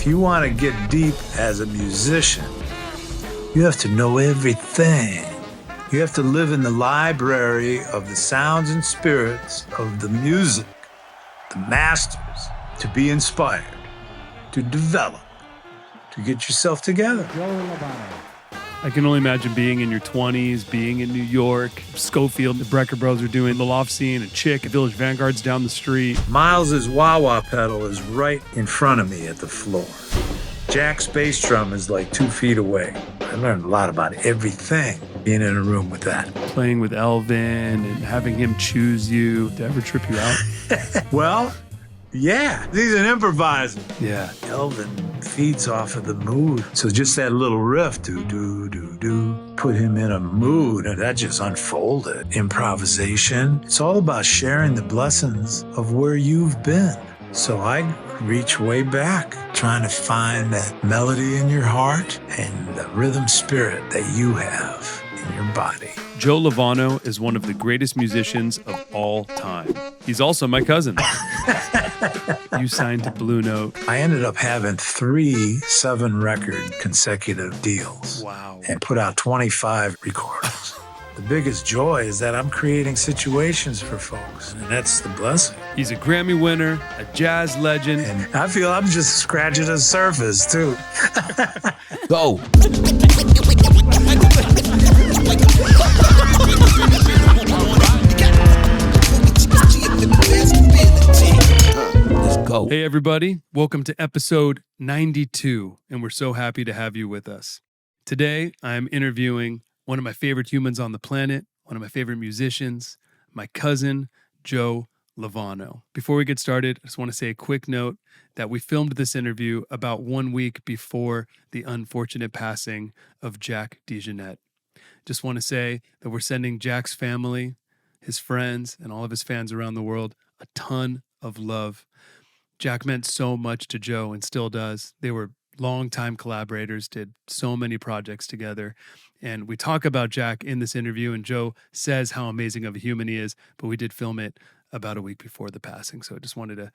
If you want to get deep as a musician, you have to know everything. You have to live in the library of the sounds and spirits of the music, the masters, to be inspired, to develop, to get yourself together. I can only imagine being in your 20s, being in New York, Scofield, the Brecker bros are doing the LOFT scene, and Chick, Village Vanguard's down the street. Miles's wah-wah pedal is right in front of me at the floor. Jack's bass drum is like 2 feet away. I learned a lot about everything being in a room with that. Playing with Elvin and having him choose you. Did that ever trip you out? Well, yeah, he's an improviser. Yeah. Elvin feeds off of the mood. So just that little riff, do, put him in a mood, and that just unfolded. Improvisation. It's all about sharing the blessings of where you've been. So I reach way back, trying to find that melody in your heart and the rhythm spirit that you have in your body. Joe Lovano is one of the greatest musicians of all time. He's also my cousin. You signed to Blue Note. I ended up having 3 7-record consecutive deals. Wow. And put out 25 recordings. The biggest joy is that I'm creating situations for folks, and that's the blessing. He's a Grammy winner, a jazz legend. And I feel I'm just scratching the surface, too. Go. Let's go. Hey, everybody. Welcome to episode 92, and we're so happy to have you with us. Today, I'm interviewing one of my favorite humans on the planet, one of my favorite musicians, my cousin, Joe Lovano. Before we get started, I just want to say a quick note that we filmed this interview about 1 week before the unfortunate passing of Jack DeJohnette. Just want to say that we're sending Jack's family, his friends, and all of his fans around the world a ton of love. Jack meant so much to Joe and still does. They were longtime collaborators, did so many projects together. And we talk about Jack in this interview, and Joe says how amazing of a human he is, but we did film it about a week before the passing. So I just wanted to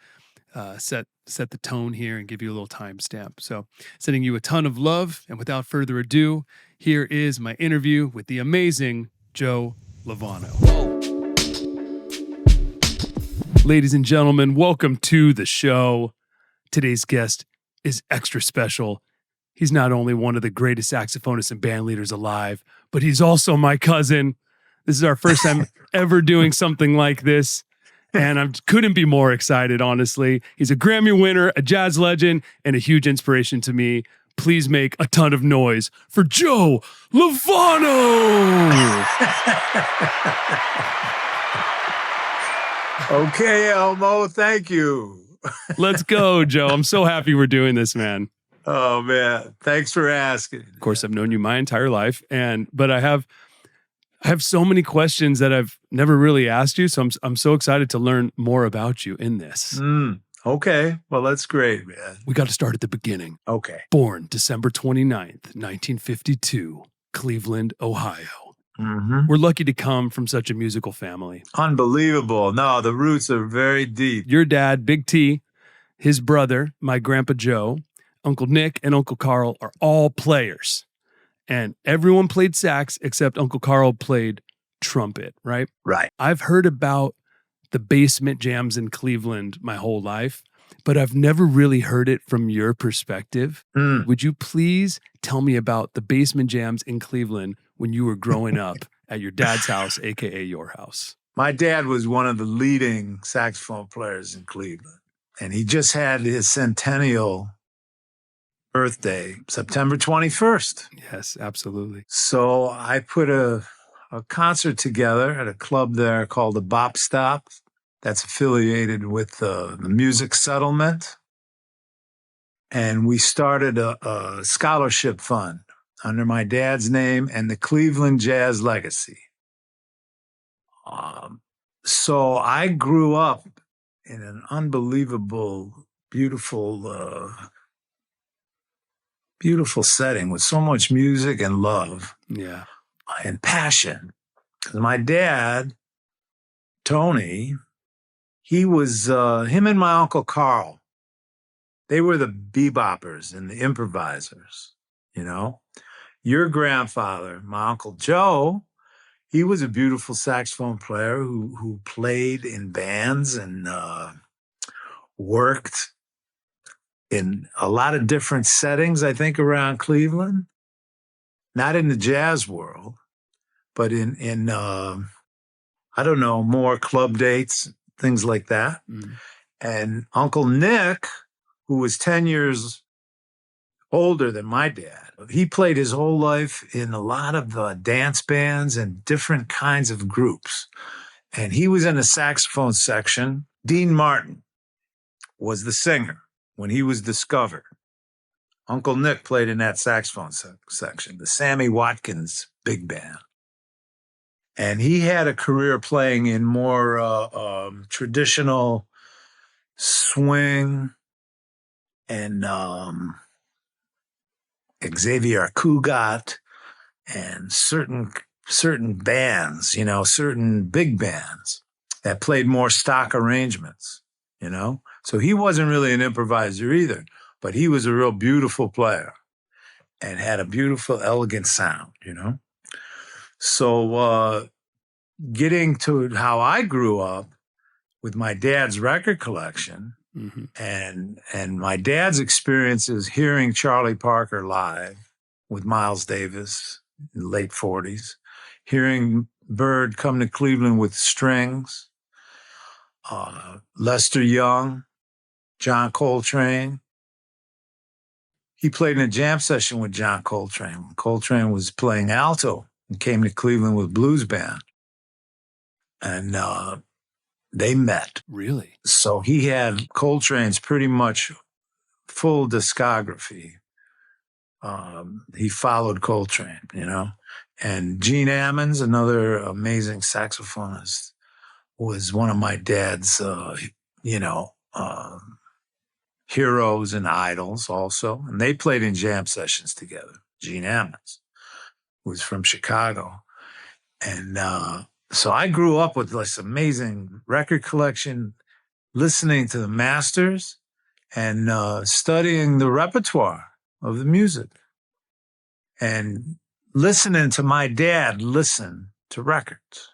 set the tone here and give you a little timestamp. So sending you a ton of love. And without further ado, here is my interview with the amazing Joe Lovano. Ladies and gentlemen, welcome to the show. Today's guest is extra special. He's not only one of the greatest saxophonists and band leaders alive, but he's also my cousin. This is our first time ever doing something like this, and I couldn't be more excited, honestly. He's a Grammy winner, a jazz legend, and a huge inspiration to me. Please make a ton of noise for Joe Lovano! Okay, Elmo, thank you. Let's go, Joe. I'm so happy we're doing this, man. Oh, man. Thanks for asking. Of course, I've known you my entire life, but I have so many questions that I've never really asked you, so I'm so excited to learn more about you in this. Okay. Well, that's great, man. We got to start at the beginning. Okay. Born December 29th, 1952, Cleveland, Ohio. Mm-hmm. We're lucky to come from such a musical family. Unbelievable. No, the roots are very deep. Your dad, Big T, his brother, my grandpa Joe, Uncle Nick, and Uncle Carl are all players. And everyone played sax except Uncle Carl played trumpet, right? Right. I've heard about the basement jams in Cleveland my whole life, but I've never really heard it from your perspective. Would you please tell me about the basement jams in Cleveland when you were growing up at your dad's house, aka your house? My dad was one of the leading saxophone players in Cleveland, and he just had his centennial birthday, September 21st. Yes, absolutely. So I put a concert together at a club there called the Bop Stop that's affiliated with the Music Settlement. And we started a scholarship fund under my dad's name and the Cleveland Jazz Legacy. So I grew up in an unbelievable, beautiful setting with so much music and love. Yeah. And passion. Because my dad, Tony, he was, him and my Uncle Carl They were the beboppers and the improvisers, you know. Your grandfather, my Uncle Joe, he was a beautiful saxophone player who played in bands and worked in a lot of different settings, I think, around Cleveland. Not in the jazz world, but in I don't know, more club dates, things like that. Mm. And Uncle Nick, who was 10 years older than my dad, he played his whole life in a lot of dance bands and different kinds of groups. And he was in the saxophone section. Dean Martin was the singer when he was discovered. Uncle Nick played in that saxophone section, the Sammy Watkins big band. And he had a career playing in more traditional swing and Xavier Cugat and certain bands, you know, certain big bands that played more stock arrangements, you know. So he wasn't really an improviser either, but he was a real beautiful player and had a beautiful, elegant sound, you know. So getting to how I grew up with my dad's record collection and my dad's experiences hearing Charlie Parker live with Miles Davis in the late 40s, hearing Bird come to Cleveland with strings, Lester Young, John Coltrane. He played in a jam session with John Coltrane. Coltrane was playing alto and came to Cleveland with blues band. And they met. Really? So he had Coltrane's pretty much full discography. He followed Coltrane, you know. And Gene Ammons, another amazing saxophonist, was one of my dad's, heroes and idols also. And they played in jam sessions together. Gene Ammons was from Chicago. And so I grew up with this amazing record collection, listening to the masters and studying the repertoire of the music and listening to my dad listen to records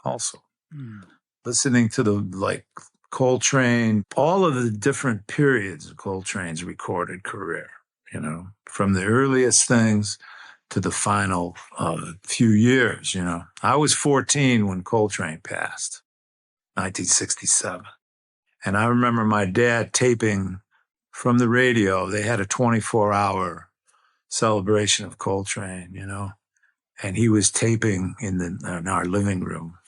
also. Listening to the Coltrane, all of the different periods of Coltrane's recorded career, you know, from the earliest things to the final few years, you know. I was 14 when Coltrane passed, 1967. And I remember my dad taping from the radio. They had a 24-hour celebration of Coltrane, you know, and he was taping in our living room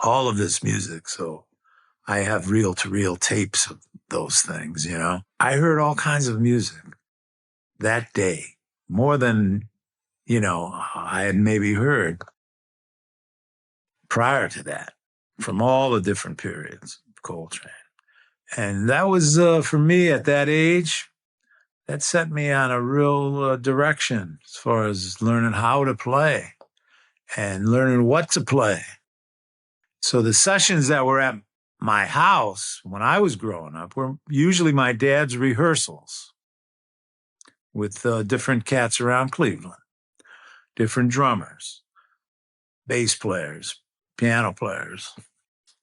all of this music. So I have reel-to-reel tapes of those things, you know. I heard all kinds of music that day, more than, you know, I had maybe heard prior to that from all the different periods of Coltrane. And that was, for me at that age, that set me on a real direction as far as learning how to play and learning what to play. So the sessions that were at my house when I was growing up were usually my dad's rehearsals with different cats around Cleveland, different drummers, bass players, piano players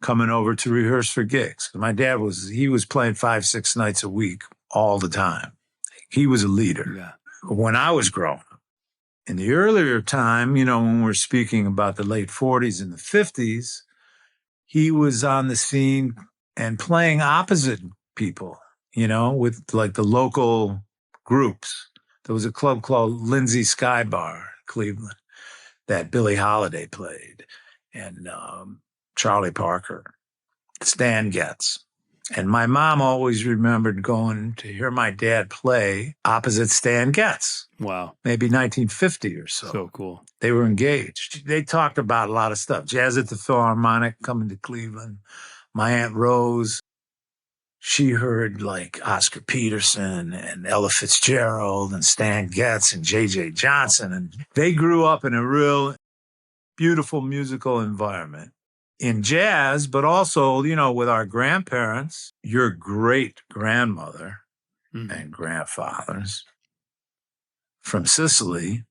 coming over to rehearse for gigs. My dad he was playing 5-6 nights a week all the time. He was a leader. Yeah. When I was growing up, in the earlier time, you know, when we're speaking about the late 40s and the 50s, he was on the scene and playing opposite people, you know, with like the local groups. There was a club called Lindsay Sky Bar, Cleveland, that Billie Holiday played, and Charlie Parker, Stan Getz. And my mom always remembered going to hear my dad play opposite Stan Getz. Wow. Maybe 1950 or so. So cool. They were engaged. They talked about a lot of stuff. Jazz at the Philharmonic coming to Cleveland. My Aunt Rose, she heard like Oscar Peterson and Ella Fitzgerald and Stan Getz and J.J. Johnson. And they grew up in a real beautiful musical environment in jazz, but also, you know, with our grandparents. Your great grandmother, and grandfathers from Sicily,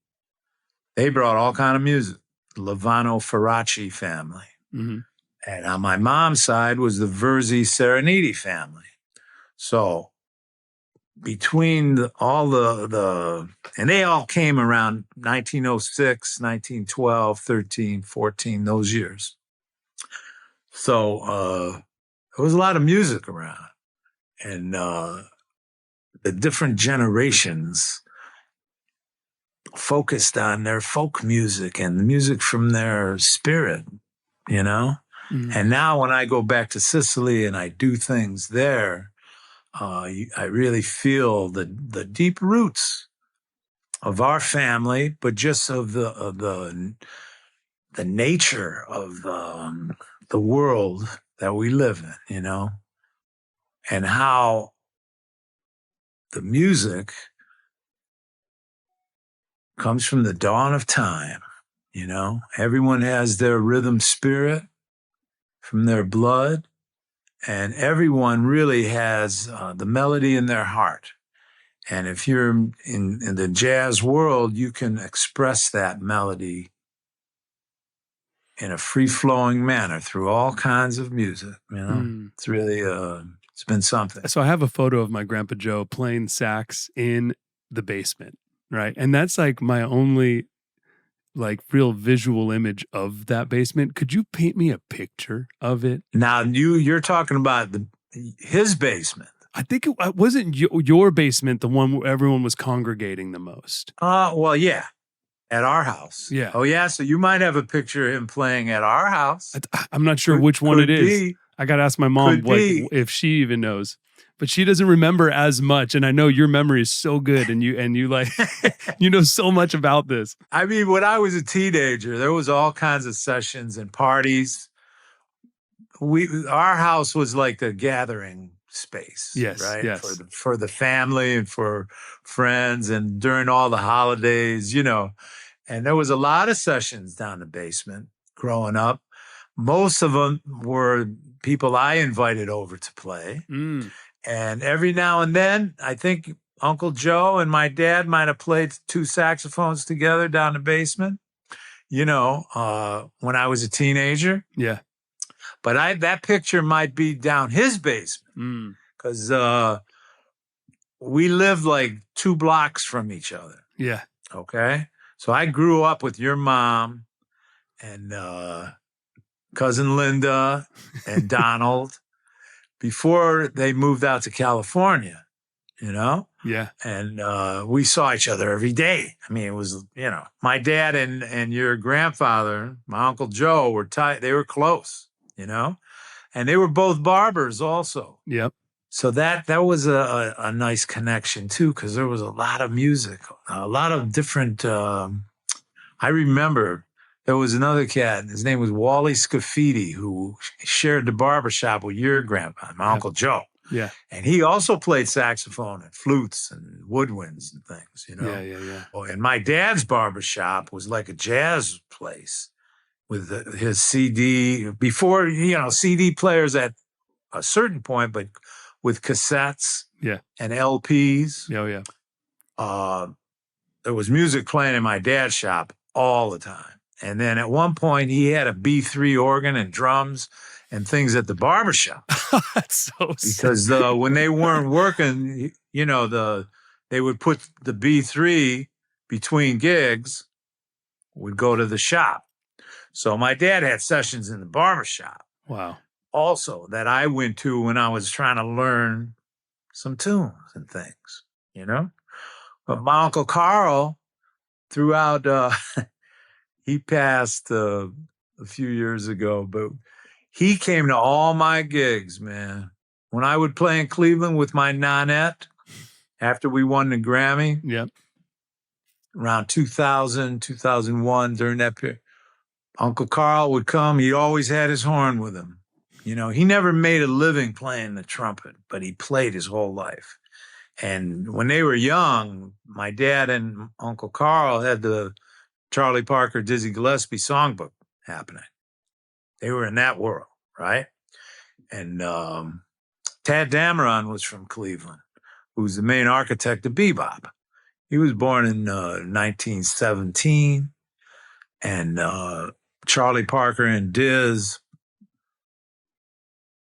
they brought all kind of music. Lovano Ferracci family. And on my mom's side was the Verzi Sereniti family. So between all the and they all came around 1906, 1912, 13, 14, those years. So there was a lot of music around. And the different generations focused on their folk music and the music from their spirit, you know? And now when I go back to Sicily and I do things there, I really feel the deep roots of our family, but just of the nature of the world that we live in, you know, and how the music comes from the dawn of time, you know. Everyone has their rhythm spirit from their blood, and everyone really has the melody in their heart. And if you're in the jazz world, you can express that melody in a free-flowing manner through all kinds of music, you know. It's really, it's been something. So I have a photo of my Grandpa Joe playing sax in the basement, right? And that's like my only like real visual image of that basement. Could you paint me a picture of it? Now you're talking about his basement. I think it wasn't your basement, the one where everyone was congregating the most. Well, yeah, at our house. Yeah. Oh, yeah. So you might have a picture of him playing at our house. I'm not sure which one it is. I got to ask my mom if she even knows. But she doesn't remember as much, and I know your memory is so good, and you like you know so much about this. I mean, when I was a teenager, there was all kinds of sessions and parties. Our house was like the gathering space, right? Yes. For the family and for friends, and during all the holidays, you know. And there was a lot of sessions down the basement growing up. Most of them were people I invited over to play. And every now and then, I think Uncle Joe and my dad might have played 2 saxophones together down the basement, you know, when I was a teenager. Yeah. But that picture might be down his basement because we lived like 2 blocks from each other. Yeah. Okay. So I grew up with your mom and cousin Linda and Donald before they moved out to California, you know? Yeah. And we saw each other every day. I mean, it was, you know, my dad and your grandfather, my Uncle Joe, were tight. They were close, you know? And they were both barbers also. Yep. So that was a nice connection too, because there was a lot of music, a lot of different, I remember there was another cat, his name was Wally Scofield, who shared the barbershop with your grandpa, my Uncle Joe. Yeah. And he also played saxophone and flutes and woodwinds and things, you know? Yeah. Oh, and my dad's barbershop was like a jazz place with his CD, before, you know, CD players at a certain point, but with cassettes and LPs. Oh, yeah. There was music playing in my dad's shop all the time. And then at one point, he had a B3 organ and drums and things at the barbershop. That's so because when they weren't working, you know, they would put the B3 between gigs, would go to the shop. So my dad had sessions in the barbershop. Wow. Also, that I went to when I was trying to learn some tunes and things, you know? But my Uncle Carl, throughout, he passed a few years ago, but he came to all my gigs, man. When I would play in Cleveland with my nonette, after we won the Grammy, around 2000, 2001, during that period, Uncle Carl would come. He always had his horn with him. You know, he never made a living playing the trumpet, but he played his whole life. And when they were young, my dad and Uncle Carl had the Charlie Parker, Dizzy Gillespie songbook happening. They were in that world, right? And Tad Dameron was from Cleveland. who's the main architect of bebop. He was born in 1917, and Charlie Parker and Diz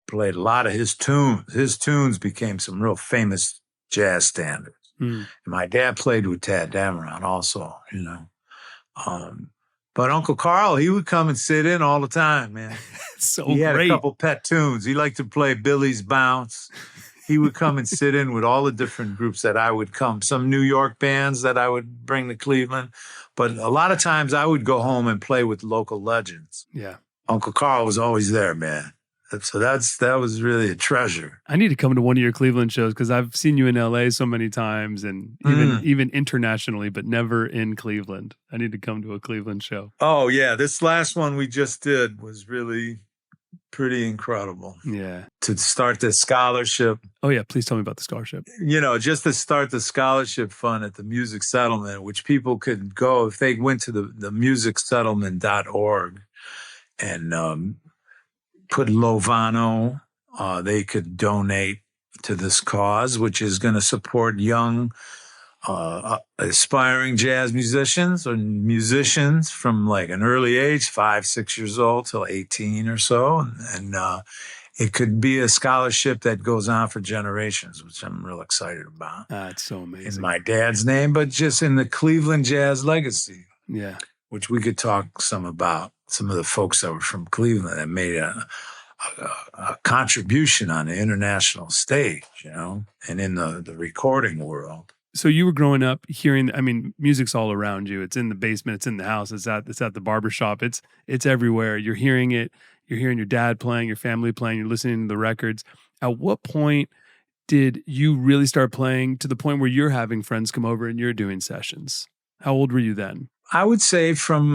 played a lot of his tunes. His tunes became some real famous jazz standards. And my dad played with Tad Dameron also, you know. But Uncle Carl, he would come and sit in all the time, man. He had a couple pet tunes. He liked to play Billy's Bounce. He would come and sit in with all the different groups that I would come. Some New York bands that I would bring to Cleveland. But a lot of times I would go home and play with local legends. Yeah. Uncle Carl was always there, man. So that was really a treasure. I need to come to one of your Cleveland shows because I've seen you in LA so many times and even internationally, but never in Cleveland. I need to come to a Cleveland show. Oh, yeah. This last one we just did was really pretty incredible. Yeah. To start the scholarship. Oh, yeah. Please tell me about the scholarship. You know, just to start the scholarship fund at the Music Settlement, which people could go if they went to the musicsettlement.org and put Lovano, they could donate to this cause, which is going to support young, aspiring jazz musicians or musicians from like an early age, 5, 6 years old till 18 or so. And it could be a scholarship that goes on for generations, which I'm real excited about. It's so amazing. In my dad's name, but just in the Cleveland jazz legacy. Yeah. Which we could talk some about. Some of the folks that were from Cleveland that made a contribution on the international stage, you know, and in the recording world. So you were growing up hearing, I mean, music's all around you. It's in the basement, it's in the house, it's at the barbershop, it's everywhere. You're hearing it, you're hearing your dad playing, your family playing, you're listening to the records. At what point did you really start playing to the point where you're having friends come over and you're doing sessions? How old were you then? I would say from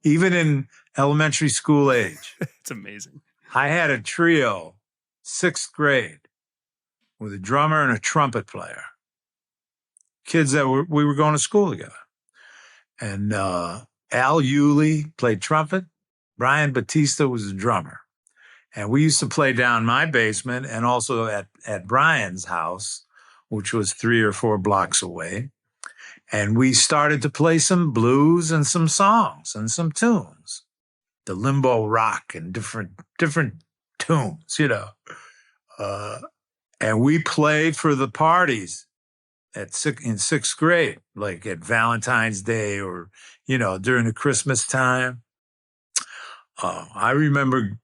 even in elementary school age. It's amazing. I had a trio, 6th grade, with a drummer and a trumpet player. Kids that we were going to school together. And Al Yulee played trumpet. Brian Batista was a drummer. And we used to play down my basement and also at Brian's house, which was 3 or 4 blocks away. And we started to play some blues and some songs and some tunes, the limbo rock and different tunes, you know. And we played for the parties in 6th grade, like at Valentine's Day or, you know, during the Christmas time. I remember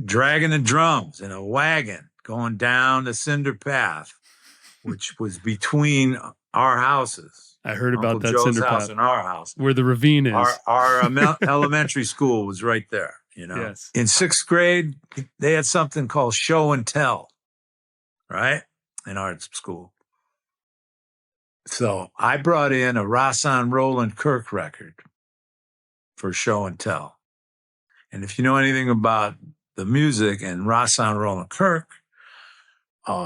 dragging the drums in a wagon going down the cinder path, which was between our houses. I heard about Uncle that Joe's cinder house path. and our house. Where the ravine is. Our elementary school was right there, you know. Yes. In 6th grade, they had something called show and tell, right? In art school. So I brought in a Rahsaan Roland Kirk record for show and tell. And if you know anything about the music and Rahsaan Roland Kirk,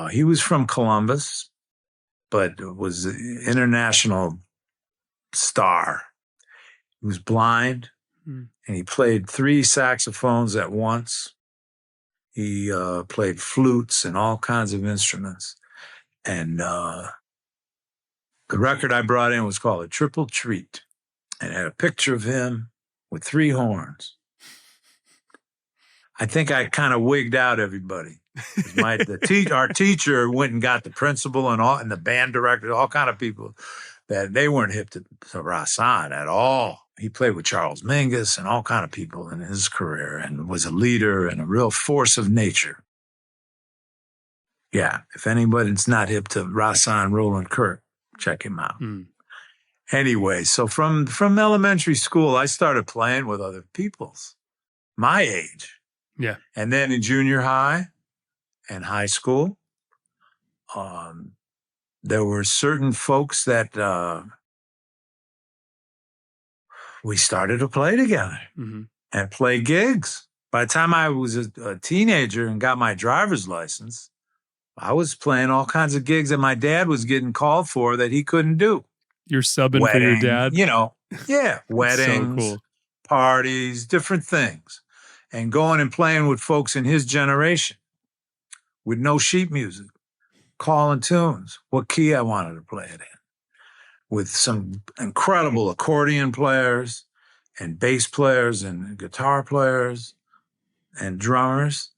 he was from Columbus, but was an international star. He was blind, and he played 3 saxophones at once. He played flutes and all kinds of instruments. And the record I brought in was called A Triple Treat, and it had a picture of him with 3 horns. I think I kind of wigged out everybody. Our teacher went and got the principal and the band director, all kind of people that they weren't hip to Rahsaan at all. He played with Charles Mingus and all kind of people in his career and was a leader and a real force of nature. Yeah, if anybody's not hip to Rahsaan Roland Kirk, check him out. Anyway, so from elementary school, I started playing with other people's my age. Yeah. And then in junior high and high school, there were certain folks that we started to play together and play gigs. By the time I was a teenager and got my driver's license, I was playing all kinds of gigs that my dad was getting called for that he couldn't do. You're subbing for your dad? You know, yeah, weddings, so cool. Parties, different things. And going and playing with folks in his generation with no sheet music. calling tunes, what key I wanted to play it in, with some incredible accordion players and bass players and guitar players and drummers.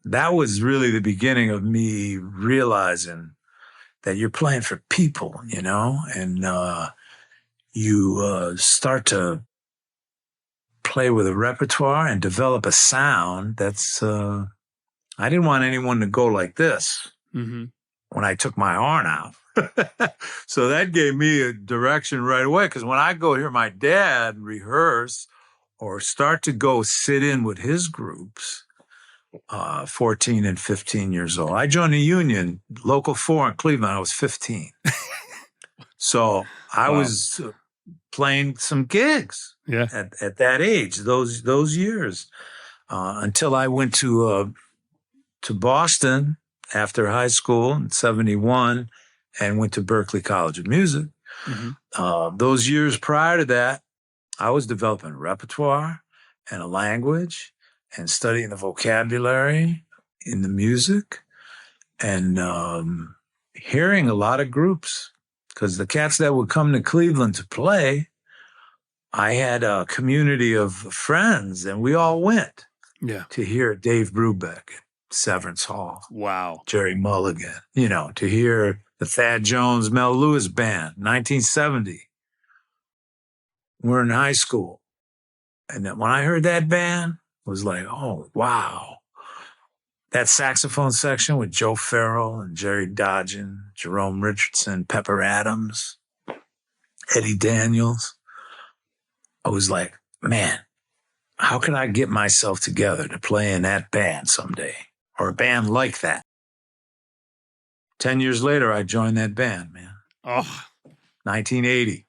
That was really the beginning of me realizing that you're playing for people, you know, and you start to play with a repertoire and develop a sound that's, I didn't want anyone to go like this when I took my horn out. So that gave me a direction right away, because when I go hear my dad rehearse or start to go sit in with his groups, 14 and 15 years old. I joined the union, Local 4 in Cleveland. I was 15. So I was playing some gigs at that age, those years, until I went to Boston after high school in 71 and went to Berklee College of Music. Those years prior to that, I was developing a repertoire and a language and studying the vocabulary in the music and hearing a lot of groups, because the cats that would come to Cleveland to play, I had a community of friends, and we all went to hear Dave Brubeck at Severance Hall. Wow. Jerry Mulligan, you know, to hear the Thad Jones, Mel Lewis band, 1970. We're in high school. And then when I heard that band, it was like, oh, wow. That saxophone section with Joe Farrell and Jerry Dodgen, Jerome Richardson, Pepper Adams, Eddie Daniels. I was like, man, how can I get myself together to play in that band someday, or a band like that? 10 years later, I joined that band, man. Oh, 1980.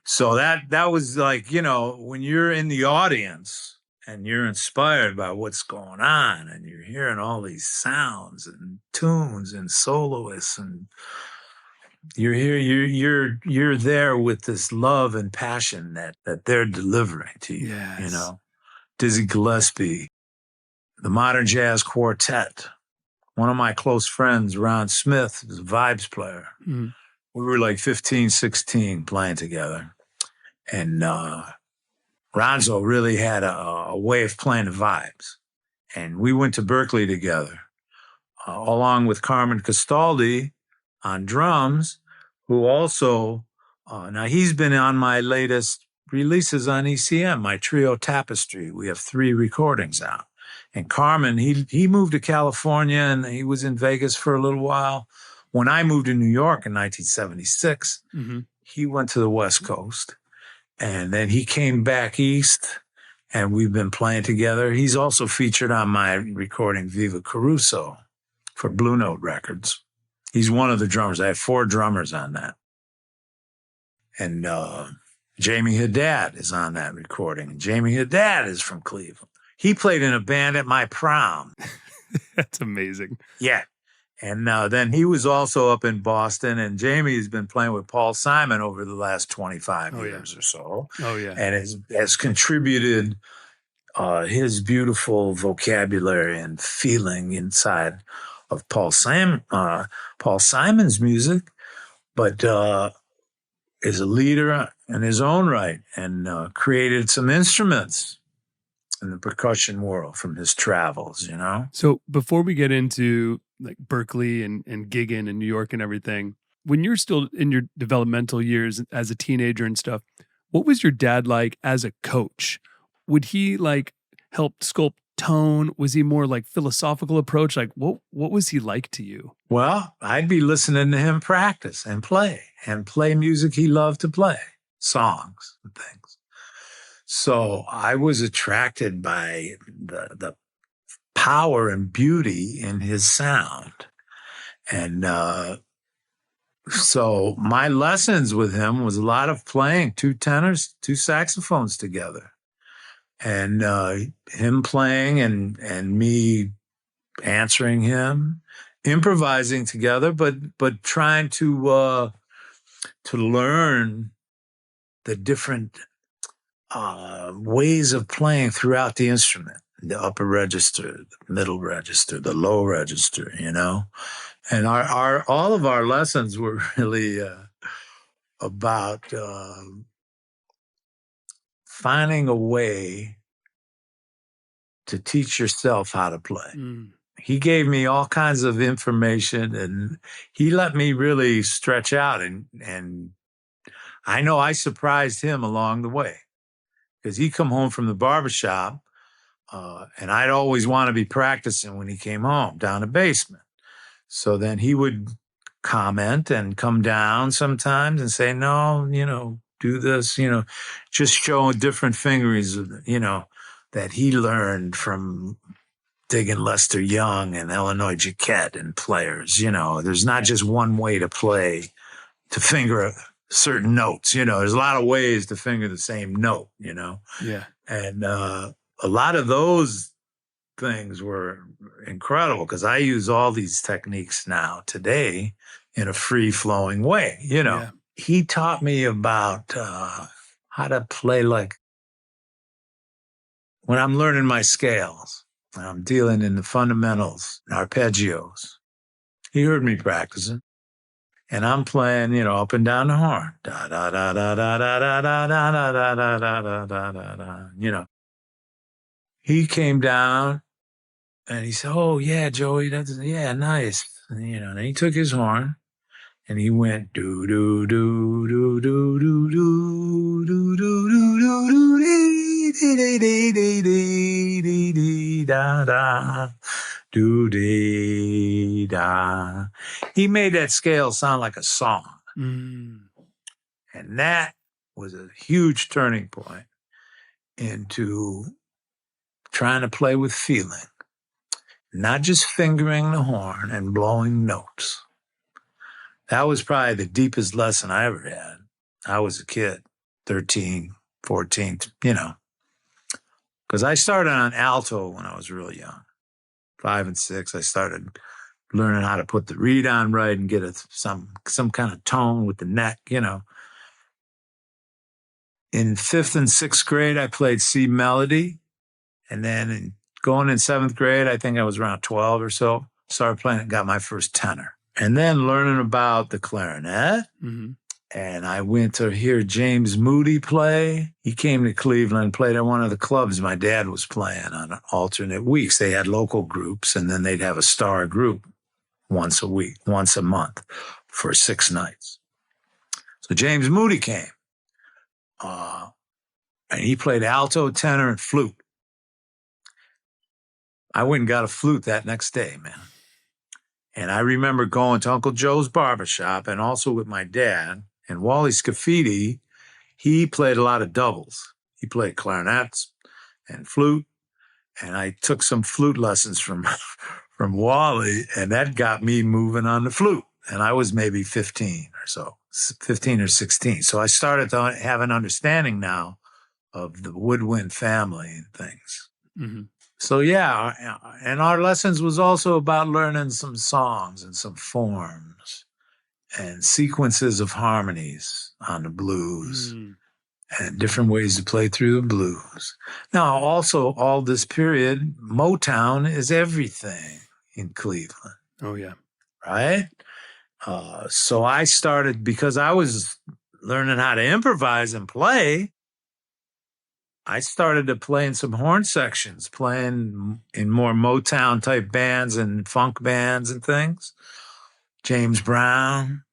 So that was like, you know, when you're in the audience and you're inspired by what's going on and you're hearing all these sounds and tunes and soloists, and you're here, you're there with this love and passion that they're delivering to you. Yes. You know, Dizzy Gillespie, the Modern Jazz Quartet. One of my close friends, Ron Smith, is a vibes player. We were like 15, 16 playing together. And Ronzo really had a way of playing the vibes. And we went to Berklee together, along with Carmen Castaldi on drums, who also, now he's been on my latest releases on ECM, my trio Tapestry. We have 3 recordings out. And Carmen, he moved to California and he was in Vegas for a little while. When I moved to New York in 1976, he went to the West Coast, and then he came back east, and we've been playing together. He's also featured on my recording Viva Caruso for Blue Note Records. He's one of the drummers. I have 4 drummers on that. And Jamie Haddad is on that recording. And Jamie Haddad is from Cleveland. He played in a band at my prom. That's amazing. Yeah. And then he was also up in Boston, and Jamie has been playing with Paul Simon over the last 25 years or so. Oh, yeah. And has contributed his beautiful vocabulary and feeling inside of Paul Simon's music, but is a leader in his own right and created some instruments in the percussion world from his travels, you know? So before we get into like Berklee and gigging in New York and everything, when you're still in your developmental years as a teenager and stuff, what was your dad like as a coach? Would he like help sculpt tone? Was he more like philosophical approach? Like what was he like to you? Well, I'd be listening to him practice and play music he loved to play, songs and things. So I was attracted by the power and beauty in his sound. And so my lessons with him was a lot of playing 2 tenors, 2 saxophones together. And him playing and me answering him, improvising together, but trying to learn the different ways of playing throughout the instrument, the upper register, the middle register, the low register, you know, And our all of our lessons were really about finding a way to teach yourself how to play. Mm. He gave me all kinds of information, and he let me really stretch out. And I know I surprised him along the way, because he'd come home from the barbershop, and I'd always want to be practicing when he came home down the basement. So then he would comment and come down sometimes and say, no, do this, just showing different fingerings, that he learned from digging Lester Young and Illinois Jacquet and players. There's not just one way to play, to finger certain notes. There's a lot of ways to finger the same note, Yeah. And a lot of those things were incredible, because I use all these techniques now today in a free-flowing way. Yeah. He taught me about how to play, like when I'm learning my scales, when I'm dealing in the fundamentals, arpeggios. He heard me practicing, and I'm playing, up and down the horn. Da da da da da da da da da da da da da da da. He came down and he said, "Oh yeah, Joey, yeah, nice." And he took his horn and he went do do do do do do do do do do do dee dee dee dee dee dee da da do dee da. He made that scale sound like a song. Mm. And that was a huge turning point into trying to play with feeling, not just fingering the horn and blowing notes. That was probably the deepest lesson I ever had. I was a kid, 13, 14, because I started on alto when I was real young. 5 and 6, I started learning how to put the reed on right and get some kind of tone with the neck, In 5th and 6th grade, I played C melody. And then going in 7th grade, I think I was around 12 or so, started playing and got my first tenor. And then learning about the clarinet. Mm-hmm. And I went to hear James Moody play. He came to Cleveland, played at one of the clubs my dad was playing on alternate weeks. They had local groups, and then they'd have a star group once a month for 6 nights. So James Moody came. And he played alto, tenor, and flute. I went and got a flute that next day, man. And I remember going to Uncle Joe's barbershop and also with my dad. And Wally Scafidi, he played a lot of doubles. He played clarinets and flute. And I took some flute lessons from Wally, and that got me moving on the flute. And I was maybe 15 or 16. So I started to have an understanding now of the woodwind family and things. Mm-hmm. So yeah, and our lessons was also about learning some songs and some forms and sequences of harmonies on the blues and different ways to play through the blues. Now, also all this period, Motown is everything in Cleveland. Oh yeah. Right? So I started, because I was learning how to improvise and play, I started to play in some horn sections, playing in more Motown type bands and funk bands and things. James Brown.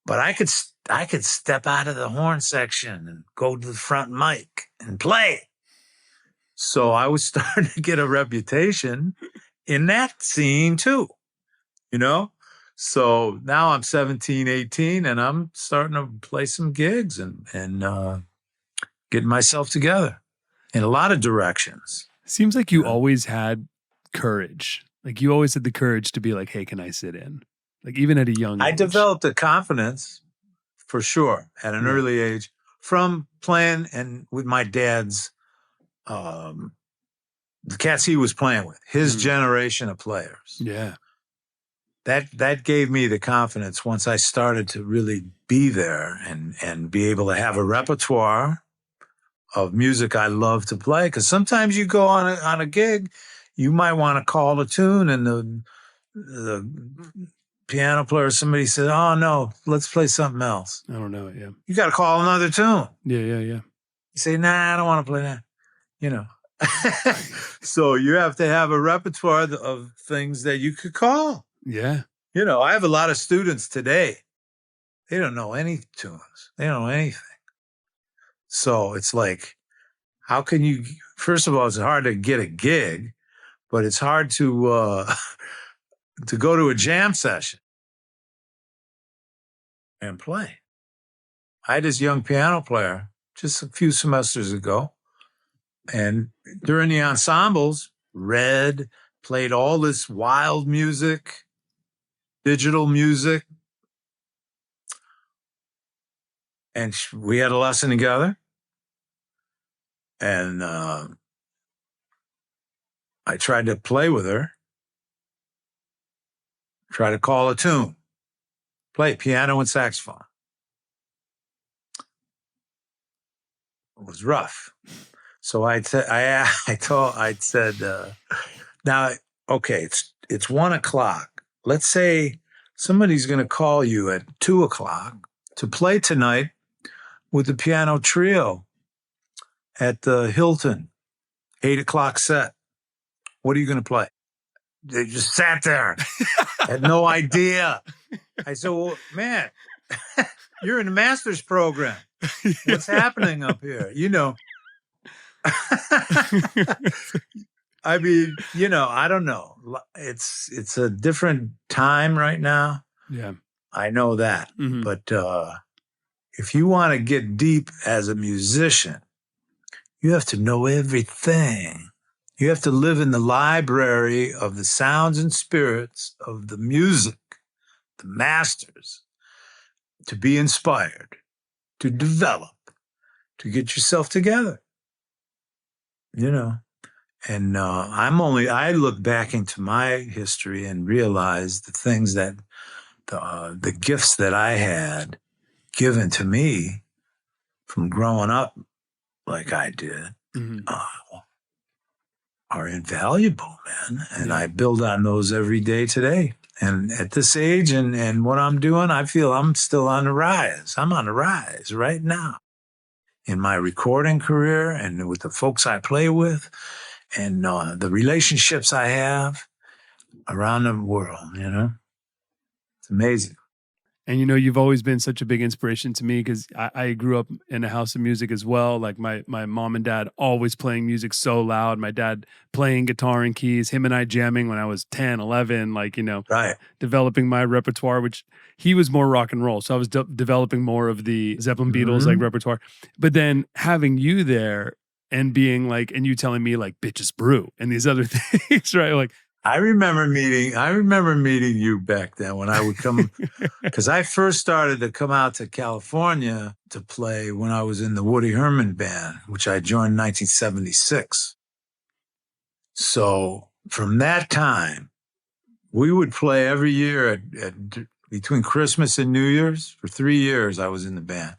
But I could step out of the horn section and go to the front mic and play. So I was starting to get a reputation in that scene too, So now I'm 17, 18, and I'm starting to play some gigs and getting myself together in a lot of directions. Seems like you always had courage. Like you always had the courage to be like, hey, can I sit in? Like even at a young age. I developed a confidence for sure at an early age from playing and with my dad's, the cats he was playing with, his generation of players. Yeah. That gave me the confidence once I started to really be there and be able to have a repertoire of music I love to play. Because sometimes you go on a gig, you might want to call a tune and the piano player, somebody said, oh, no, let's play something else. I don't know it, yeah. You got to call another tune. Yeah. You say, nah, I don't want to play that. You know. So you have to have a repertoire of things that you could call. Yeah. You know, I have a lot of students today. They don't know any tunes. They don't know anything. So it's like, how can you, first of all, it's hard to get a gig, but it's hard to go to a jam session and play. I had this young piano player just a few semesters ago, and during the ensembles, read, played all this wild music, digital music, and we had a lesson together. And I tried to play with her, try to call a tune, play piano and saxophone. It was rough. So I said, now, okay, it's 1 o'clock. Let's say somebody's going to call you at 2 o'clock to play tonight with the piano trio at the Hilton, 8 o'clock set. What are you going to play? They just sat there, had no idea. I said, well, man, you're in the master's program. What's happening up here? You know. I mean, you know, I don't know. It's a different time right now. Yeah. I know that. Mm-hmm. But if you want to get deep as a musician, you have to know everything. You have to live in the library of the sounds and spirits of the music, the masters, to be inspired, to develop, to get yourself together. You know, and I look back into my history and realize the things that the gifts that I had given to me from growing up like I did are invaluable, man. And I build on those every day today. And at this age and what I'm doing, I feel I'm still on the rise. I'm on the rise right now in my recording career and with the folks I play with and the relationships I have around the world, you know? It's amazing. And, you know, you've always been such a big inspiration to me because I grew up in a house of music as well. Like my mom and dad always playing music so loud. My dad playing guitar and keys, him and I jamming when I was 10, 11, like, you know, developing my repertoire, which he was more rock and roll. So I was developing more of the Zeppelin Beatles like repertoire. But then having you there and being like, and you telling me like Bitches Brew and these other things, right? Like, I remember meeting you back then when I would come, because I first started to come out to California to play when I was in the Woody Herman band, which I joined in 1976. So from that time, we would play every year between Christmas and New Year's. For 3 years, I was in the band.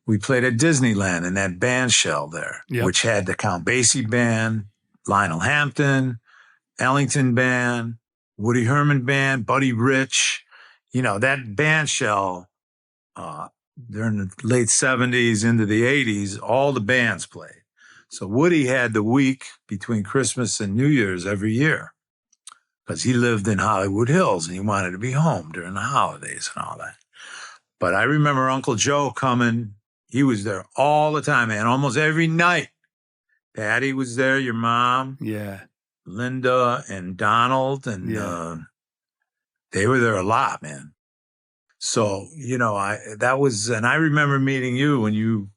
We played at Disneyland in that band shell there, which had the Count Basie band, Lionel Hampton, Ellington Band, Woody Herman Band, Buddy Rich, you know, that band shell during the late 70s into the 80s, all the bands played. So Woody had the week between Christmas and New Year's every year because he lived in Hollywood Hills and he wanted to be home during the holidays and all that. But I remember Uncle Joe coming. He was there all the time, man, almost every night. Patty was there, your mom. Yeah. Linda and Donald, and they were there a lot, man. So, you know, I remember meeting you when you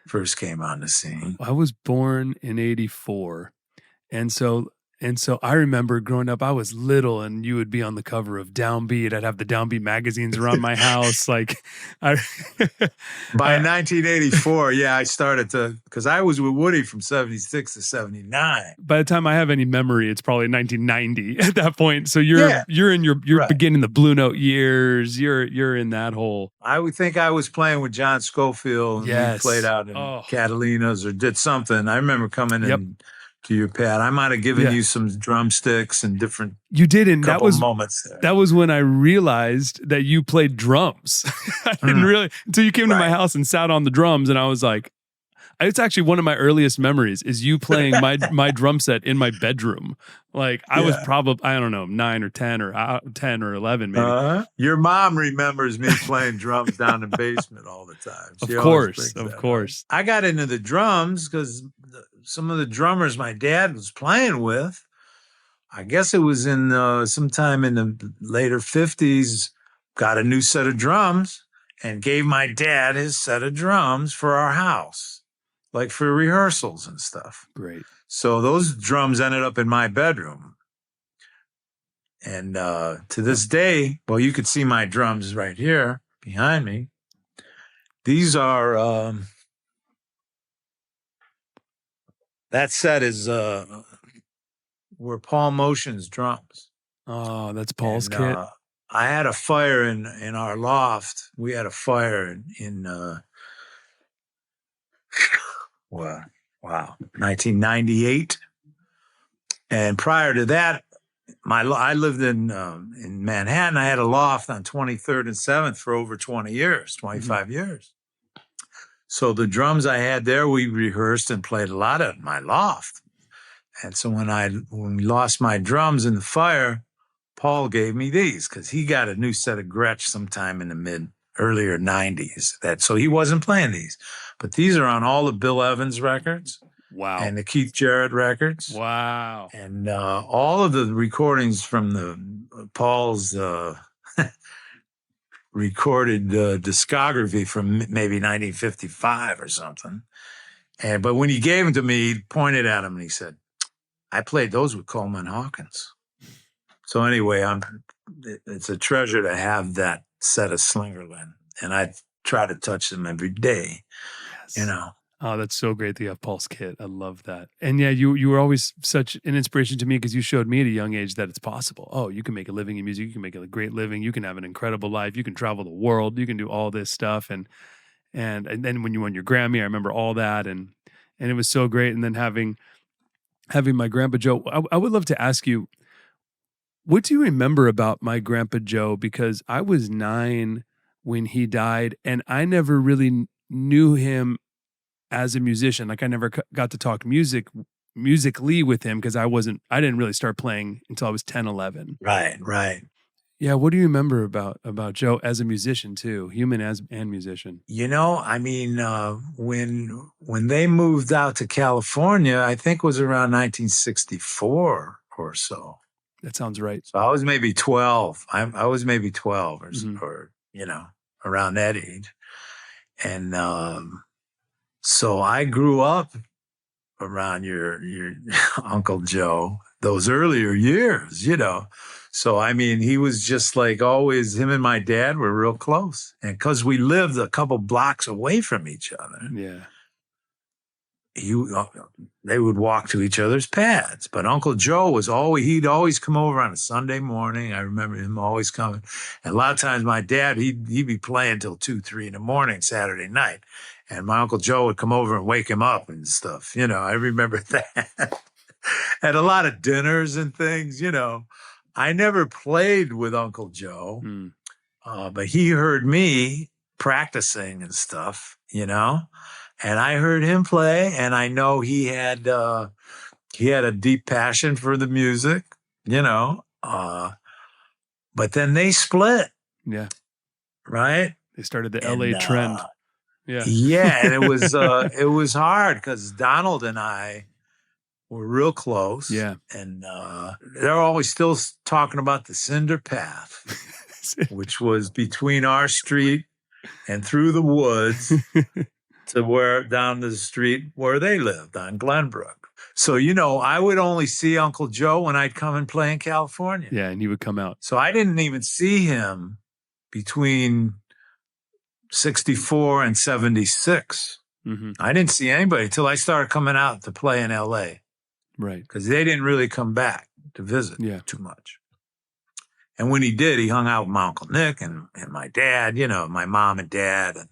first came on the scene. I was born in 84. And so I remember growing up, I was little and you would be on the cover of DownBeat. I'd have the DownBeat magazines around my house. Like by 1984, I started because I was with Woody from 76 to 79. By the time I have any memory, it's probably 1990 at that point. So you're in your beginning the Blue Note years. You're in that whole. I would think I was playing with John Scofield and we played out in Catalina's or did something. I remember coming in to your pad. I might have given you some drumsticks and different. You did, and couple moments there. That was when I realized that you played drums. I didn't really until you came to my house and sat on the drums, and I was like, it's actually one of my earliest memories is you playing my drum set in my bedroom. Like I was probably, I don't know, 9 or 10 or 10 or 11 maybe. Your mom remembers me playing drums down in the basement all the time. Of course. I got into the drums because some of the drummers my dad was playing with, I guess it was in sometime in the later 50s, got a new set of drums and gave my dad his set of drums for our house, like for rehearsals and stuff. Great. So those drums ended up in my bedroom. And to this day, well, you could see my drums right here behind me. These are, that set is, were Paul Motian's drums. Oh, that's Paul's kit. I had a fire in our loft. We had a fire in 1998. And prior to that, I lived in Manhattan. I had a loft on 23rd and 7th for over 20 years, 25 years. So the drums I had there, we rehearsed and played a lot at my loft. And so when we lost my drums in the fire, Paul gave me these because he got a new set of Gretsch sometime in the earlier 90s. So he wasn't playing these. But these are on all the Bill Evans records. Wow. And the Keith Jarrett records. Wow. And all of the recordings from Paul's recorded discography from maybe 1955 or something. But when he gave them to me, he pointed at them and he said, I played those with Coleman Hawkins. So anyway, it's a treasure to have that set of Slingerland. And I try to touch them every day, you know. Oh, that's so great that you have Paul's kit. I love that. And yeah, you were always such an inspiration to me because you showed me at a young age that it's possible. Oh, you can make a living in music. You can make a great living. You can have an incredible life. You can travel the world. You can do all this stuff. And then when you won your Grammy, I remember all that. And it was so great. And then having my Grandpa Joe, I would love to ask you, what do you remember about my Grandpa Joe? Because I was 9 when he died, and I never really knew him as a musician. Like I never got to talk musically with him because I didn't really start playing until I was 10, 11. Right. Yeah. What do you remember about Joe as a musician too, human and musician? You know, I mean, when they moved out to California, I think it was around 1964 or so. That sounds right. So I was maybe 12. I was maybe 12 or you know, around that age. And so I grew up around your Uncle Joe those earlier years, you know. So, I mean, he was just like always, him and my dad were real close. And because we lived a couple blocks away from each other. Yeah. They would walk to each other's pads. But Uncle Joe he'd always come over on a Sunday morning. I remember him always coming. And a lot of times my dad, he'd be playing till 2, 3 in the morning, Saturday night. And my Uncle Joe would come over and wake him up and stuff. You know, I remember that. At a lot of dinners and things, you know. I never played with Uncle Joe, but he heard me practicing and stuff, you know. And I heard him play, and I know he had a deep passion for the music, you know. But then they split. Yeah. Right? They started the LA trend. Yeah. Yeah, and it was hard because Donald and I were real close. Yeah. And they're always still talking about the Cinder Path, which was between our street and through the woods to down the street where they lived on Glenbrook. So, you know, I would only see Uncle Joe when I'd come and play in California. Yeah, and he would come out. So I didn't even see him between 64 and 76. Mm-hmm. I didn't see anybody until I started coming out to play in LA. Right. Because they didn't really come back to visit too much. And when he did, he hung out with my Uncle Nick and my dad, you know, my mom and dad. And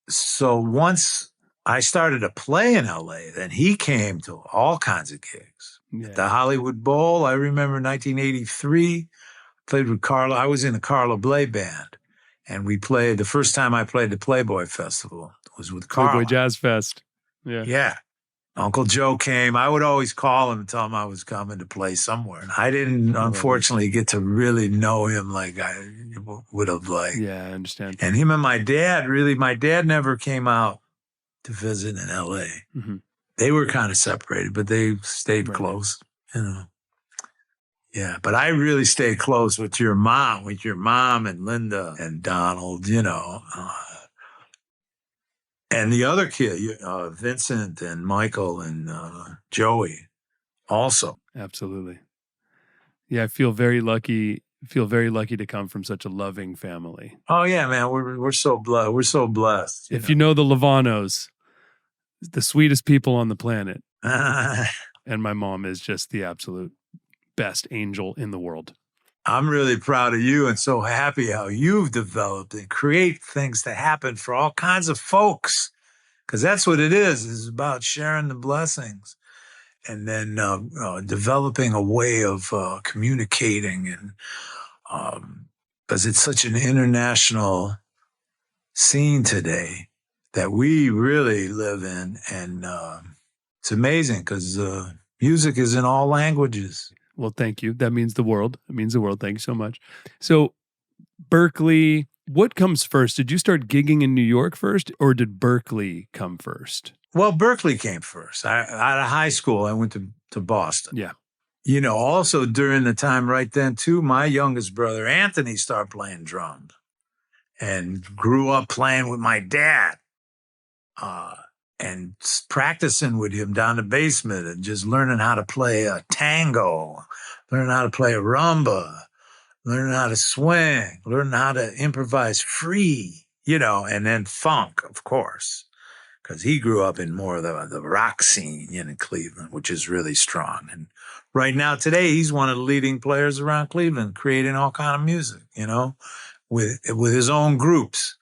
so once I started to play in LA. Then he came to all kinds of gigs. Yeah. At the Hollywood Bowl, I remember 1983, played with Carla. I was in the Carla Bley band. And we played, the first time I played the Playboy Festival was with Carla. Playboy Jazz Fest. Yeah. Yeah. Uncle Joe came. I would always call him and tell him I was coming to play somewhere. And I didn't, unfortunately, get to really know him like I would have liked. Yeah, I understand. And him and my dad, my dad never came out to visit in LA. Mm-hmm. They were kind of separated, but they stayed close, you know. Yeah, but I really stayed close with your mom and Linda and Donald, you know. And the other kid, Vincent and Michael and Joey also. Absolutely. Yeah, I feel very lucky to come from such a loving family. Oh yeah, man, we're so blessed. We're so blessed. You know the Lovanos, the sweetest people on the planet. And my mom is just the absolute best angel in the world. I'm really proud of you and so happy how you've developed and create things to happen for all kinds of folks. Because that's what it is. It's about sharing the blessings and then developing a way of communicating. And because it's such an international scene today that we really live in. And it's amazing because music is in all languages. Well, thank you. That means the world. It means the world. Thank you so much. So, Berklee, what comes first? Did you start gigging in New York first, or did Berklee come first? Well, Berklee came first. Out of high school, I went to Boston. Yeah. You know, also during the time right then, too, my youngest brother, Anthony, started playing drums and grew up playing with my dad. And practicing with him down the basement and just learning how to play a tango, learning how to play a rumba, learning how to swing, learning how to improvise free, you know, and then funk, of course, because he grew up in more of the rock scene in Cleveland, which is really strong. And right now, today, he's one of the leading players around Cleveland, creating all kind of music, you know, with his own groups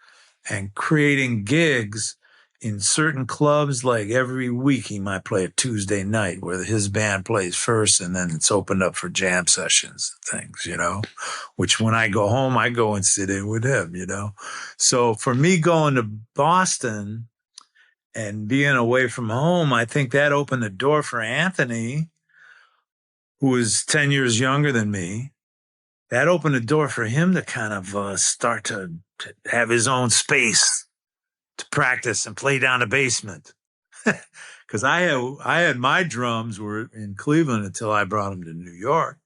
and creating gigs in certain clubs. Like every week he might play a Tuesday night where his band plays first and then it's opened up for jam sessions and things, you know, which when I go home, I go and sit in with him, you know. So for me going to Boston and being away from home, I think that opened the door for Anthony, who was 10 years younger than me. That opened the door for him to kind of start to have his own space to practice and play down the basement. Because I had my drums were in Cleveland until I brought them to New York.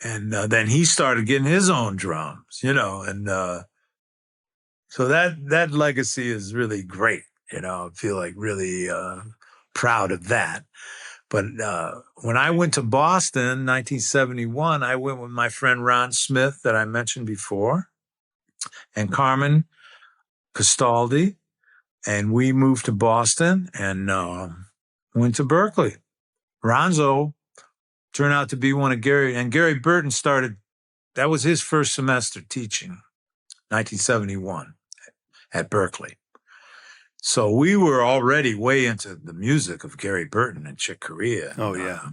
And then he started getting his own drums, you know. And so that legacy is really great. You know, I feel like really proud of that. But when I went to Boston, 1971, I went with my friend Ron Smith that I mentioned before and CARMEN CASTALDI, and we moved to Boston and went to Berklee. Ronzo turned out to be one of Gary Burton started, that was his first semester teaching, 1971 at Berklee. So we were already way into the music of Gary Burton and Chick Corea. Oh, yeah.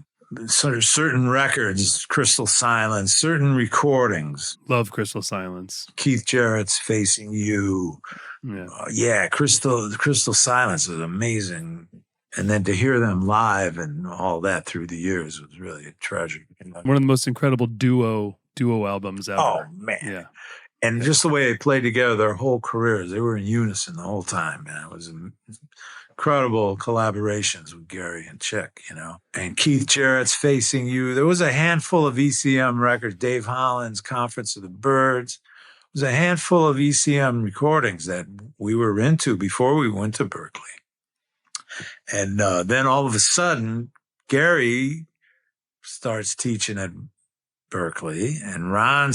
Sort of certain records, Crystal Silence, certain recordings. Love Crystal Silence. Keith Jarrett's Facing You. Yeah. Crystal Silence was amazing. And then to hear them live and all that through the years was really a treasure. You know? One of the most incredible duo albums ever. Oh, man. Yeah. And just the way they played together their whole careers, they were in unison the whole time, man. It was incredible collaborations with Gary and Chick, you know. And Keith Jarrett's Facing You. There was a handful of ECM records, Dave Holland's Conference of the Birds. It was a handful of ECM recordings that we were into before we went to Berklee. And then all of a sudden, Gary starts teaching at Berklee, and Ron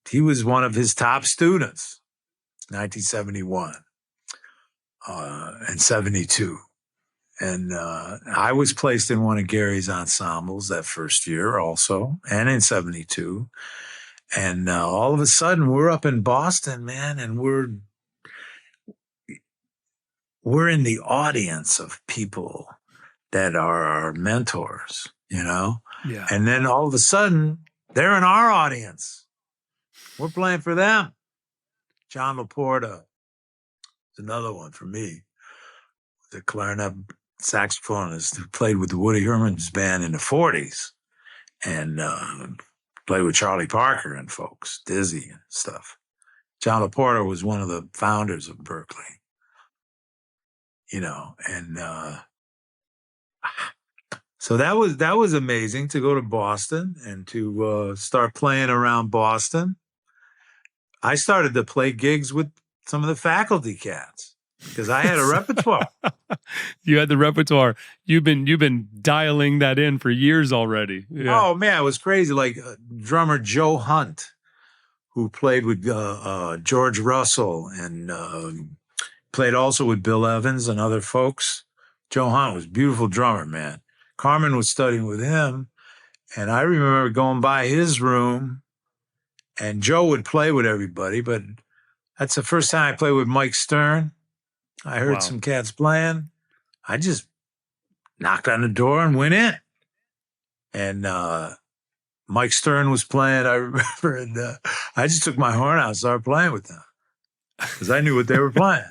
he was one of his top students, 1971 and 72. And I was placed in one of Gary's ensembles that first year also, and in 72. And all of a sudden, we're up in Boston, man, and we're we're in the audience of people that are our mentors, you know? Yeah. And then all of a sudden, they're in our audience. We're playing for them. John LaPorta is another one for me. The clarinet saxophonist who played with the Woody Herman's band in the 40s and played with Charlie Parker and folks, Dizzy and stuff. John LaPorta was one of the founders of Berklee, you know, and so that was amazing to go to Boston and to start playing around Boston. I started to play gigs with some of the faculty cats because I had a repertoire. You had the repertoire. You've been dialing that in for years already. Yeah. Oh man, it was crazy. Like drummer Joe Hunt, who played with George Russell and played also with Bill Evans and other folks. Joe Hunt was a beautiful drummer, man. Carmen was studying with him, and I remember going by his room, and Joe would play with everybody, but that's the first time I played with Mike Stern. I heard some cats playing. I just knocked on the door and went in. And Mike Stern was playing, I remember, and I just took my horn out and started playing with them because I knew what they were playing.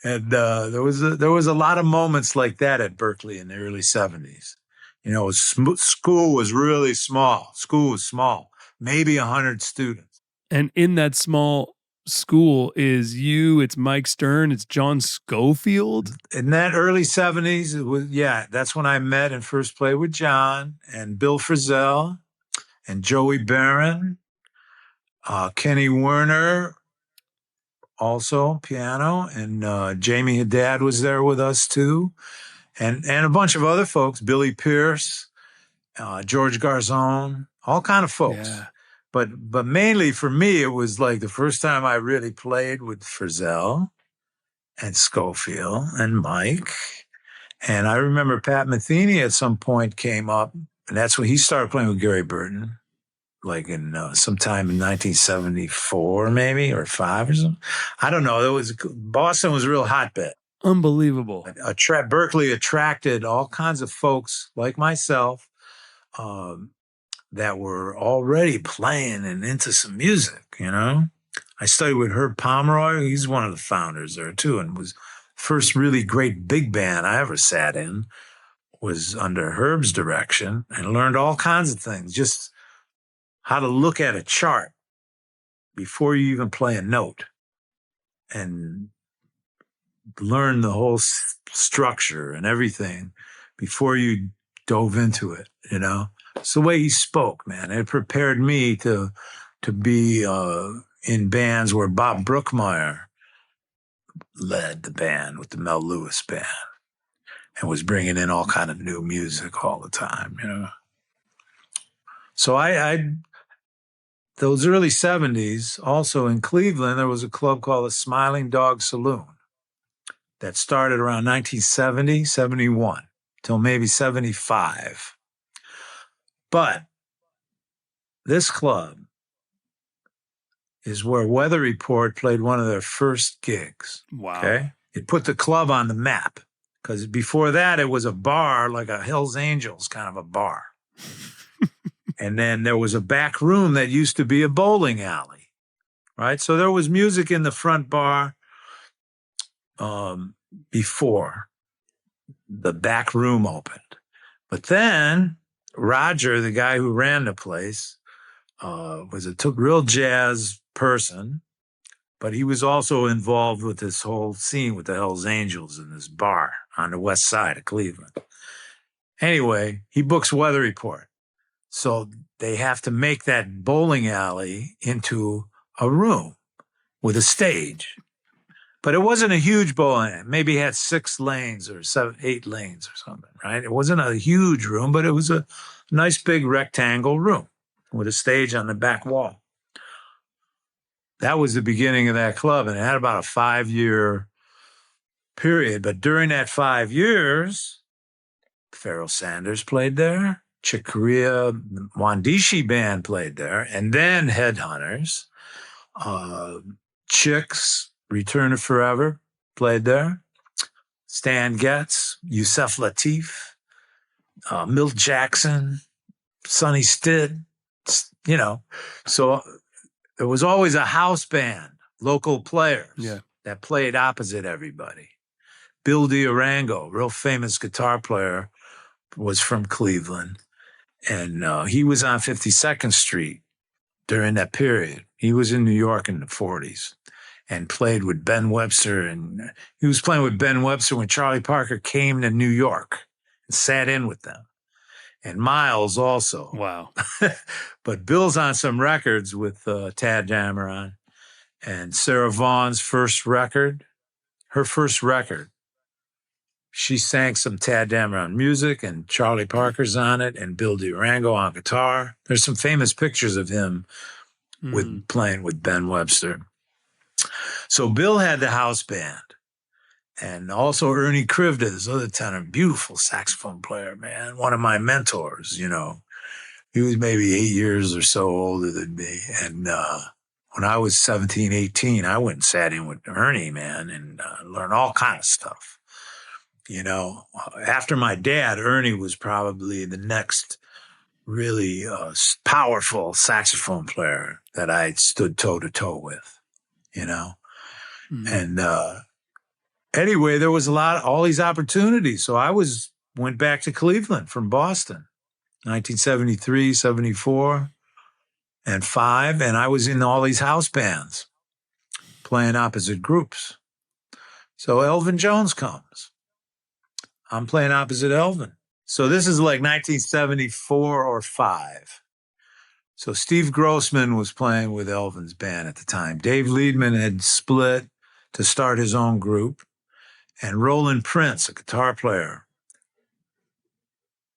And there was a lot of moments like that at Berklee in the early 70s. You know, school was really small. School was small, maybe 100 students. And in that small school is you, it's Mike Stern, it's John Scofield. In that early 70s, it was, that's when I met and first played with John and Bill Frisell and Joey Barron, Kenny Werner, also piano, and Jamie Haddad was there with us too, and a bunch of other folks, Billy Pierce, George Garzone, all kind of folks. Yeah. But mainly for me, it was like the first time I really played with Frisell and Scofield and Mike. And I remember Pat Metheny at some point came up, and that's when he started playing with Gary Burton, like sometime in 1974 maybe, or 5 or something. I don't know. Boston was a real hotbed. Unbelievable. Berklee attracted all kinds of folks like myself, that were already playing and into some music, you know? I studied with Herb Pomeroy. He's one of the founders there too, and was first really great big band I ever sat in was under Herb's direction, and learned all kinds of things, just how to look at a chart before you even play a note and learn the whole structure and everything before you dove into it, you know? It's the way he spoke, man. It prepared me to be in bands where Bob Brookmeyer led the band with the Mel Lewis band and was bringing in all kind of new music all the time, you know. So those early 70s, also in Cleveland, there was a club called the Smiling Dog Saloon that started around 1970, 71, till maybe 75. But this club is where Weather Report played one of their first gigs. Wow. Okay? It put the club on the map because before that it was a bar, like a Hells Angels kind of a bar. And then there was a back room that used to be a bowling alley, right? So there was music in the front bar before the back room opened. But then Roger, the guy who ran the place, was a real jazz person, but he was also involved with this whole scene with the Hells Angels in this bar on the west side of Cleveland. Anyway, he books Weather Report. So they have to make that bowling alley into a room with a stage. But it wasn't a huge bowling alley. Maybe it had 6 lanes or 8 lanes or something, right? It wasn't a huge room, but it was a nice big rectangle room with a stage on the back wall. That was the beginning of that club, and it had about a 5-year period. But during that 5 years, Pharoah Sanders played there. Chick Corea, Wandishi band played there, and then Headhunters. Chicks, Return to Forever, played there. Stan Getz, Yusef Lateef, Milt Jackson, Sonny Stitt, you know. So there was always a house band, local players that played opposite everybody. Bill D'Arango, real famous guitar player, was from Cleveland. And he was on 52nd Street during that period. He was in New York in the 40s and played with Ben Webster. And he was playing with Ben Webster when Charlie Parker came to New York and sat in with them. And Miles also. Wow. But Bill's on some records with Tad Dameron. And Sarah Vaughan's first record, her first record, she sang some Tad Dameron music, and Charlie Parker's on it, and Bill D'Arango on guitar. There's some famous pictures of him with playing with Ben Webster. So Bill had the house band. And also Ernie Krivda, this other tenor, beautiful saxophone player, man. One of my mentors, you know. He was maybe 8 years or so older than me. And when I was 17, 18, I went and sat in with Ernie, man, and learned all kinds of stuff. You know, after my dad, Ernie was probably the next really powerful saxophone player that I stood toe-to-toe with, you know. And anyway, there was all these opportunities. So I went back to Cleveland from Boston, 1973, 74, and 5. And I was in all these house bands playing opposite groups. So Elvin Jones comes. I'm playing opposite Elvin. So this is like 1974 or 5. So Steve Grossman was playing with Elvin's band at the time. Dave Liedman had split to start his own group. And Roland Prince, a guitar player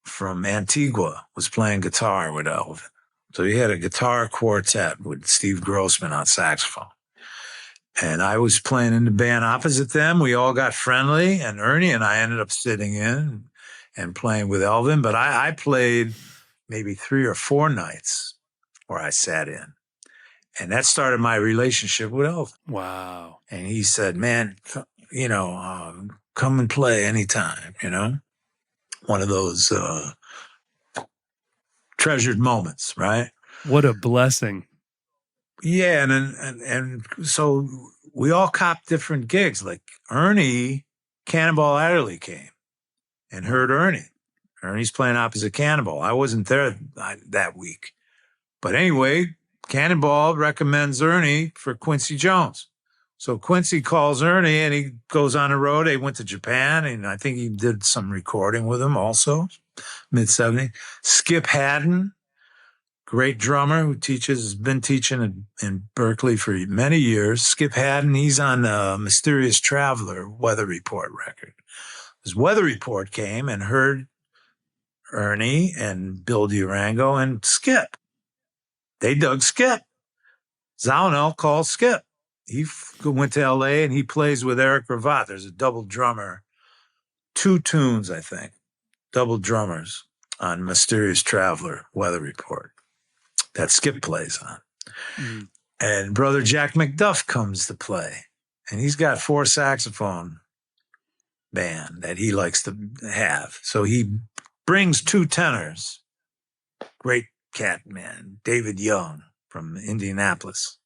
from Antigua, was playing guitar with Elvin. So he had a guitar quartet with Steve Grossman on saxophone. And I was playing in the band opposite them. We all got friendly, and Ernie and I ended up sitting in and playing with Elvin. But I played maybe 3 or 4 nights where I sat in. And that started my relationship with Elvin. Wow. And he said, man, you know, come and play anytime, you know? One of those treasured moments, right? What a blessing. Yeah, and so we all copped different gigs. Like Ernie, Cannonball Adderley came and heard Ernie. Ernie's playing opposite Cannonball. I wasn't there that week. But anyway, Cannonball recommends Ernie for Quincy Jones. So Quincy calls Ernie and he goes on the road. They went to Japan, and I think he did some recording with him also, mid-70s. Skip Haden, great drummer who has been teaching in Berklee for many years. Skip Haden, he's on the Mysterious Traveler Weather Report record. His Weather Report came and heard Ernie and Bill D'Arango and Skip. They dug Skip. Zaunel called Skip. He went to L.A. and he plays with Eric Gravatt. There's a double drummer, 2 tunes, I think, double drummers on Mysterious Traveler Weather Report that Skip plays on. And brother Jack McDuff comes to play, and he's got 4 saxophone band that he likes to have. So he brings 2 tenors, great cat man, David Young from Indianapolis,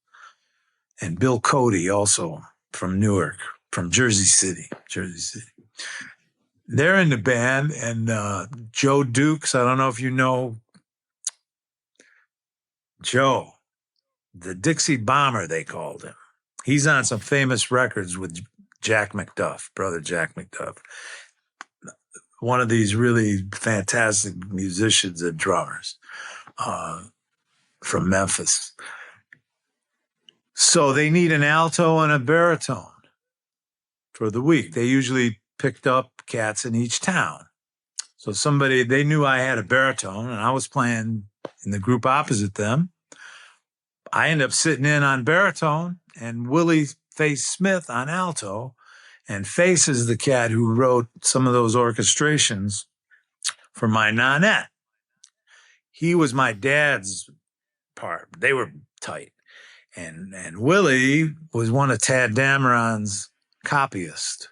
and Bill Cody also from Newark, from Jersey City. They're in the band, and Joe Dukes, I don't know if you know Joe, the Dixie Bomber, they called him. He's on some famous records with Jack McDuff, brother Jack McDuff. One of these really fantastic musicians and drummers from Memphis. So they need an alto and a baritone for the week. They usually picked up cats in each town. So they knew I had a baritone, and I was playing in the group opposite them. I ended up sitting in on baritone, and Willie Face Smith on alto. And Face is the cat who wrote some of those orchestrations for my nonette. He was my dad's part. They were tight. And Willie was one of Tad Dameron's copyists.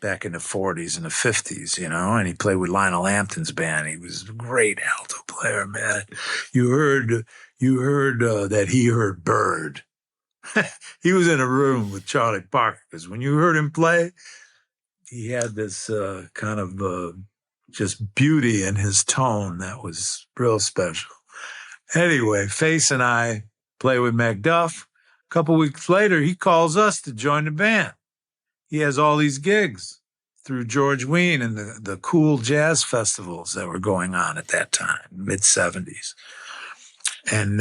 back in the 40s and the 50s, and he played with Lionel Hampton's band. He was a great alto player, man. You heard that he heard Bird. He was in a room with Charlie Parker, because when you heard him play, he had this kind of just beauty in his tone that was real special. Anyway, Face and I play with MacDuff. A couple weeks later, he calls us to join the band. He has all these gigs through George Wein and the cool jazz festivals that were going on at that time, mid-'70s. And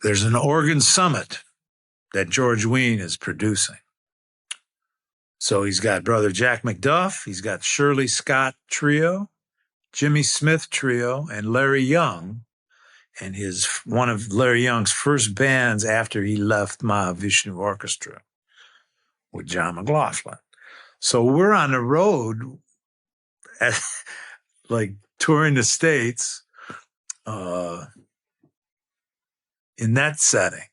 there's an organ summit that George Wein is producing. So he's got Brother Jack McDuff, he's got Shirley Scott Trio, Jimmy Smith Trio, and Larry Young, and one of Larry Young's first bands after he left Mahavishnu Orchestra with John McLaughlin. So we're on the road, touring the States in that setting.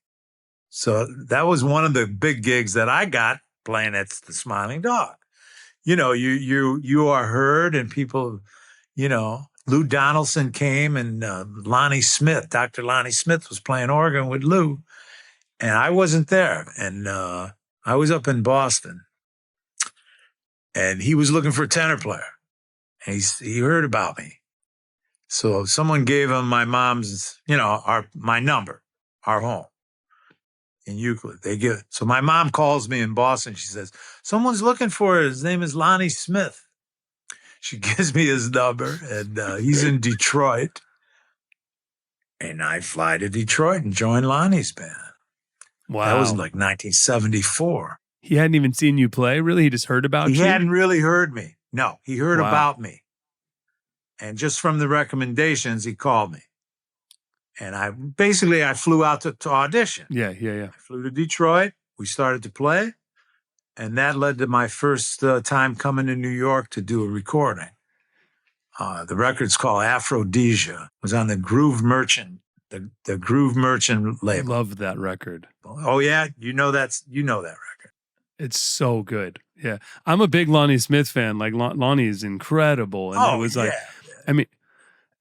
So that was one of the big gigs that I got playing at the Smiling Dog. You are heard, and people, Lou Donaldson came, and Lonnie Smith, Dr. Lonnie Smith, was playing organ with Lou, and I wasn't there. And I was up in Boston, and he was looking for a tenor player, and he heard about me. So someone gave him my mom's, my number, our home in Euclid. So my mom calls me in Boston. She says, someone's looking for it. His name is Lonnie Smith. She gives me his number, and he's in Detroit. And I fly to Detroit and join Lonnie's band. Wow. That was like 1974. He hadn't even seen you play? Really? He just heard about you? He hadn't really heard me. No, he heard about me. And just from the recommendations, he called me. And I flew out to audition. Yeah. I flew to Detroit. We started to play. And that led to my first time coming to New York to do a recording. The record's called Aphrodisia. It was on the Groove Merchant, the Groove Merchant label. Love that record. Oh yeah, you know that record. It's so good. Yeah, I'm a big Lonnie Smith fan. Like Lonnie is incredible, and it was like, yeah.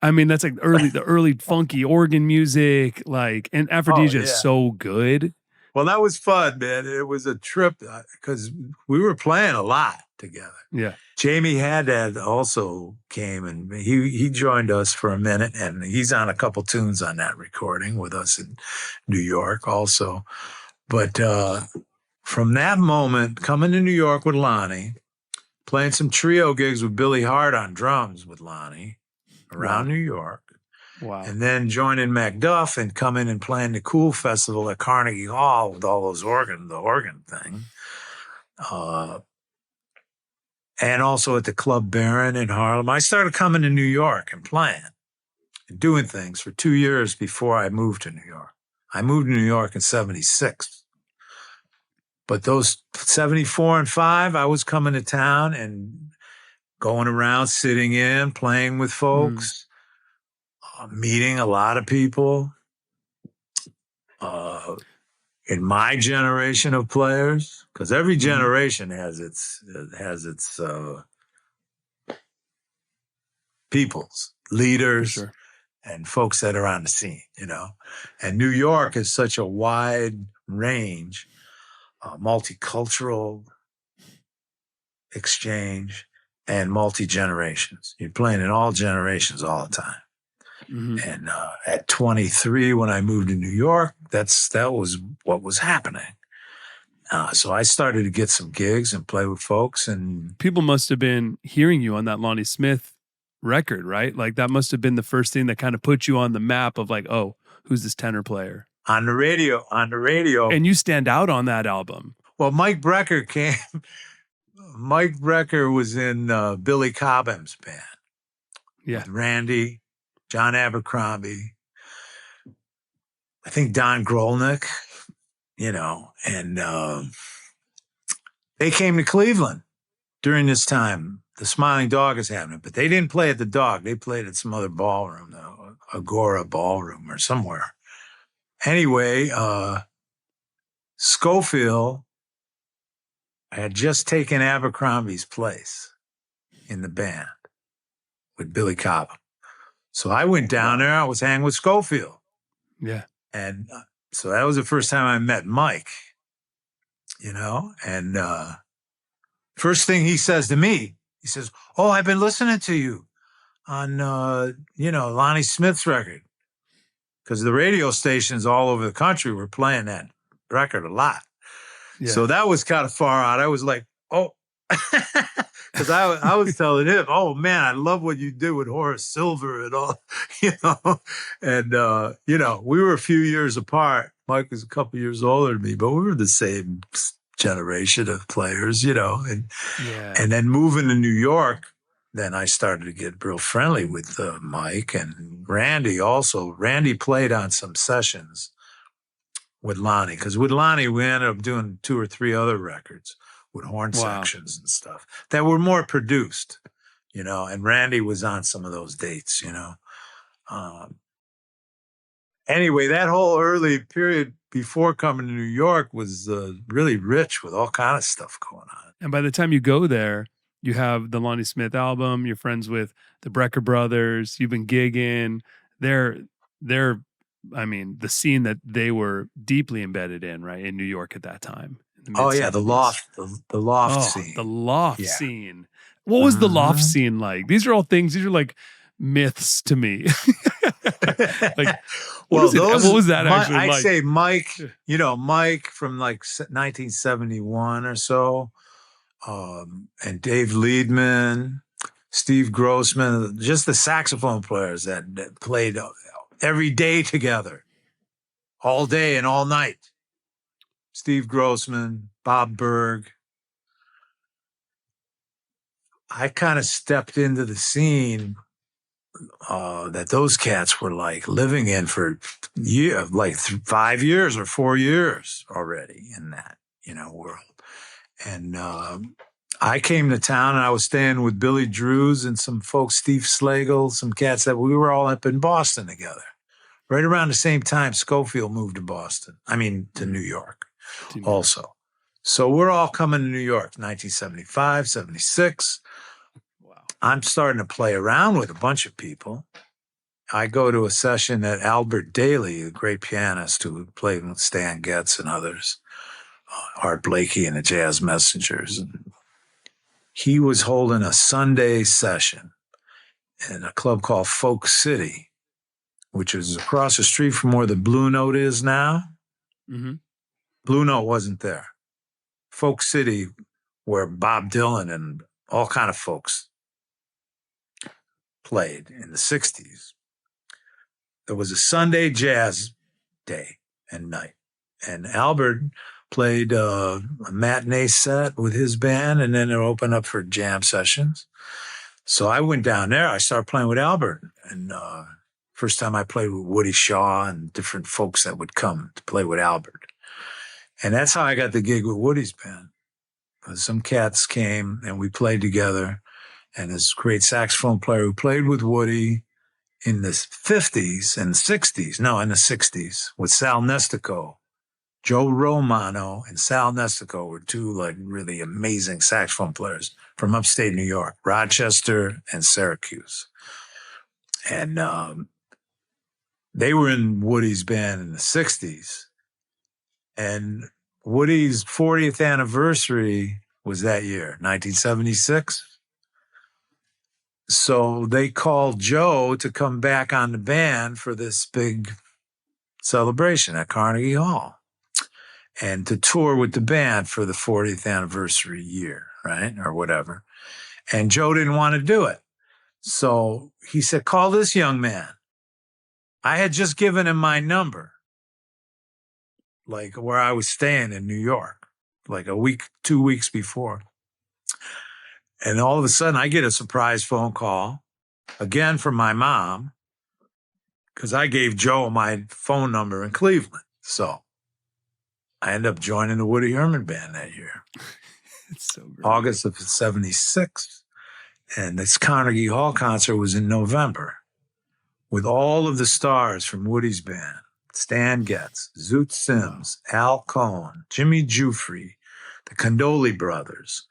I mean that's like the early funky organ music. And Aphrodisia is so good. Well, that was fun, man. It was a trip because we were playing a lot together. Yeah. Jamie Haddad also came, and he joined us for a minute, and he's on a couple tunes on that recording with us in New York also. But from that moment, coming to New York with Lonnie, playing some trio gigs with Billy Hart on drums with Lonnie around New York. Wow. And then joining MacDuff and coming and playing the Cool Festival at Carnegie Hall with all those the organ thing. And also at the Club Baron in Harlem. I started coming to New York and playing and doing things for 2 years before I moved to New York. I moved to New York in 76. But those 74 and 5, I was coming to town and going around, sitting in, playing with folks. Meeting a lot of people in my generation of players, because every generation has its peoples, leaders, and folks that are on the scene, And New York is such a wide range, multicultural exchange, and multi-generations. You're playing in all generations all the time. Mm-hmm. And at 23, when I moved to New York, that was what was happening. So I started to get some gigs and play with folks. And people must have been hearing you on that Lonnie Smith record, right? Like that must have been the first thing that kind of put you on the map of like, oh, who's this tenor player? On the radio. And you stand out on that album. Well, Mike Brecker came. Mike Brecker was in Billy Cobham's band. Yeah. With Randy, John Abercrombie, I think Don Grolnick, and they came to Cleveland during this time. The Smiling Dog is happening, but they didn't play at the Dog. They played at some other ballroom, the Agora Ballroom or somewhere. Anyway, Scofield I had just taken Abercrombie's place in the band with Billy Cobham. So I went down there. I was hanging with Scofield. Yeah. And so that was the first time I met Mike, you know, and first thing he says to me, he says, "Oh, I've been listening to you on, Lonnie Smith's record." Because the radio stations all over the country were playing that record a lot. Yeah. So that was kind of far out. I was like, oh, because I was telling him, "Oh, man, I love what you did with Horace Silver and all," And, we were a few years apart. Mike was a couple years older than me, but we were the same generation of players, And then moving to New York, then I started to get real friendly with Mike and Randy also. Randy played on some sessions with Lonnie, because with Lonnie, we ended up doing 2 or 3 other records with horn sections and stuff that were more produced, and Randy was on some of those dates, Anyway, that whole early period before coming to New York was really rich with all kind of stuff going on. And by the time you go there, you have the Lonnie Smith album, you're friends with the Brecker brothers, you've been gigging. They're the scene that they were deeply embedded in, right, in New York at that time. Oh, yeah, the loft scene. The loft scene. What was the loft scene like? These are like myths to me. What was that actually like? I'd say Mike, Mike from like 1971 or so, and Dave Liedman, Steve Grossman, just the saxophone players that played every day together, all day and all night. Steve Grossman, Bob Berg. I kind of stepped into the scene that those cats were like living in for 5 years or 4 years already in that, world. And I came to town and I was staying with Billy Drews and some folks, Steve Slagle, some cats that we were all up in Boston together. Right around the same time, Scofield moved to New York also. So we're all coming to New York, 1975, 76. I'm starting to play around with a bunch of people. I go to a session at Albert Daly, a great pianist who played with Stan Getz and others, Art Blakey and the Jazz Messengers. And he was holding a Sunday session in a club called Folk City, which is across the street from where the Blue Note is now. Mm-hmm. Blue Note wasn't there. Folk City, where Bob Dylan and all kind of folks played in the 60s. There was a Sunday jazz day and night. And Albert played a matinee set with his band, and then it opened up for jam sessions. So I went down there. I started playing with Albert. And first time I played with Woody Shaw and different folks that would come to play with Albert. And that's how I got the gig with Woody's band. Some cats came and we played together. And this great saxophone player who played with Woody in the 50s and 60s, in the 60s, with Sal Nestico. Joe Romano and Sal Nestico were 2 really amazing saxophone players from upstate New York, Rochester and Syracuse. And they were in Woody's band in the 60s. And Woody's 40th anniversary was that year, 1976. So they called Joe to come back on the band for this big celebration at Carnegie Hall and to tour with the band for the 40th anniversary year, right? Or whatever. And Joe didn't want to do it. So he said, "Call this young man." I had just given him my number, where I was staying in New York, 2 weeks before. And all of a sudden, I get a surprise phone call, again from my mom, because I gave Joe my phone number in Cleveland. So I ended up joining the Woody Herman Band that year. It's so great. August of 76. And this Carnegie Hall concert was in November with all of the stars from Woody's band. Stan Getz, Zoot Sims, Al Cohn, Jimmy Giuffre, the Condoli brothers,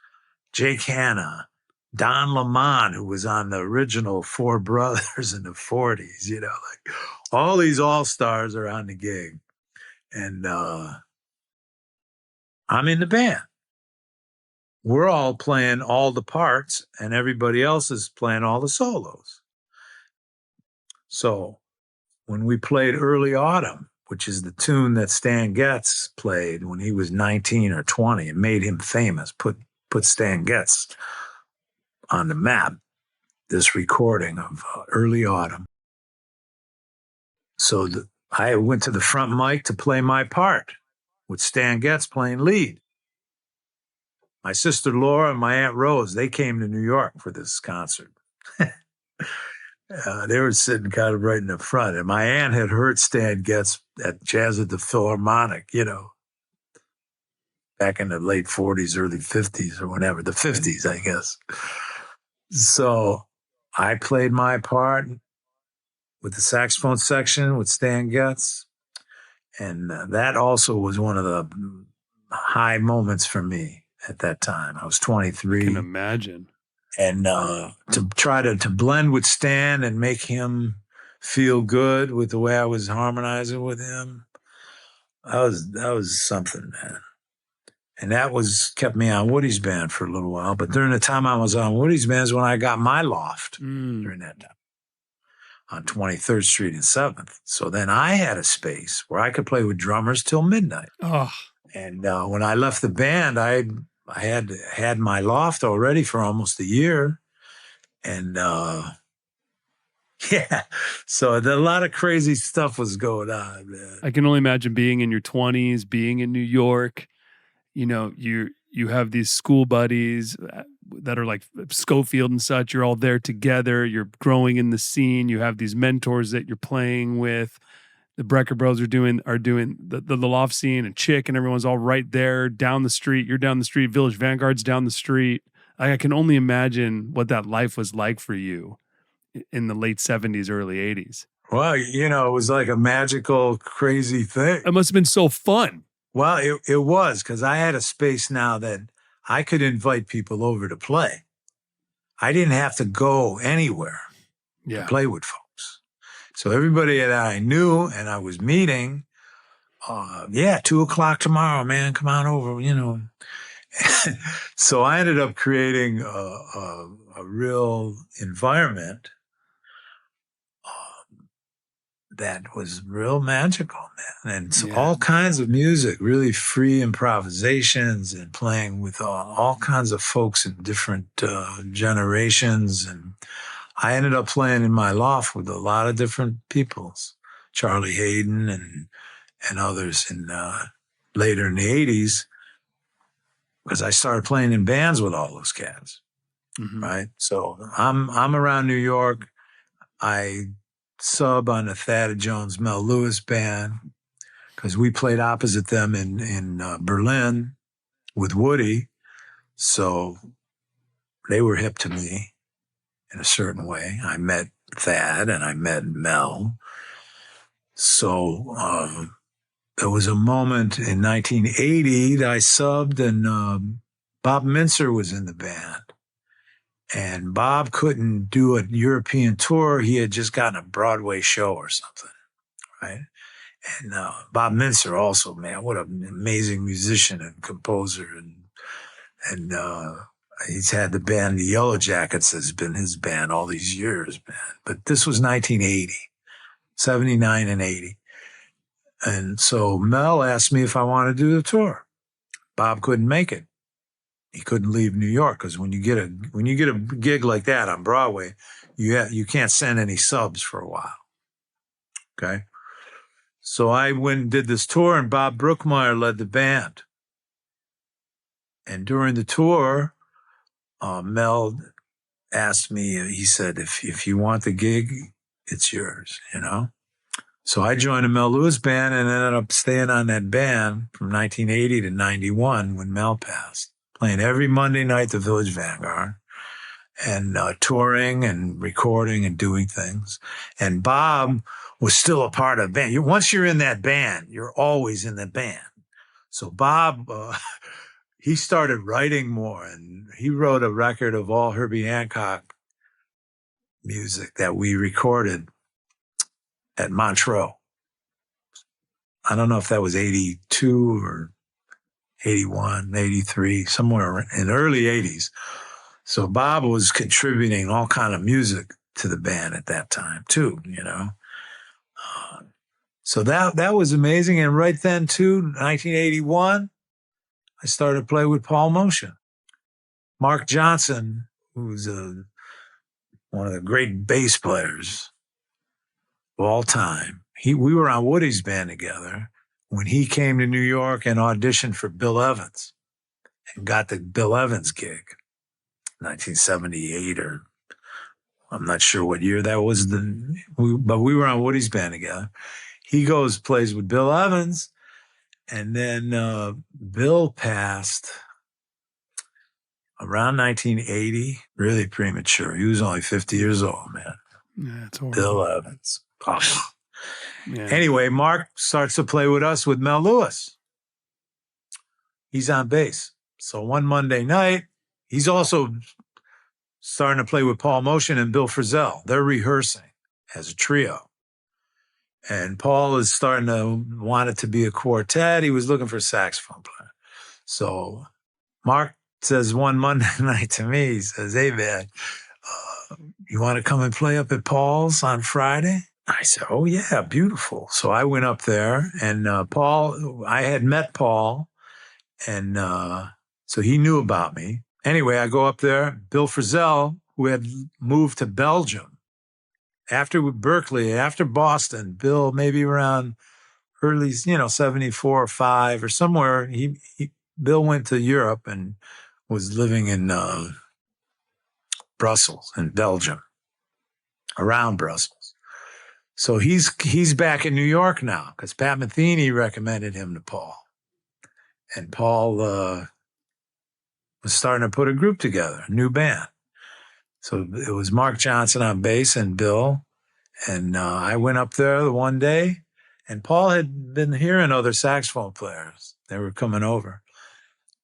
Jake Hanna, Don Lemon, who was on the original Four Brothers in the 40s, you know, like all these all-stars are on the gig. And I'm in the band. We're all playing all the parts and everybody else is playing all the solos. So when we played Early Autumn, which is the tune that Stan Getz played when he was 19 or 20 and made him famous, put Stan Getz on the map, this recording of Early Autumn. So I went to the front mic to play my part with Stan Getz playing lead. My sister Laura and my Aunt Rose, they came to New York for this concert. They were sitting kind of right in the front. And my aunt had heard Stan Getz at Jazz at the Philharmonic, you know, back in the late 40s, early 50s or whatever, the 50s, I guess. So I played my part with the saxophone section with Stan Getz. And that also was one of the high moments for me at that time. I was 23. I can imagine. And to try to blend with Stan and make him feel good with the way I was harmonizing with him, that was something, man. And that kept me on Woody's band for a little while. But during the time I was on Woody's band is when I got my loft during that time on 23rd Street and 7th. So then I had a space where I could play with drummers till midnight. Oh. And when I left the band, I had my loft already for almost a year. And yeah, so a lot of crazy stuff was going on, man. I can only imagine being in your 20s, being in New York. You know, you have these school buddies that are like Scofield and such. You're all there together. You're growing in the scene. You have these mentors that you're playing with. The Brecker brothers are doing the loft scene, and Chick and everyone's all right there down the street. You're down the street. Village Vanguard's down the street. I can only imagine what that life was like for you in the late 70s, early 80s. Well, you know, it was like a magical, crazy thing. It must have been so fun. Well, it was, because I had a space now that I could invite people over to play. I didn't have to go anywhere to play with folks. So everybody that I knew and I was meeting, 2:00 tomorrow, man, come on over, you know. So I ended up creating a real environment that was real magical, man. And so all kinds of music, really free improvisations and playing with all kinds of folks in different generations. And I ended up playing in my loft with a lot of different peoples, Charlie Haden and others later in the 80s, because I started playing in bands with all those cats, right? So I'm around New York. I sub on the Thad Jones Mel Lewis band because we played opposite them in Berlin with Woody. So they were hip to me in a certain way. I met Thad and I met Mel. So there was a moment in 1980 that I subbed, and Bob Mintzer was in the band. And Bob couldn't do a European tour. He had just gotten a Broadway show or something, right? And Bob Mintzer also, man, what an amazing musician and composer. And he's had the band, the Yellow Jackets has been his band all these years, man. But this was 1980, 79 and 80. And so Mel asked me if I wanted to do the tour. Bob couldn't make it. He couldn't leave New York because when you get a gig like that on Broadway, you can't send any subs for a while. Okay, so I went and did this tour, and Bob Brookmeyer led the band. And during the tour, Mel asked me. He said, "If you want the gig, it's yours." You know. So I joined the Mel Lewis band and ended up staying on that band from 1980 to 91 when Mel passed. Playing every Monday night the Village Vanguard and touring and recording and doing things. And Bob was still a part of the band. Once you're in that band, you're always in the band. So Bob he started writing more, and he wrote a record of all Herbie Hancock music that we recorded at Montreux. I don't know if that was 82 or 81, 83, somewhere in the early 80s. So Bob was contributing all kind of music to the band at that time too, you know. So that was amazing. And right then too, 1981, I started to play with Paul Motian. Mark Johnson, who's one of the great bass players of all time. We were on Woody's band together when he came to New York and auditioned for Bill Evans and got the Bill Evans gig, 1978 or I'm not sure what year that was. But we were on Woody's band together. He goes, plays with Bill Evans, and then Bill passed around 1980, really premature. He was only 50 years old, man. Yeah, it's horrible. Bill Evans. Oh. Yeah. Anyway, Mark starts to play with us with Mel Lewis. He's on bass. So one Monday night, he's also starting to play with Paul Motian and Bill Frisell. They're rehearsing as a trio. And Paul is starting to want it to be a quartet. He was looking for a saxophone player. So Mark says one Monday night to me, he says, "Hey, man, you want to come and play up at Paul's on Friday?" I said, "Oh, yeah, beautiful." So I went up there, and Paul, I had met Paul, and so he knew about me. Anyway, I go up there. Bill Frisell, who had moved to Belgium, after Berklee, after Boston, Bill, maybe around early, 74 or 5 or somewhere, Bill went to Europe and was living in Brussels, in Belgium, around Brussels. So he's back in New York now because Pat Metheny recommended him to Paul. And Paul was starting to put a group together, a new band. So it was Mark Johnson on bass and Bill. And I went up there the one day, and Paul had been hearing other saxophone players. They were coming over.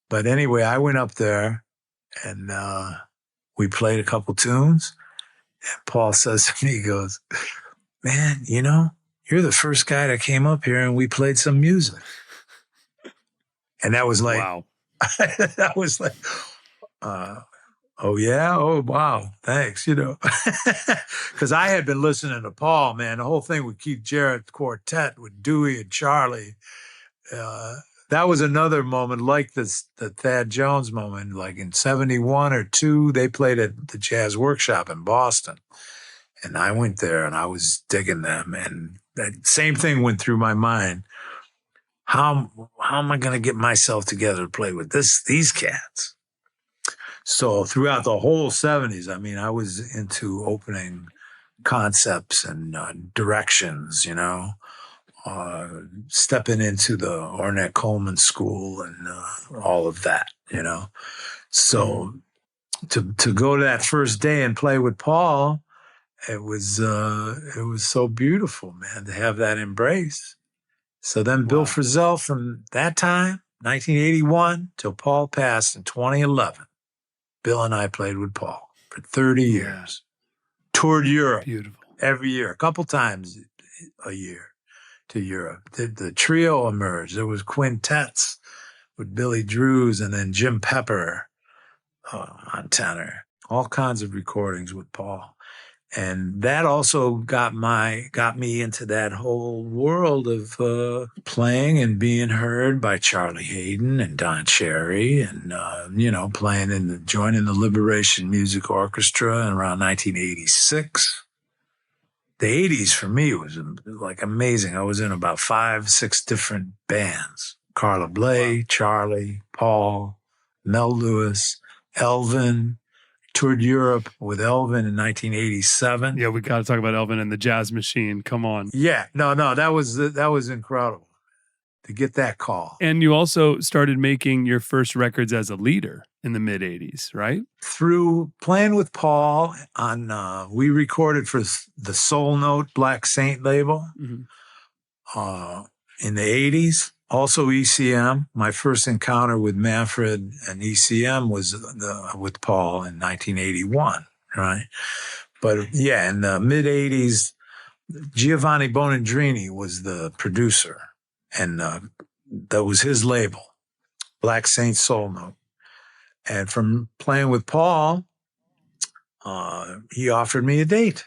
But anyway, I went up there, and we played a couple tunes. And Paul says to me, he goes, "Man, you're the first guy that came up here, and we played some music." And that was like, wow. that was like, oh, yeah? Oh, wow. Thanks, Because I had been listening to Paul, man, the whole thing with Keith Jarrett's quartet with Dewey and Charlie. That was another moment like the Thad Jones moment, like in 71 or 2, they played at the Jazz Workshop in Boston. And I went there and I was digging them. And that same thing went through my mind. How am I going to get myself together to play with these cats? So throughout the whole 70s, I was into opening concepts and directions, stepping into the Ornette Coleman School and all of that, So to go to that first day and play with Paul, it was so beautiful, man, to have that embrace. So then Bill Frisell from that time, 1981, till Paul passed in 2011. Bill and I played with Paul for 30 years. Toured Europe every year, a couple times a year to Europe. The trio emerged. There was quintets with Billy Drews and then Jim Pepper on tenor. All kinds of recordings with Paul. And that also got me into that whole world of playing and being heard by Charlie Haden and Don Cherry and, joining the Liberation Music Orchestra in around 1986. The 80s for me was like amazing. I was in about 5-6 different bands. Carla Bley, Charlie, Paul, Mel Lewis, Elvin. Toured Europe with Elvin in 1987. Yeah, we got to talk about Elvin and the Jazz Machine. Come on. Yeah, no, that was incredible to get that call. And you also started making your first records as a leader in the mid 80s, right? Through playing with Paul on, we recorded for the Soul Note Black Saint label in the 80s. Also ECM. My first encounter with Manfred and ECM was with Paul in 1981, right? But yeah, in the mid 80s, Giovanni Bonandrini was the producer, and that was his label, Black Saint Soul Note. And from playing with Paul, he offered me a date.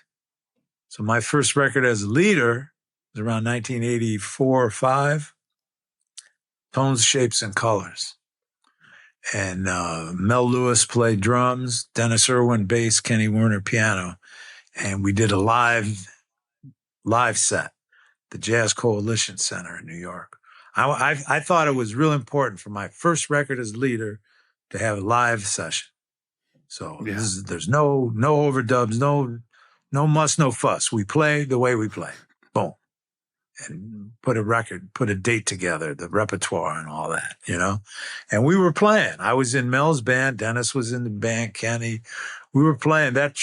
So my first record as a leader was around 1984 or 5, Tones, Shapes, and Colors. And Mel Lewis played drums, Dennis Irwin bass, Kenny Werner piano. And we did a live set, the Jazz Coalition Center in New York. I thought it was real important for my first record as leader to have a live session. So there's no overdubs, no muss, no fuss. We play the way we play. Boom. And put a date together, the repertoire and all that, you know? And we were playing. I was in Mel's band. Dennis was in the band, Kenny. We were playing that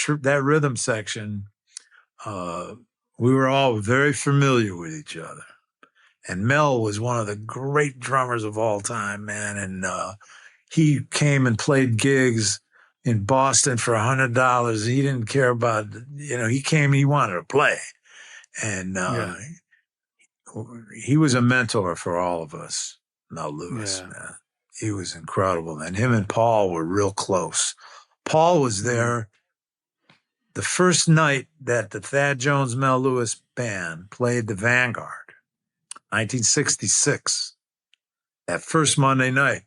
rhythm section. We were all very familiar with each other. And Mel was one of the great drummers of all time, man. And he came and played gigs in Boston for $100. He didn't care about, he came, he wanted to play. And he was a mentor for all of us, Mel Lewis, man. He was incredible. And him and Paul were real close. Paul was there the first night that the Thad Jones, Mel Lewis band played the Vanguard, 1966. That first Monday night,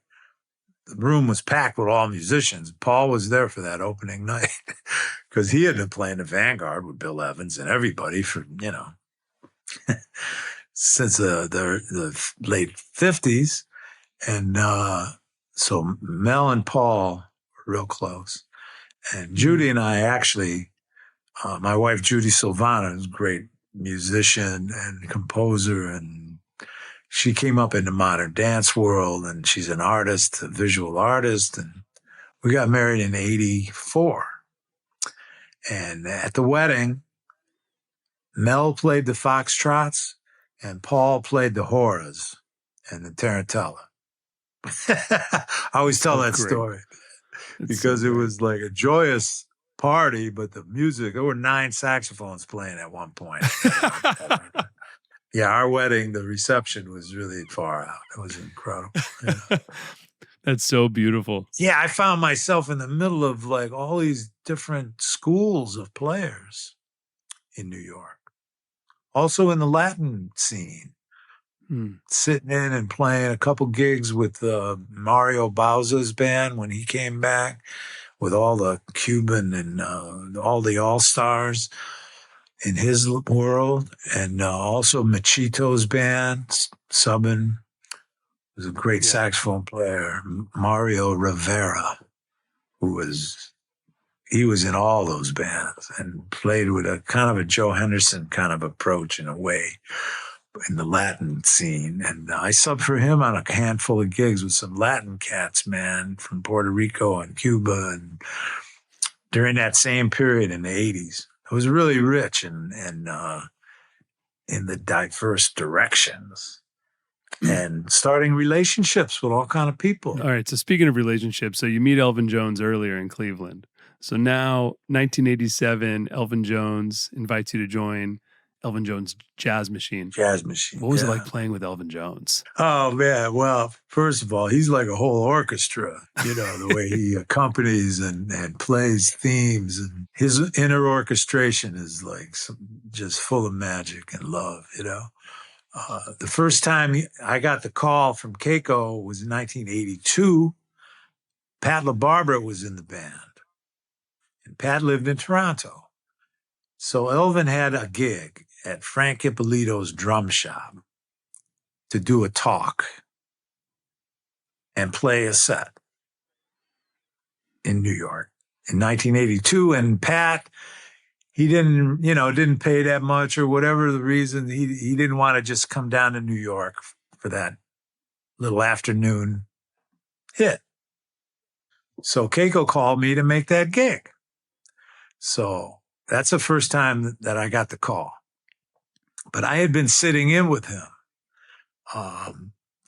the room was packed with all musicians. Paul was there for that opening night because he had been playing the Vanguard with Bill Evans and everybody for, since the late 50s. And so Mel and Paul were real close. And Judi and I actually, my wife, Judi Silvano, is a great musician and composer, and she came up in the modern dance world, and she's an artist, a visual artist, and we got married in 84. And at the wedding, Mel played the foxtrots, and Paul played the horas and the tarantella. I always tell that story because it was like a joyous party, but the music, there were 9 saxophones playing at one point. Yeah, our wedding, the reception was really far out. It was incredible. Yeah. That's so beautiful. Yeah, I found myself in the middle of like all these different schools of players in New York. Also in the Latin scene. Sitting in and playing a couple gigs with Mario Bauza's band when he came back with all the Cuban and all the all-stars in his world. And also Machito's band, subbing. Was a great saxophone player, Mario Rivera, he was in all those bands and played with a kind of a Joe Henderson kind of approach in a way in the Latin scene. And I subbed for him on a handful of gigs with some Latin cats, man, from Puerto Rico and Cuba. And during that same period in the 80s, it was really rich in the diverse directions and starting relationships with all kind of people. All right. So speaking of relationships, so you meet Elvin Jones earlier in Cleveland. So now 1987, Elvin Jones invites you to join Elvin Jones' Jazz Machine. Jazz Machine. What was it like playing with Elvin Jones? Oh, man. Well, first of all, he's like a whole orchestra, the way he accompanies and plays themes. And his inner orchestration is like just full of magic and love, The first time I got the call from Keiko was in 1982. Pat LaBarbera was in the band. And Pat lived in Toronto. So Elvin had a gig at Frank Ippolito's drum shop to do a talk and play a set in New York in 1982. And Pat, he didn't pay that much or whatever the reason. He didn't want to just come down to New York for that little afternoon hit. So Keiko called me to make that gig. So that's the first time that I got the call. But I had been sitting in with him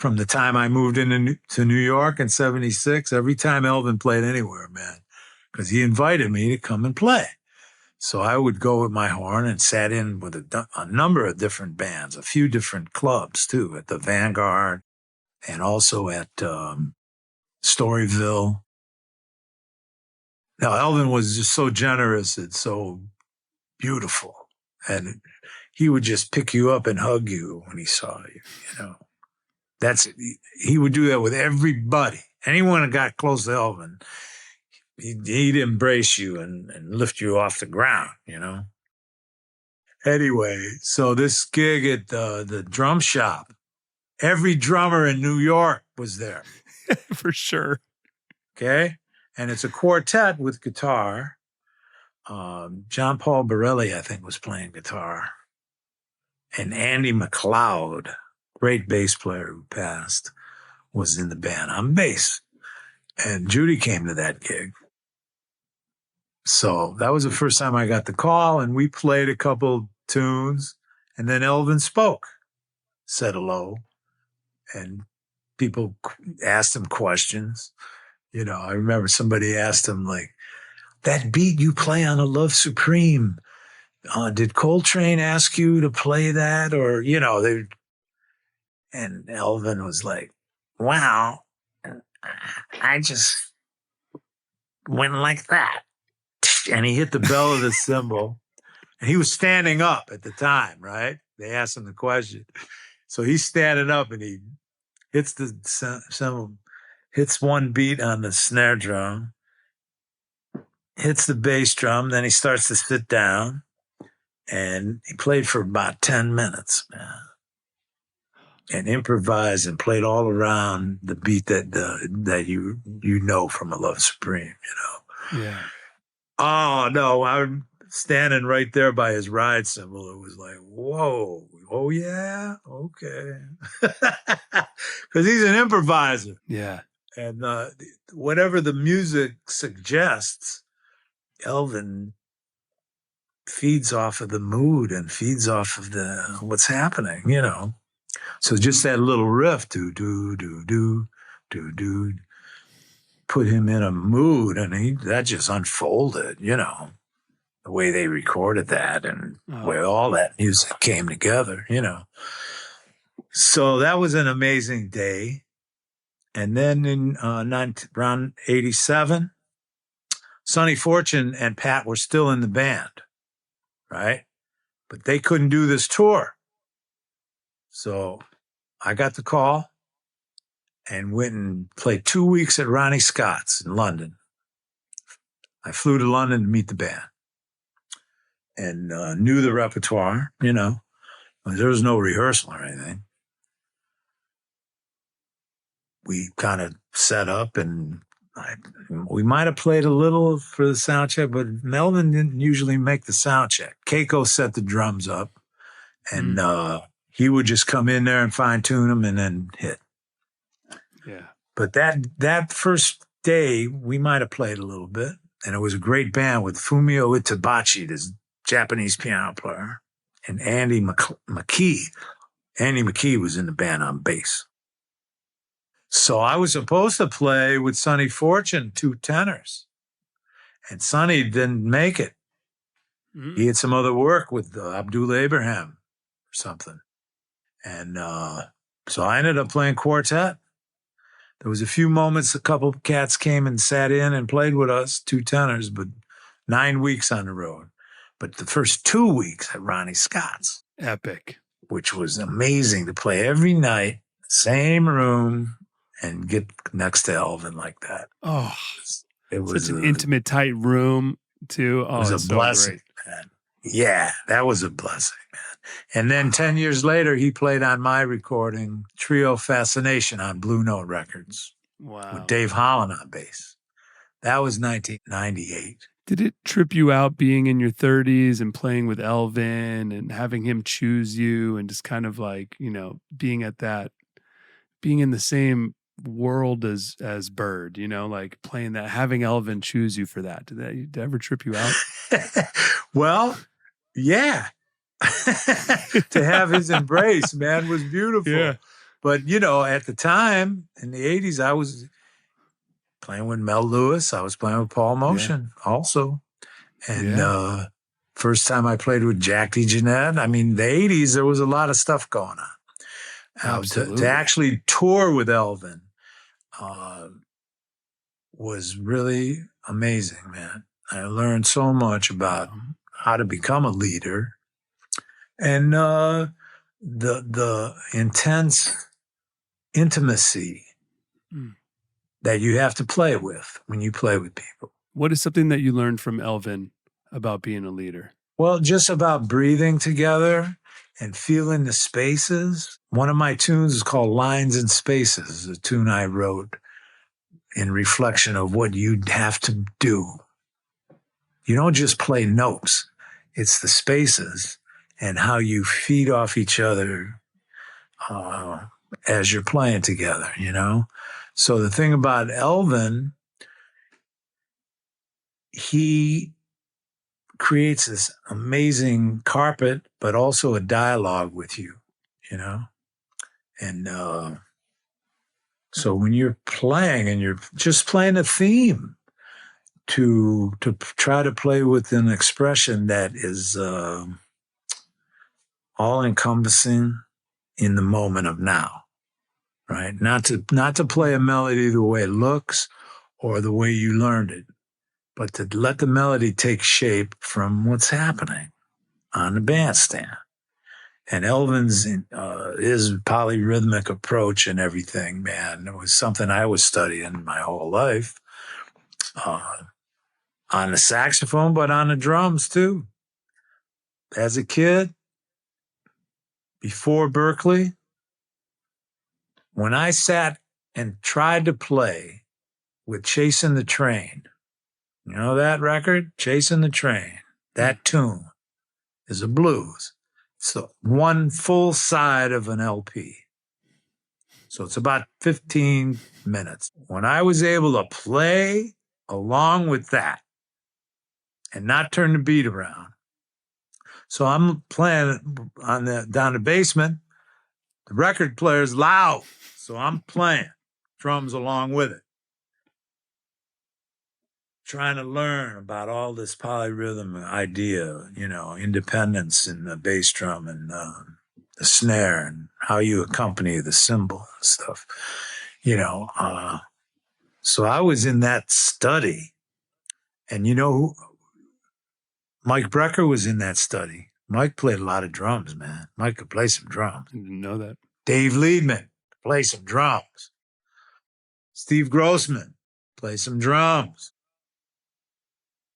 from the time I moved to New York in 76, every time Elvin played anywhere, man, because he invited me to come and play. So I would go with my horn and sat in with a number of different bands, a few different clubs too, at the Vanguard and also at Storyville. Now, Elvin was just so generous and so beautiful. And he would just pick you up and hug you when he saw you, you know. He would do that with everybody. Anyone that got close to Elvin, he'd embrace you and lift you off the ground, you know. Anyway, so this gig at the drum shop, every drummer in New York was there. For sure. Okay? And it's a quartet with guitar. John Paul Borelli, I think, was playing guitar. And Andy McLeod, great bass player who passed, was in the band on bass. And Judi came to that gig. So that was the first time I got the call, and we played a couple tunes, and then Elvin spoke, said hello, and people asked him questions. You know, I remember somebody asked him, like, that beat you play on A Love Supreme, did Coltrane ask you to play that? Or, you know, and Elvin was like, wow, I just went like that. And he hit the bell of the cymbal. And he was standing up at the time, right? They asked him the question. So he's standing up and he hits the cymbal, hits one beat on the snare drum, hits the bass drum, then he starts to sit down. And he played for about 10 minutes, man. And improvised and played all around the beat that you know from A Love Supreme, you know? Yeah. Oh, no, I'm standing right there by his ride cymbal. It was like, whoa, oh, yeah? Okay. Because he's an improviser. Yeah. And whatever the music suggests, Elvin feeds off of the mood and feeds off of what's happening, you know? So just that little riff, do, put him in a mood, and that just unfolded, you know, the way they recorded that and where all that music came together, you know. So that was an amazing day. And then in around 87, Sonny Fortune and Pat were still in the band, right? But they couldn't do this tour. So I got the call and went and played 2 weeks at Ronnie Scott's in London. I flew to London to meet the band and knew the repertoire, you know. There was no rehearsal or anything. We kind of set up and we might have played a little for the sound check, but Melvin didn't usually make the sound check. Keiko set the drums up and he would just come in there and fine tune them and then hit. Yeah. But that first day, we might have played a little bit. And it was a great band with Fumio Itabachi, this Japanese piano player, and Andy McKee. Andy McKee was in the band on bass. So I was supposed to play with Sonny Fortune, 2 tenors. And Sonny didn't make it. Mm-hmm. He had some other work with Abdul Abraham or something. And so I ended up playing quartet. There was a few moments a couple of cats came and sat in and played with us, 2 tenors, but 9 weeks on the road. But the first 2 weeks at Ronnie Scott's. Epic. Which was amazing to play every night, same room, and get next to Elvin like that. Oh, it was such an intimate, tight room, too. Oh, it was a blessing, man. Yeah, that was a blessing, man. And then 10 years later, he played on my recording, Trio Fascination on Blue Note Records. Wow. With Dave Holland on bass. That was 1998. Did it trip you out being in your 30s and playing with Elvin and having him choose you and just kind of like, you know, being in the same world as Bird, you know, like playing that, having Elvin choose you for that? Did that ever trip you out? Well, yeah. To have his embrace, man, was beautiful. Yeah. But, you know, at the time, in the 80s, I was playing with Mel Lewis. I was playing with Paul Motian also. And first time I played with Jack DeJohnette. I mean, the 80s, there was a lot of stuff going on. To actually tour with Elvin was really amazing, man. I learned so much about how to become a leader and the intense intimacy that you have to play with when you play with people. What is something that you learned from Elvin about being a leader? Well, just about breathing together and feeling the spaces. One of my tunes is called Lines and Spaces, a tune I wrote in reflection of what you'd have to do. You don't just play notes. It's the spaces and how you feed off each other as you're playing together, you know? So the thing about Elvin, he creates this amazing carpet, but also a dialogue with you, you know? And so when you're playing and you're just playing a theme, to try to play with an expression that is all-encompassing in the moment of now, right? Not to play a melody the way it looks or the way you learned it, but to let the melody take shape from what's happening on the bandstand. And Elvin's his polyrhythmic approach and everything, man, it was something I was studying my whole life. On the saxophone, but on the drums too. As a kid, before Berklee, when I sat and tried to play with Chasing the Train, you know that record, Chasing the Train, that tune is a blues. It's the one full side of an LP. So it's about 15 minutes. When I was able to play along with that, and not turn the beat around. So I'm playing down the basement. The record player's loud, so I'm playing drums along with it. Trying to learn about all this polyrhythm idea, you know, independence in the bass drum and the snare and how you accompany the cymbal and stuff, you know. So I was in that study. And you know who? Mike Brecker was in that study. Mike played a lot of drums, man. Mike could play some drums. I didn't know that. Dave Liedman play some drums. Steve Grossman play some drums.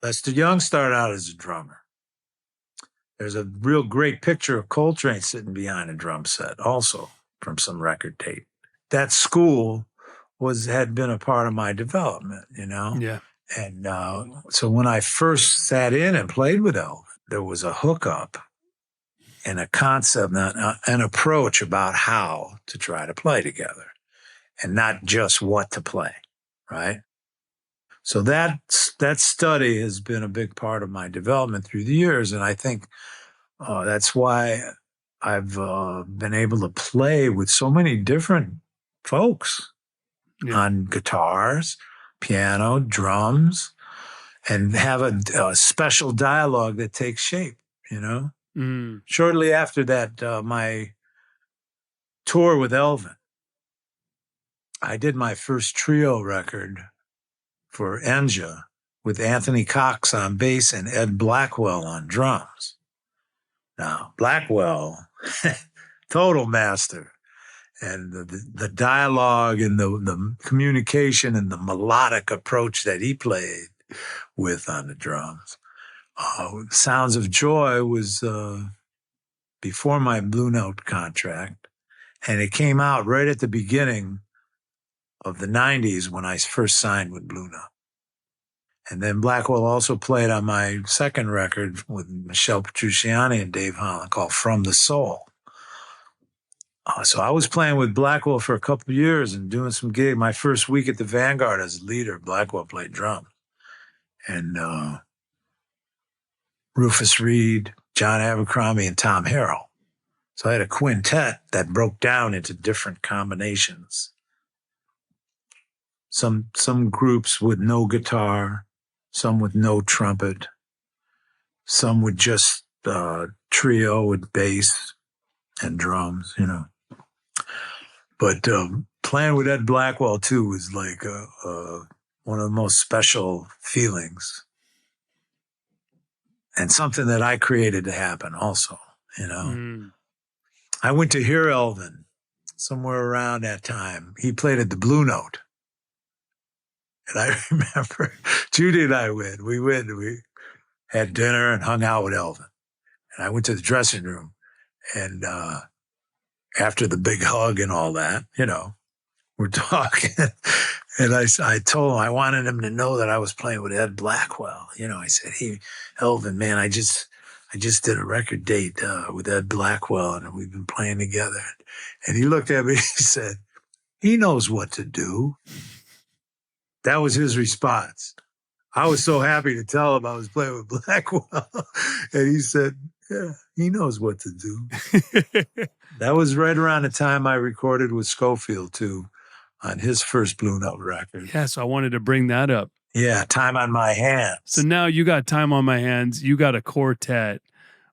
Lester Young started out as a drummer. There's a real great picture of Coltrane sitting behind a drum set also from some record tape. That school had been a part of my development, you know? Yeah. And so when I first sat in and played with Elvin, there was a hookup and a concept, an approach about how to try to play together and not just what to play, right? So that study has been a big part of my development through the years. And I think that's why I've been able to play with so many different folks on guitars, piano, drums, and have a special dialogue that takes shape, you know? Shortly after that, my tour with Elvin, I did my first trio record for Enja with Anthony Cox on bass and Ed Blackwell on drums. Now, Blackwell, total master. And the dialogue and the communication and the melodic approach that he played with on the drums. Sounds of Joy was before my Blue Note contract, and it came out right at the beginning of the 90s when I first signed with Blue Note. And then Blackwell also played on my second record with Michelle Petrucciani and Dave Holland called From the Soul. So I was playing with Blackwell for a couple of years and doing some gigs. My first week at the Vanguard as leader, Blackwell played drums. And Rufus Reed, John Abercrombie, and Tom Harrell So I had a quintet that broke down into different combinations. Some groups with no guitar, some with no trumpet, some with just trio with bass and drums, you know. But playing with Ed Blackwell too was like one of the most special feelings, and something that I created to happen also, you know. I went to hear Elvin somewhere around that time. He played at the Blue Note. And I remember Judi and I went. We had dinner and hung out with Elvin. And I went to the dressing room. And after the big hug and all that, you know, we're talking. And I told him I wanted him to know that I was playing with Ed Blackwell. You know, I said, hey, Elvin, man, I just did a record date with Ed Blackwell, and we've been playing together. And he looked at me and he said, he knows what to do. That was his response. I was so happy to tell him I was playing with Blackwell. And he said, yeah, he knows what to do. That was right around the time I recorded with Scofield, too, on his first Blue Note record. Yeah, so I wanted to bring that up. Yeah, Time on My Hands. So now you got Time on My Hands. You got a quartet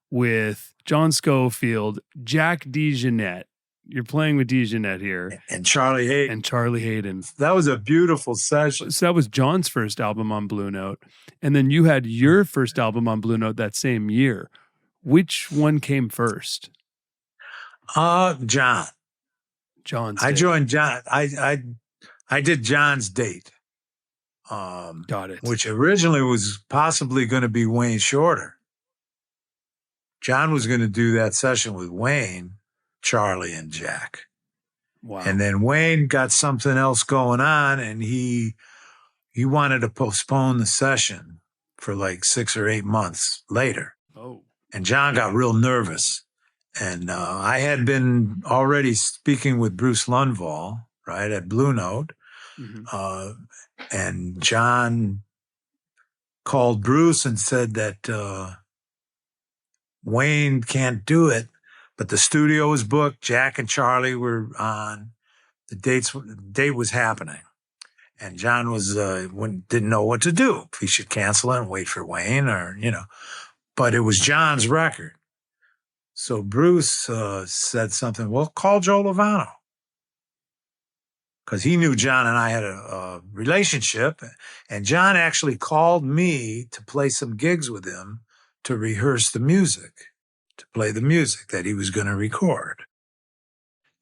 with John Scofield, Jack DeJohnette. You're playing with DeJohnette here. And Charlie Haden. That was a beautiful session. So that was John's first album on Blue Note. And then you had your first album on Blue Note that same year. Which one came first? John. John's I date. joined John. I did John's date. Got it. Which originally was possibly going to be Wayne Shorter. John was going to do that session with Wayne, Charlie, and Jack. Wow. And then Wayne got something else going on, and he wanted to postpone the session for like 6 or 8 months later. Oh. And John got real nervous. And I had been already speaking with Bruce Lundvall, right, at Blue Note. Mm-hmm. And John called Bruce and said that Wayne can't do it, but the studio was booked. Jack and Charlie were on. The date was happening. And John didn't know what to do. If he should cancel it and wait for Wayne or, you know. But it was John's record. So Bruce said something, well, call Joe Lovano. Because he knew John and I had a relationship. And John actually called me to play some gigs with him to rehearse the music, to play the music that he was going to record.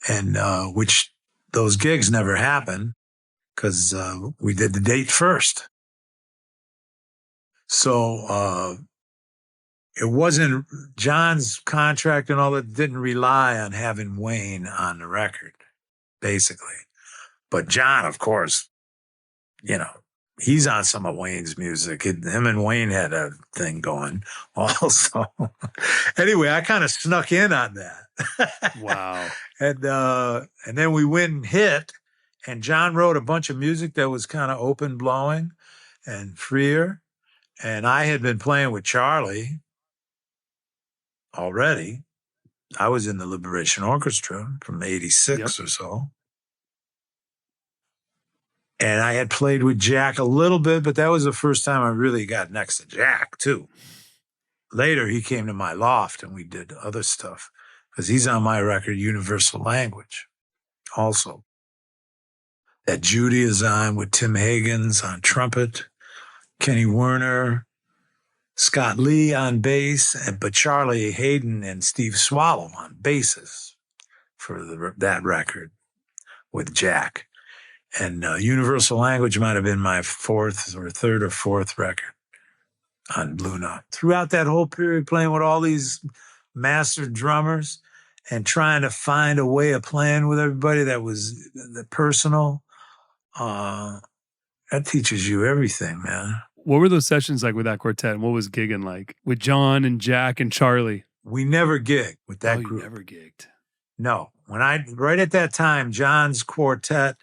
And which those gigs never happened because we did the date first. So it wasn't John's contract and all that didn't rely on having Wayne on the record, basically. But John, of course, you know, he's on some of Wayne's music. Him and Wayne had a thing going also. Anyway, I kind of snuck in on that. Wow. And then we went and hit, and John wrote a bunch of music that was kind of open blowing and freer. And I had been playing with Charlie already. I was in the Liberation Orchestra from 86 or so. And I had played with Jack a little bit, but that was the first time I really got next to Jack, too. Later, he came to my loft and we did other stuff because he's on my record, Universal Language, also. That Judi is on with Tim Higgins on trumpet, Kenny Werner, Scott Lee on bass, but Charlie Haden and Steve Swallow on basses for that record with Jack. And Universal Language might have been my third or fourth record on Blue Note. Throughout that whole period, playing with all these master drummers and trying to find a way of playing with everybody that was personal, that teaches you everything, man. What were those sessions like with that quartet? And what was gigging like with John and Jack and Charlie? We never gigged with that group. You never gigged? No. Right at that time, John's quartet,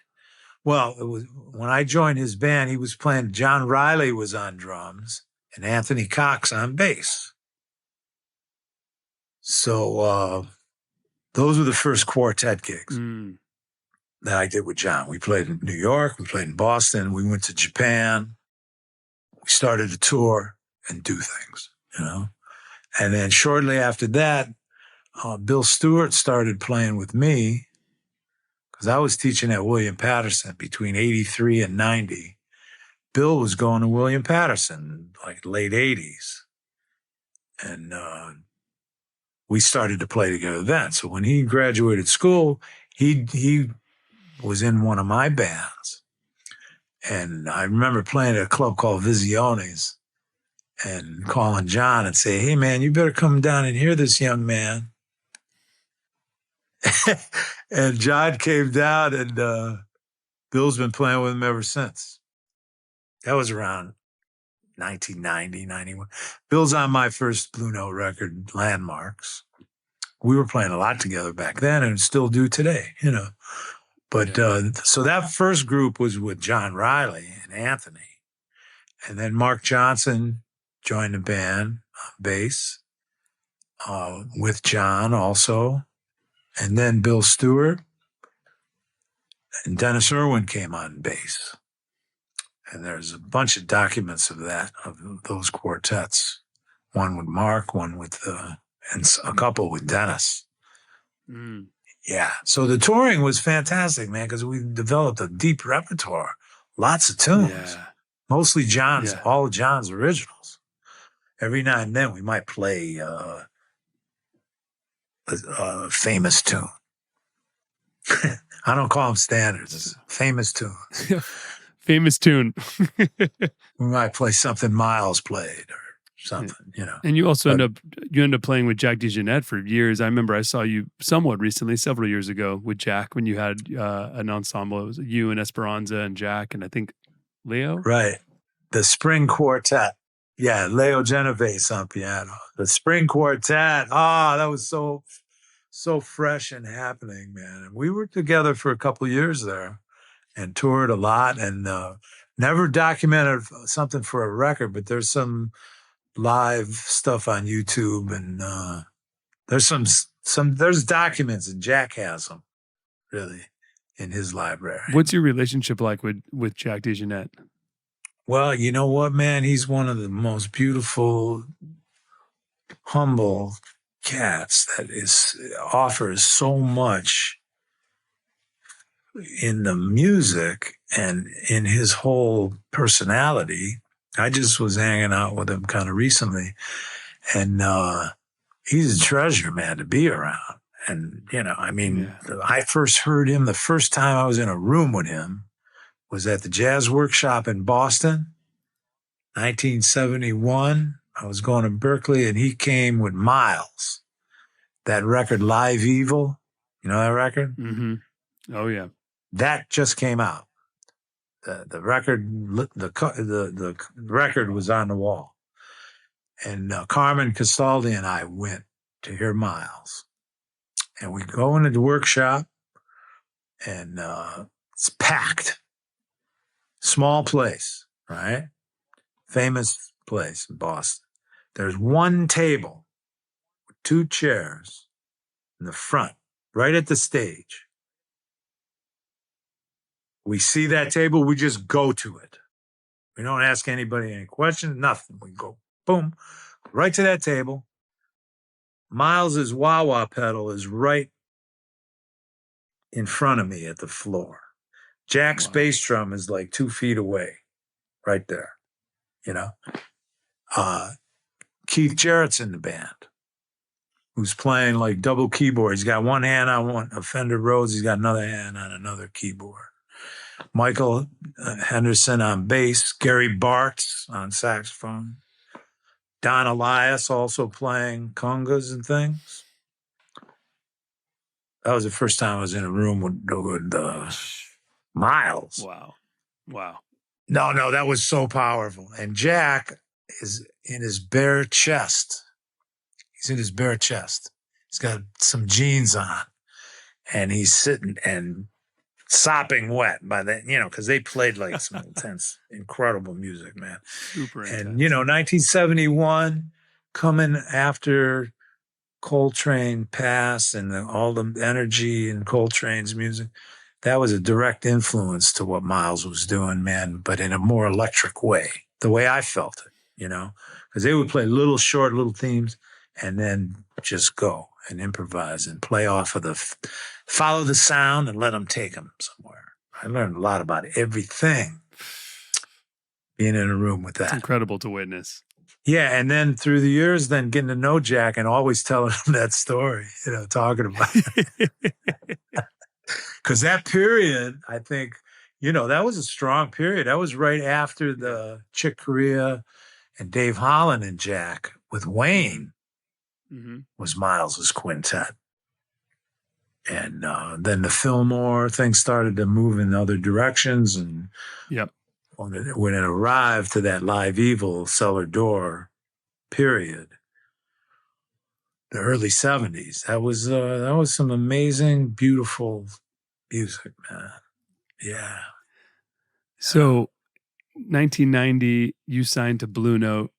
well, it was when I joined his band, he was playing, John Riley was on drums and Anthony Cox on bass. So Those were the first quartet gigs that I did with John. We played in New York. We played in Boston. We went to Japan. We started to tour and do things, you know. And then shortly after that, Bill Stewart started playing with me because I was teaching at William Patterson between 83 and 90. Bill was going to William Patterson, like late 80s. And we started to play together then. So when he graduated school, he was in one of my bands. And I remember playing at a club called Visiones and calling John and say, hey, man, you better come down and hear this young man. And John came down, and Bill's been playing with him ever since. That was around 1990, 91. Bill's on my first Blue Note record, Landmarks. We were playing a lot together back then and still do today, you know. But so that first group was with John Riley and Anthony. And then Mark Johnson joined the band on bass with John also. And then Bill Stewart and Dennis Irwin came on bass. And there's a bunch of documents of that, of those quartets. One with Mark, one with, and a couple with Dennis. Yeah. So the touring was fantastic, man, because we developed a deep repertoire, lots of tunes, mostly John's, all of John's originals. Every now and then we might play a famous tune. I don't call them standards. It's a famous tune. Famous tune. We might play something Miles played or something, you know. And you also end up playing with Jack DeJohnette for years. I remember I saw you somewhat recently, several years ago, with Jack when you had an ensemble. It was you and Esperanza and Jack and I think Leo. Right. The Spring Quartet. Yeah, Leo Genovese on piano. The Spring Quartet. That was so fresh and happening, man. And we were together for a couple of years there and toured a lot and never documented something for a record, but there's some live stuff on YouTube and there's documents and Jack has them really in his library. What's your relationship like with Jack DeJohnette? Well, you know what, man? He's one of the most beautiful, humble cats that offers so much in the music and in his whole personality. I just was hanging out with him kind of recently, and he's a treasure, man, to be around. And, you know, I mean, I first heard him the first time I was in a room with him was at the Jazz Workshop in Boston, 1971. I was going to Berklee, and he came with Miles, that record, Live Evil. You know that record? Mm-hmm. Oh, yeah. That just came out. The record was on the wall. And Carmen Castaldi and I went to hear Miles. And we go into the workshop, and it's packed. Small place, right? Famous place in Boston. There's one table with two chairs in the front, right at the stage. We see that table, we just go to it. We don't ask anybody any questions, nothing. We go, boom, right to that table. Miles's wah-wah pedal is right in front of me at the floor. Jack's bass drum is like 2 feet away, right there, you know. Keith Jarrett's in the band, who's playing like double keyboard. He's got one hand on a Fender Rhodes. He's got another hand on another keyboard. Michael Henderson on bass. Gary Bartz on saxophone. Don Elias also playing congas and things. That was the first time I was in a room with Miles. Wow. No, that was so powerful. And Jack is in his bare chest. He's in his bare chest. He's got some jeans on. And he's sitting and sopping wet by that, you know, because they played like some intense, incredible music, man. Super intense. And, you know, 1971, coming after Coltrane passed and all the energy in Coltrane's music, that was a direct influence to what Miles was doing, man, but in a more electric way, the way I felt it, because they would play short little themes and then just go and improvise and play off of follow the sound and let them take them somewhere. I learned a lot about everything being in a room with that. It's incredible to witness. Yeah, and then through the years, then getting to know Jack and always telling him that story, talking about it. Because that period, I think, that was a strong period. That was right after the Chick Corea and Dave Holland and Jack with Wayne was Miles's quintet. And then the Fillmore thing started to move in other directions. And when it arrived to that Live Evil cellar door period, the early 70s, that was some amazing, beautiful music, man. Yeah. So 1990, you signed to Blue Note,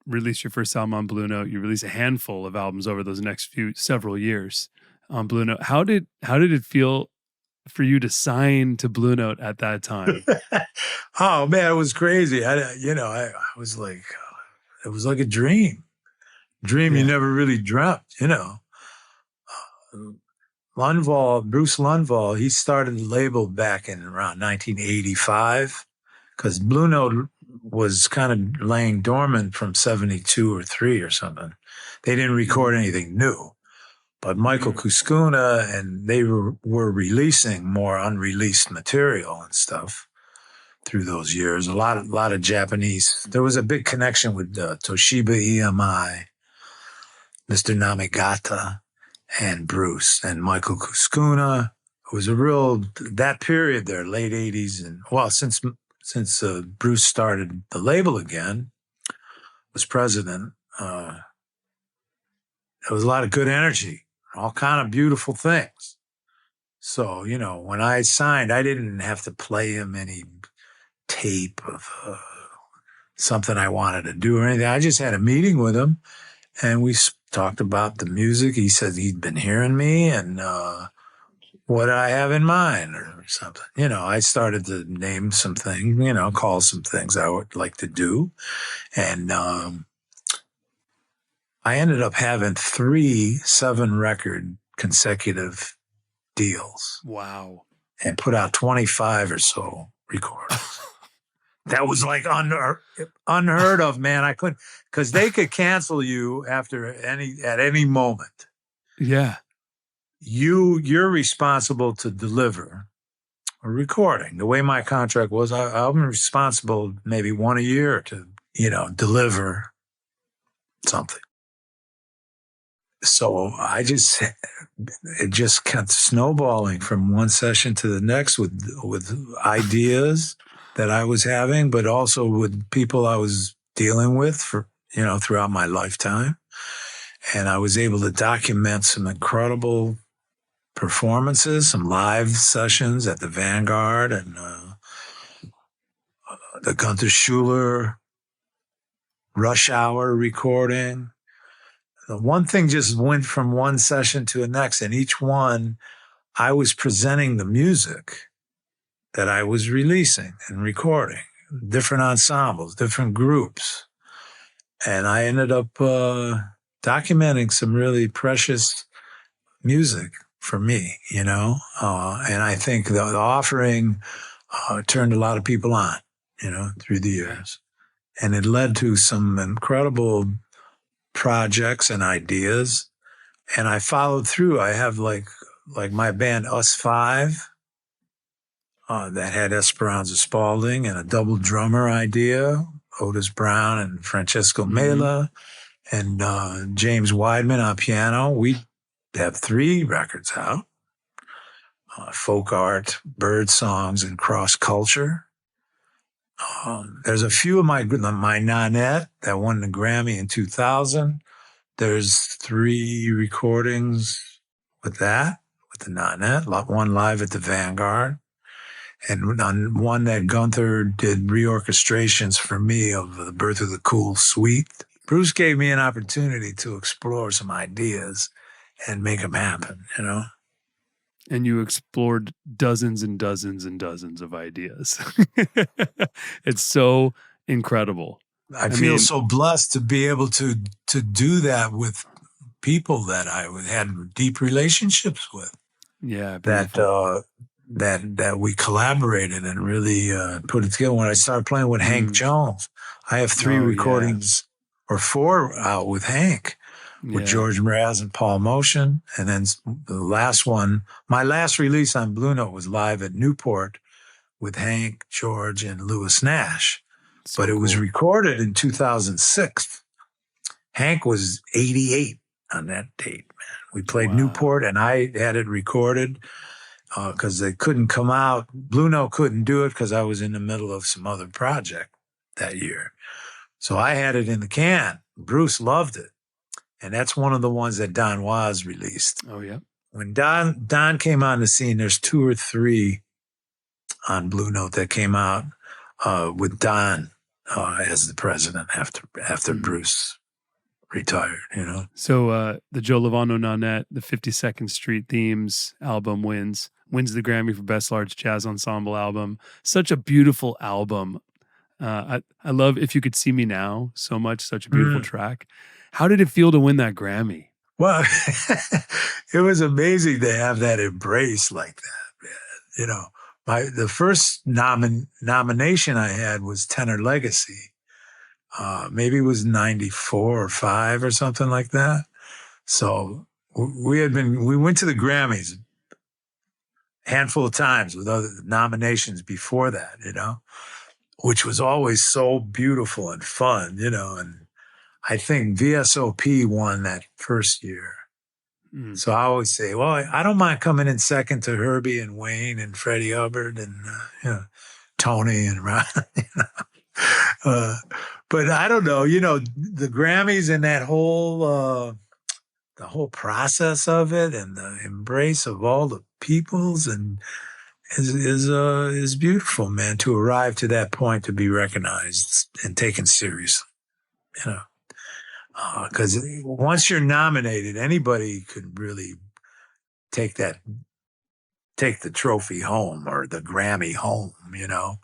released your first album on Blue Note. You released a handful of albums over those next several years on Blue Note. How did it feel for you to sign to Blue Note at that time? Oh man, it was crazy. I was like, it was like a dream you never really dreamt, Bruce Lundvall, he started the label back in around 1985 because Blue Note was kind of laying dormant from 72 or 3 or something. They didn't record anything new. But Michael Kuskuna and they were releasing more unreleased material and stuff through those years. A lot of Japanese. There was a big connection with Toshiba EMI, Mr. Namigata, and Bruce and Michael Kuskuna. It was that period there, late 80s. And since Bruce started the label again, was president, there was a lot of good energy. All kind of beautiful things. So, when I signed, I didn't have to play him any tape of something I wanted to do or anything. I just had a meeting with him and we talked about the music. He said he'd been hearing me and what I have in mind or something. I started to name some things, call some things I would like to do. And I ended up having 3 7-record consecutive deals. Wow. And put out 25 or so recordings. That was like unheard of, man. I couldn't, because they could cancel you at any moment. Yeah. You're responsible to deliver a recording. The way my contract was, I'm responsible maybe 1 a year to, deliver something. So it just kept snowballing from one session to the next with ideas that I was having, but also with people I was dealing with for, throughout my lifetime. And I was able to document some incredible performances, some live sessions at the Vanguard and the Gunther Schuller Rush Hour recording. One thing just went from one session to the next, and each one I was presenting the music that I was releasing and recording, different ensembles, different groups. And I ended up documenting some really precious music for me, and I think the offering turned a lot of people on, through the years. And it led to some incredible projects and ideas, and I followed through. I have like my band Us Five that had Esperanza Spalding and a double drummer idea, Otis Brown and Francesco Mela and James Weidman on piano. We have 3 records out: Folk Art, Bird Songs, and Cross Culture. There's a few of my Nonette that won the Grammy in 2000. There's 3 recordings with the Nonette, one live at the Vanguard, and on one that Gunther did reorchestrations for me of The Birth of the Cool Suite. Bruce gave me an opportunity to explore some ideas and make them happen, you know? And you explored dozens and dozens and dozens of ideas. It's so incredible. I feel so blessed to be able to do that with people that I had deep relationships with. Yeah, that we collaborated and really put it together. When I started playing with Hank Jones, I have 3 recordings or 4 out with Hank, with George Mraz and Paul Motian. And then the last one, my last release on Blue Note was live at Newport with Hank, George, and Lewis Nash. But it was recorded in 2006. Hank was 88 on that date, man. We played Newport, and I had it recorded because they couldn't come out. Blue Note couldn't do it because I was in the middle of some other project that year. So I had it in the can. Bruce loved it. And that's one of the ones that Don Was released. Oh, yeah. When Don came on the scene, there's 2 or 3 on Blue Note that came out with Don as the president after Bruce retired, you know. So the Joe Lovano Nonette, the 52nd Street Themes album wins the Grammy for Best Large Jazz Ensemble Album. Such a beautiful album. I love If You Could See Me Now so much, such a beautiful track. How did it feel to win that Grammy? Well, it was amazing to have that embrace like that, man. You know, the first nomination I had was Tenor Legacy. Maybe it was 94 or 5 or something like that. So we went to the Grammys a handful of times with other nominations before that, you know, which was always so beautiful and fun, you know. And I think VSOP won that first year. So I always say, well, I don't mind coming in second to Herbie and Wayne and Freddie Hubbard and, you know, Tony and Ron, you know. But I don't know, you know, the Grammys and that whole, the whole process of it and the embrace of all the peoples and is beautiful, man, to arrive to that point, to be recognized and taken seriously, you know. Because once you're nominated, anybody could really take the trophy home or the Grammy home, you know.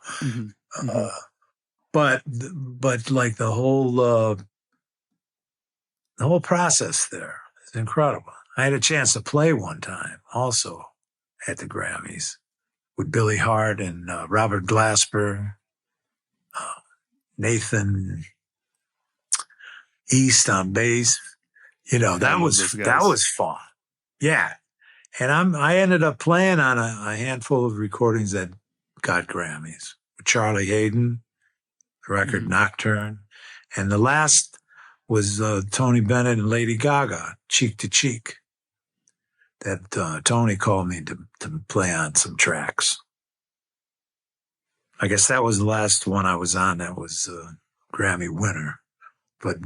But like the whole process there is incredible. I had a chance to play one time also at the Grammys with Billy Hart and Robert Glasper, Nathan East on bass. You know, that was fun. Yeah. And I ended up playing on a handful of recordings that got Grammys. Charlie Haden, the record Nocturne. And the last was Tony Bennett and Lady Gaga, Cheek to Cheek, that Tony called me to play on some tracks. I guess that was the last one I was on that was Grammy winner. But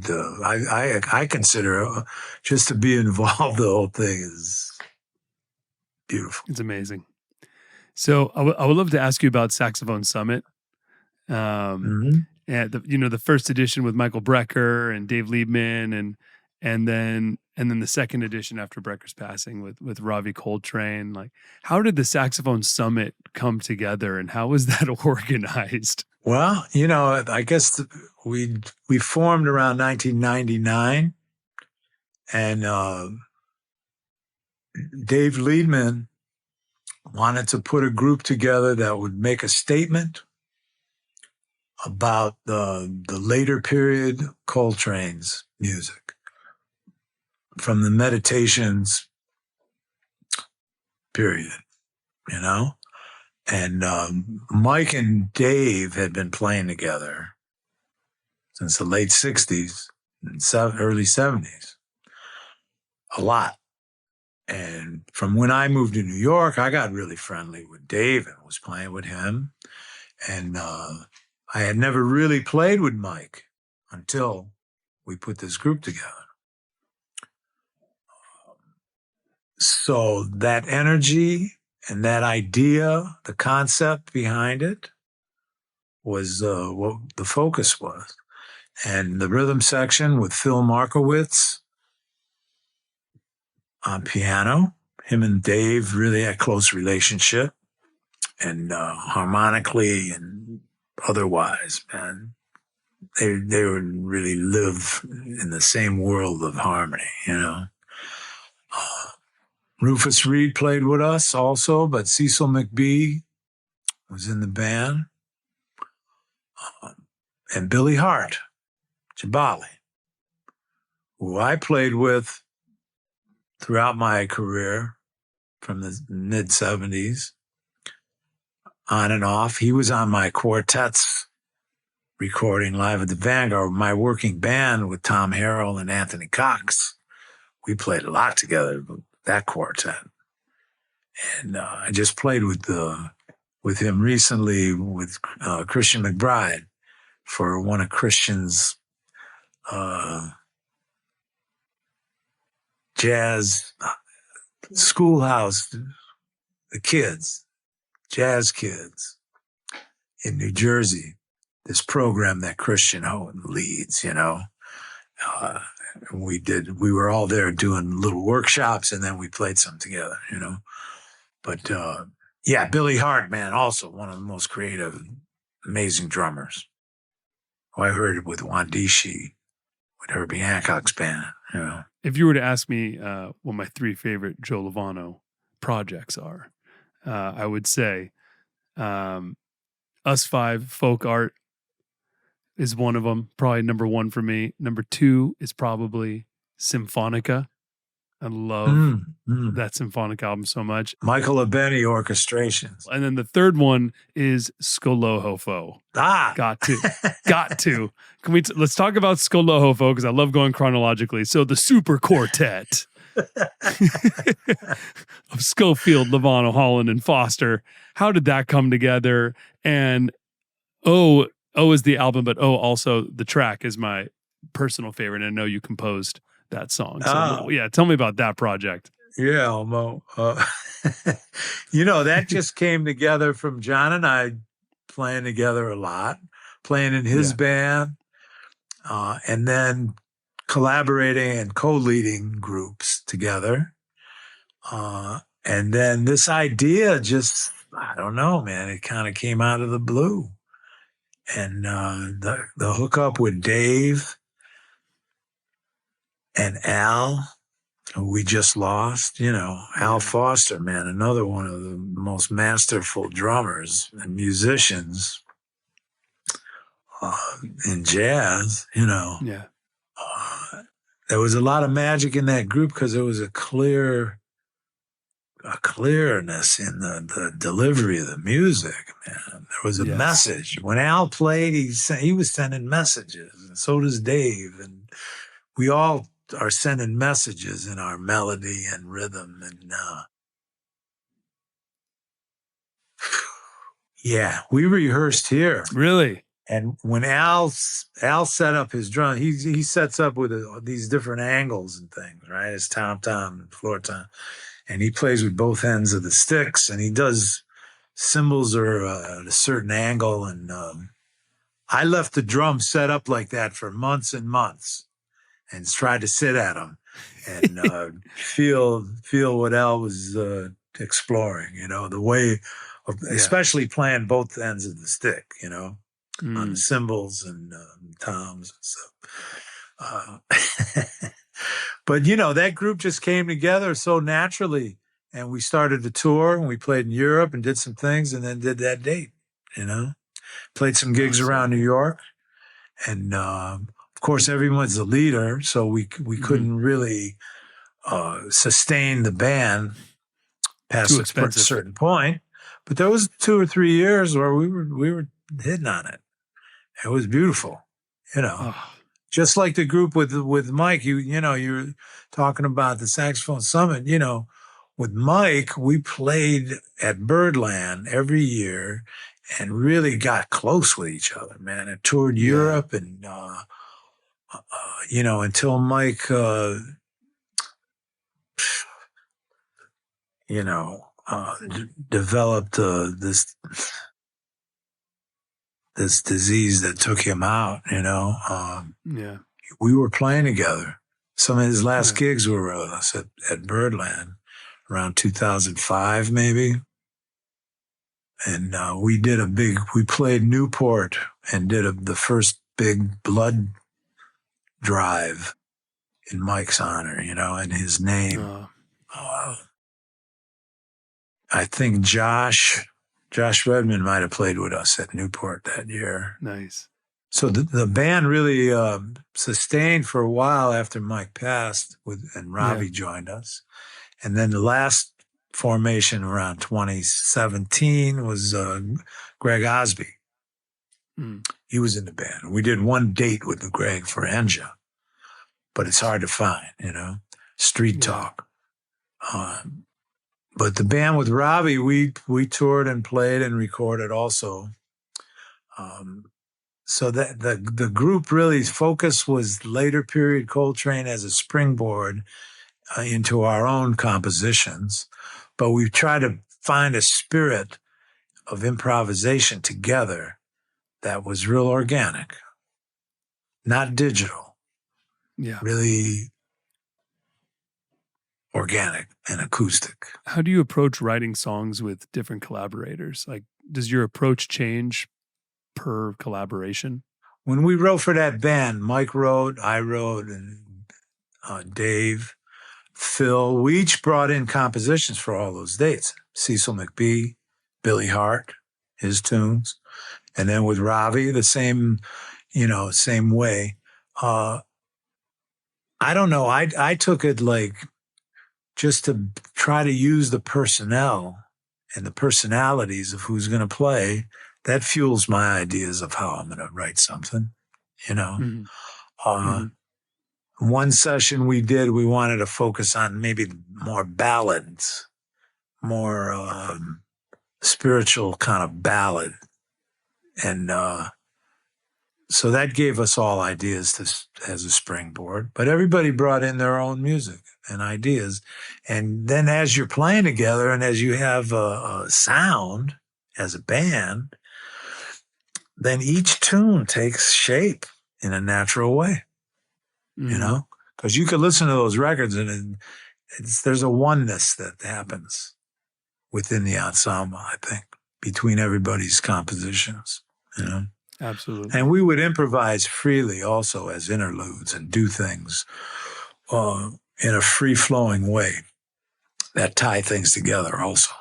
I consider just to be involved, the whole thing is beautiful. It's amazing. So I would love to ask you about Saxophone Summit. And the first edition with Michael Brecker and Dave Liebman, and then the second edition after Brecker's passing with Ravi Coltrane. Like, how did the Saxophone Summit come together, and how was that organized? Well, you know, I guess we formed around 1999, and Dave Liebman wanted to put a group together that would make a statement about the later period Coltrane's music, from the Meditations period, you know? And Mike and Dave had been playing together since the late 60s and early 70s, a lot. And from when I moved to New York, I got really friendly with Dave and was playing with him. And I had never really played with Mike until we put this group together. So that energy and that idea, the concept behind it, was what the focus was. And the rhythm section with Phil Markowitz on piano. Him and Dave really had a close relationship, and harmonically and otherwise, man. They would really live in the same world of harmony, you know. Rufus Reed played with us also, but Cecil McBee was in the band. And Billy Hart, Jabali, who I played with throughout my career from the mid-'70s, on and off. He was on my quartets recording live at the Vanguard, my working band with Tom Harrell and Anthony Cox. We played a lot together, that quartet. And I just played with him recently with Christian McBride for one of Christian's jazz schoolhouse, the kids, jazz kids in New Jersey. This program that Christian leads, you know. We were all there doing little workshops, and then we played some together, you know. But yeah, Billy Hart, man, also one of the most creative, amazing drummers. I heard it with Wandishi, with Herbie Hancock's band, you know. If you were to ask me what my 3 favorite Joe Lovano projects are, I would say Us 5 Folk Art is one of them, probably number 1 for me. Number 2 is probably Symphonica. I love that symphonic album so much. Michael Abeni orchestrations. And then the third one is Skolohofo. Got to. Let's talk about Skolohofo, because I love going chronologically. So the super quartet of Scofield, Lovano, Holland, and Foster. How did that come together? And Oh is the album, but also the track is my personal favorite. And I know you composed that song. So yeah, tell me about that project. Yeah, Elmo. You know, that just came together from John and I playing together a lot, playing in his band, and then collaborating and co-leading groups together. And then this idea just, I don't know, man, it kind of came out of the blue. And the hookup with Dave and Al, who we just lost, you know, Al Foster, man, another one of the most masterful drummers and musicians in jazz, you know. Yeah. There was a lot of magic in that group because there was a clearness in the delivery of the music, man. There was a message. When Al played, he was sending messages, and so does Dave. And we all are sending messages in our melody and rhythm. And yeah, we rehearsed here. Really? And when Al set up his drum, he sets up with these different angles and things, right? His tom-tom and floor tom. And he plays with both ends of the sticks, and he does cymbals are at a certain angle. And I left the drum set up like that for months and months, and tried to sit at them and feel what Al was exploring. You know, the way of especially playing both ends of the stick. You know, on the cymbals and toms and stuff. But, you know, that group just came together so naturally, and we started to tour, and we played in Europe and did some things, and then did that date, you know, played some gigs around New York. And, of course, everyone's a leader, so we couldn't really sustain the band past a certain point. But there was 2 or 3 years where we were hitting on it. It was beautiful, you know. Oh. Just like the group with Mike, you know, you're talking about the Saxophone Summit, you know, with Mike, we played at Birdland every year and really got close with each other, man, and toured Europe and, you know, until Mike, you know, developed this this disease that took him out, Yeah. we were playing together. Some of his last gigs were with us at Birdland around 2005, maybe. And we played Newport and did the first big blood drive in Mike's honor, in his name. I think Josh Redman might have played with us at Newport that year. Nice. So the band really sustained for a while after Mike passed, and Ravi joined us. And then the last formation around 2017 was Greg Osby. He was in the band. We did one date with Greg for Enja, but it's hard to find, street talk. But the band with Ravi, we toured and played and recorded also. So that the group really focus was later period Coltrane as a springboard into our own compositions. But we tried to find a spirit of improvisation together that was real organic, not digital. Yeah. Really organic and acoustic. How do you approach writing songs with different collaborators? Like, does your approach change per collaboration? When we wrote for that band, Mike wrote, I wrote, and Dave, Phil, we each brought in compositions for all those dates. Cecil McBee, Billy Hart, his tunes. And then with Ravi, the same way. I don't know. I took it like just to try to use the personnel and the personalities of who's going to play. That fuels my ideas of how I'm going to write something, One session we wanted to focus on maybe more ballads, more spiritual kind of ballad. And so that gave us all ideas as a springboard. But everybody brought in their own music and ideas. And then as you're playing together and as you have a sound as a band, then each tune takes shape in a natural way, because you could listen to those records and there's a oneness that happens within the ensemble, I think, between everybody's compositions, Absolutely. And we would improvise freely also as interludes and do things in a free-flowing way that tie things together also.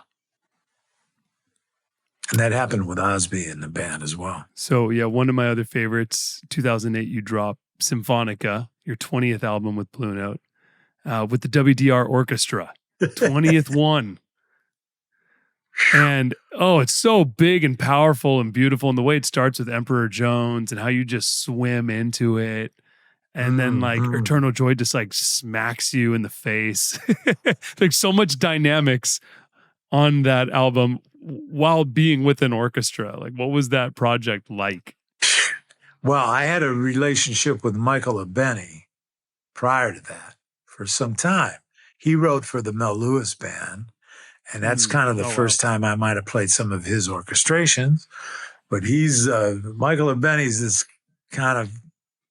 And that happened with Osby in the band as well. So, yeah, one of my other favorites, 2008, you dropped Symphonica, your 20th album with Blue Note, with the WDR Orchestra, 20th one. And, it's so big and powerful and beautiful. And the way it starts with Emperor Jones and how you just swim into it. And then Eternal Joy just smacks you in the face. Like so much dynamics on that album while being with an orchestra. Like, what was that project like? Well, I had a relationship with Michael Abeni prior to that for some time. He wrote for the Mel Lewis band, and that's kind of the first time I might have played some of his orchestrations. But he's Michael Abeni's this kind of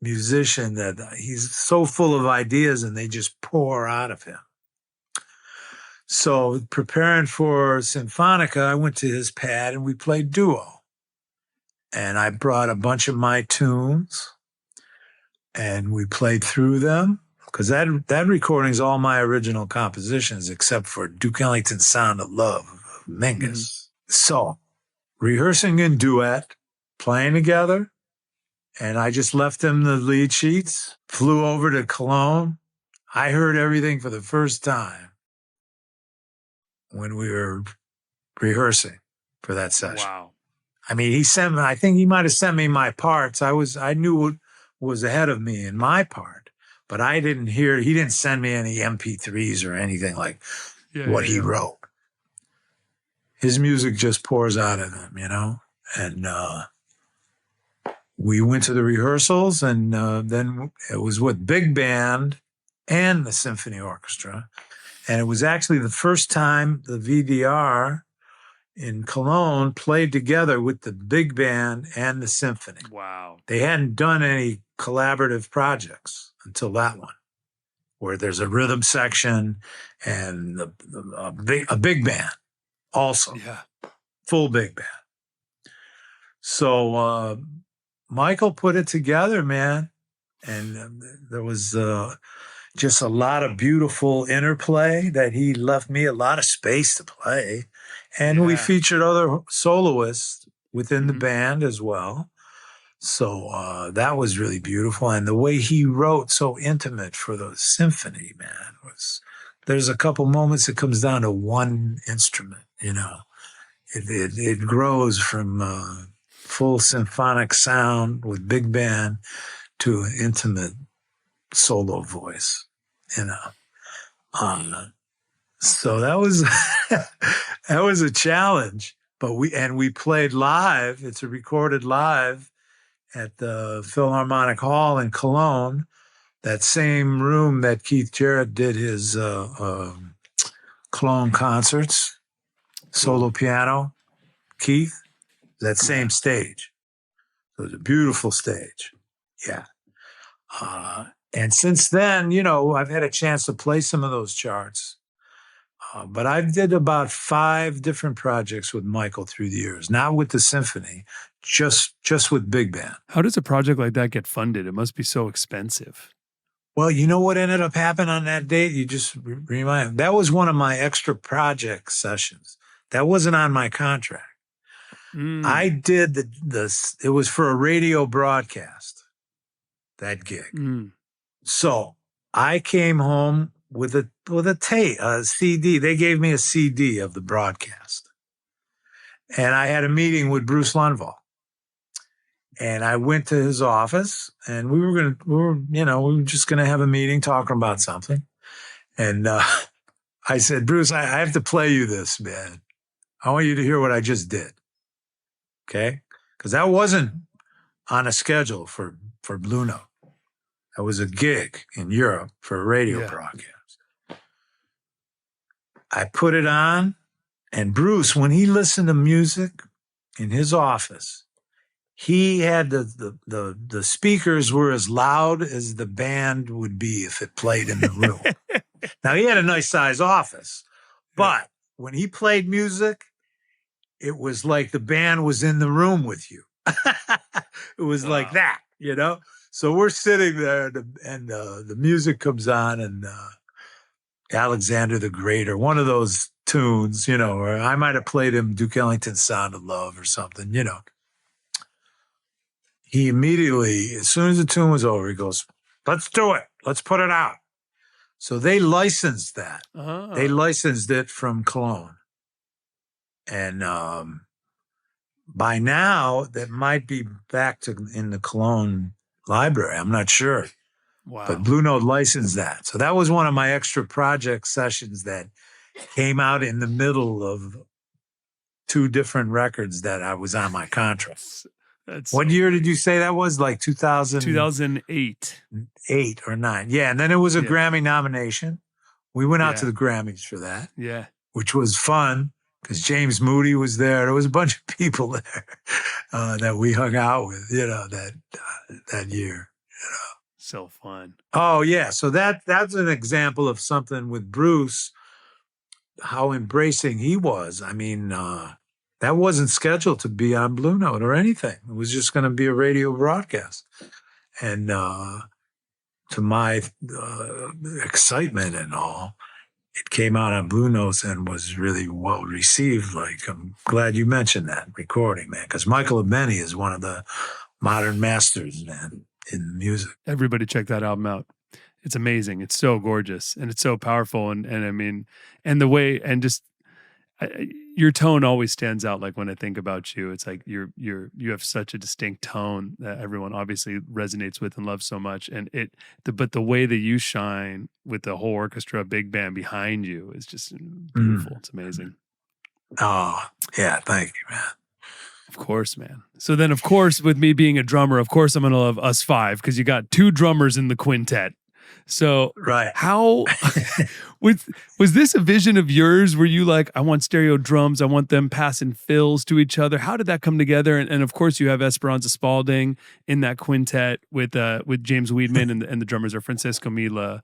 musician that he's so full of ideas and they just pour out of him. So preparing for Symphonica, I went to his pad and we played duo. And I brought a bunch of my tunes and we played through them, because that recording is all my original compositions except for Duke Ellington's Sound of Love of Mingus. So rehearsing in duet, playing together, and I just left him the lead sheets, flew over to Cologne. I heard everything for the first time when we were rehearsing for that session. Wow. I mean, I think he might have sent me my parts. I knew what was ahead of me in my part, but he didn't send me any MP3s or anything like what he wrote. His music just pours out of him, and we went to the rehearsals, and then it was with big band and the symphony orchestra. And it was actually the first time the VDR in Cologne played together with the big band and the symphony. Wow. They hadn't done any collaborative projects until that one, where there's a rhythm section and a big band also. Yeah. Full big band. So Michael put it together, man. And there was just a lot of beautiful interplay that he left me a lot of space to play. And we featured other soloists within the band as well. So that was really beautiful. And the way he wrote so intimate for the symphony, man, there's a couple moments it comes down to one instrument, you know. It grows from full symphonic sound with big band to an intimate solo voice, you know. So that was that was a challenge. But we played live. It's a recorded live at the Philharmonic Hall in Cologne, that same room that Keith Jarrett did his Cologne concerts, solo piano. Keith, that same stage. So it was a beautiful stage. Yeah. And since then, you know, I've had a chance to play some of those charts. But I did about 5 different projects with Michael through the years, not with the symphony, just with big band. How does a project like that get funded? It must be so expensive. Well, you know what ended up happening on that date? You just remind me. That was one of my extra project sessions. That wasn't on my contract. I did it was for a radio broadcast, that gig. So I came home with a CD. They gave me a CD of the broadcast. And I had a meeting with Bruce Lundvall. And I went to his office, and we were just gonna have a meeting talking about something. And I said, Bruce, I have to play you this, man. I want you to hear what I just did. Okay? Because that wasn't on a schedule for Blue Note. That was a gig in Europe for a radio broadcast. I put it on, and Bruce, when he listened to music in his office, he had the speakers were as loud as the band would be if it played in the room. Now, he had a nice size office, but when he played music, it was like the band was in the room with you. It was like that, you know? So we're sitting there, and the music comes on, and Alexander the Great, or one of those tunes, you know, or I might have played him Duke Ellington's Sound of Love or something, you know. He immediately, as soon as the tune was over, he goes, let's do it. Let's put it out. So they licensed that. They licensed it from Cologne. And by now, that might be back in the Cologne library. I'm not sure. Wow. But Blue Note licensed that. So that was one of my extra project sessions that came out in the middle of 2 different records that I was on my contract. What year did you say that was? Like 2008. 8 or 9. Yeah, and then it was a Grammy nomination. We went out to the Grammys for that. Yeah. Which was fun because James Moody was there. There was a bunch of people there that we hung out with, you know, that year. You know. So fun. Oh, yeah. So that's an example of something with Bruce, how embracing he was. I mean, that wasn't scheduled to be on Blue Note or anything. It was just going to be a radio broadcast. And to my excitement and all, it came out on Blue Notes and was really well received. Like, I'm glad you mentioned that recording, man, because Michael Abeni is one of the modern masters, man, in music. Everybody check that album out. It's amazing. It's so gorgeous and it's so powerful. And I mean, and the way, and just your tone always stands out. Like when I think about you, it's like you have such a distinct tone that everyone obviously resonates with and loves so much. And but the way that you shine with the whole orchestra, big band behind you is just beautiful. It's amazing. Oh, yeah. Thank you, man. Of course, man. So then, of course, with me being a drummer, of course, I'm going to love Us Five because you got 2 drummers in the quintet. So Right. how was this a vision of yours? Were you like, I want stereo drums, I want them passing fills to each other? How did that come together? And of course, you have Esperanza Spalding in that quintet with James Weedman and the drummers are Francisco Mela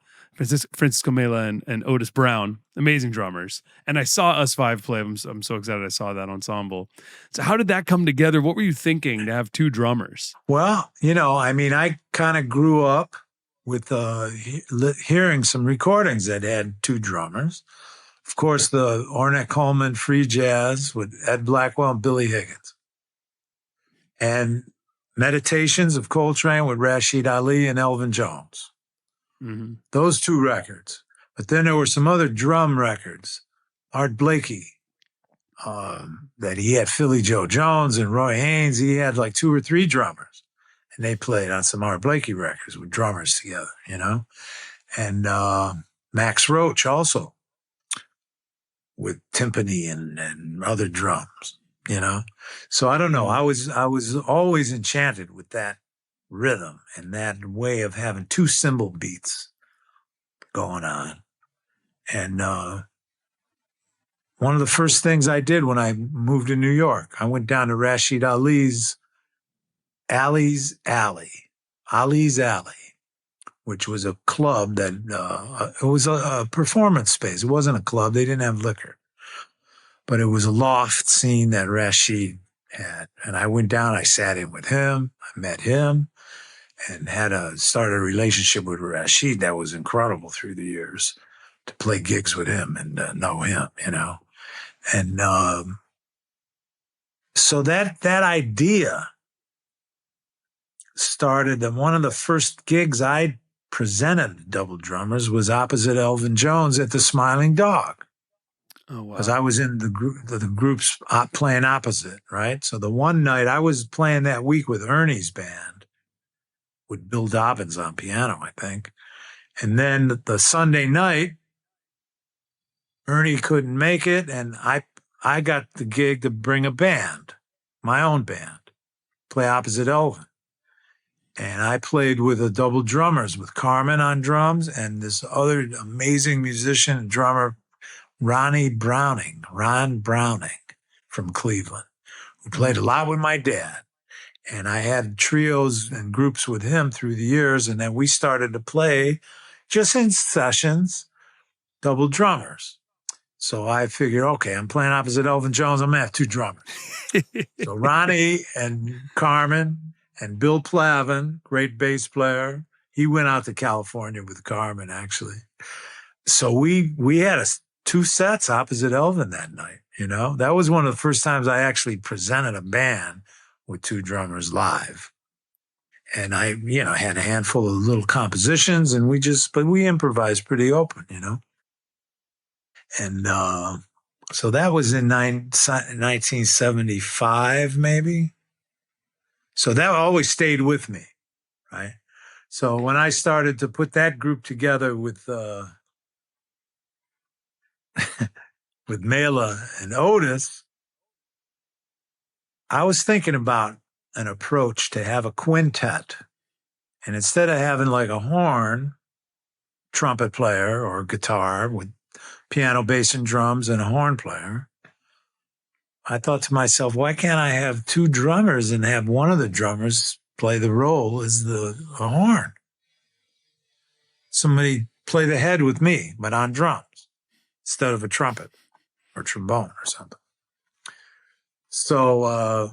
and Otis Brown, amazing drummers. And I saw Us Five play. I'm so excited I saw that ensemble. So how did that come together? What were you thinking to have two drummers? Well, I mean, I kind of grew up with hearing some recordings that had two drummers. Of course, the Ornette Coleman Free Jazz with Ed Blackwell and Billy Higgins. And Meditations of Coltrane with Rashid Ali and Elvin Jones. Mm-hmm. Those two records. But then there were some other drum records. Art Blakey, that he had Philly Joe Jones and Roy Haynes. He had like 2 or 3 drummers. And they played on some Art Blakey records with drummers together, And Max Roach also with timpani and other drums, So I don't know. I was always enchanted with that rhythm and that way of having 2 cymbal beats going on. And one of the first things I did when I moved to New York, I went down to Rashid Ali's Ali's Alley, which was a club that it was a performance space. It wasn't a club. They didn't have liquor, but it was a loft scene that Rashid had. And I went down, I sat in with him, I met him, and started a relationship with Rashid that was incredible through the years to play gigs with him and know him, And so that idea started. And one of the first gigs I presented double drummers was opposite Elvin Jones at the Smiling Dog. Oh, wow. Because I was in the groups playing opposite, right? So the one night I was playing that week with Ernie's band, with Bill Dobbins on piano, I think. And then the Sunday night, Ernie couldn't make it, and I got the gig to bring a band, my own band, play opposite Elvin. And I played with the double drummers, with Carmen on drums and this other amazing musician and drummer, Ron Browning from Cleveland, who played a lot with my dad. And I had trios and groups with him through the years. And then we started to play just in sessions, double drummers. So I figured, okay, I'm playing opposite Elvin Jones. I'm going to have 2 drummers. So Ronnie and Carmen and Bill Plavin, great bass player. He went out to California with Carmen, actually. So we had 2 sets opposite Elvin that night, That was one of the first times I actually presented a band with 2 drummers live. And I, had a handful of little compositions and but we improvised pretty open, And so that was in 1975, maybe. So that always stayed with me, right? So when I started to put that group together with with Mela and Otis, I was thinking about an approach to have a quintet. And instead of having like a horn, trumpet player or guitar with piano, bass, and drums and a horn player, I thought to myself, why can't I have 2 drummers and have one of the drummers play the role as a horn? Somebody play the head with me, but on drums instead of a trumpet or trombone or something. So,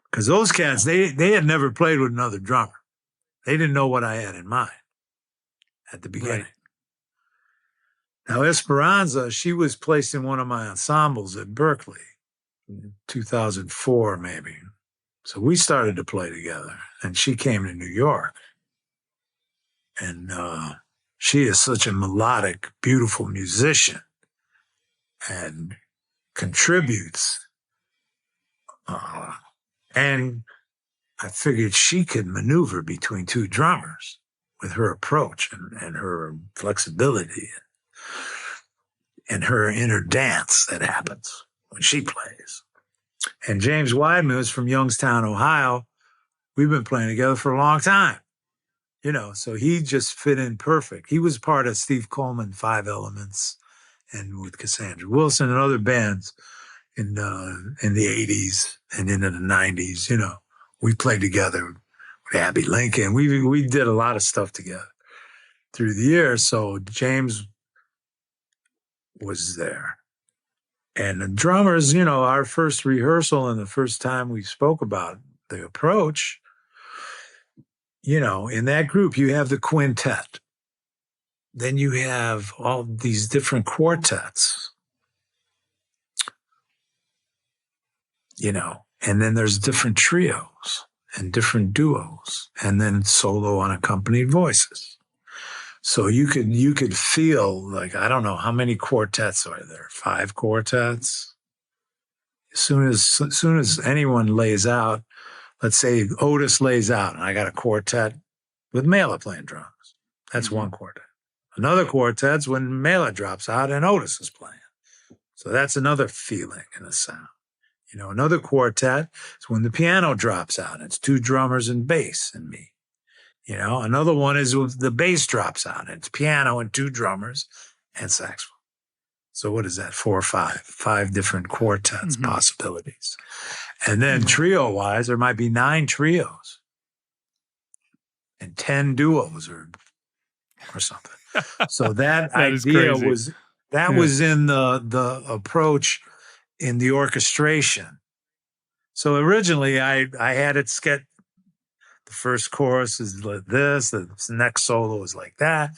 because those cats, they had never played with another drummer. They didn't know what I had in mind at the beginning. Right. Now, Esperanza, she was placed in one of my ensembles at Berklee in 2004, maybe. So we started to play together, and she came to New York. And she is such a melodic, beautiful musician and contributes. And I figured she could maneuver between 2 drummers with her approach and her flexibility and her inner dance that happens when she plays. And James Weidman is from Youngstown, Ohio. We've been playing together for a long time. You know, so he just fit in perfect. He was part of Steve Coleman, Five Elements, and with Cassandra Wilson and other bands in the 80s and into the 90s. You know, we played together with Abby Lincoln. We did a lot of stuff together through the years. So James was there. And the drummers, you know, our first rehearsal and the first time we spoke about the approach, you know, in that group, you have the quintet. Then you have all these different quartets, you know, and then there's different trios and different duos, and then solo unaccompanied voices. So you could feel like, I don't know, how many quartets are there? 5 quartets? As soon as anyone lays out, let's say Otis lays out, and I got a quartet with Mela playing drums. That's one quartet. Another quartet's when Mela drops out and Otis is playing. So that's another feeling and a sound. You know, another quartet is when the piano drops out. It's 2 drummers and bass and me. You know, another one is when the bass drops out. It's piano and 2 drummers and saxophone. So what is that? 4 or 5? 5 different quartets possibilities. And then trio-wise, there might be 9 trios and 10 duos or something. So that idea was in the approach in the orchestration. So originally I had it sketched. The first chorus is like this, the next solo is like that,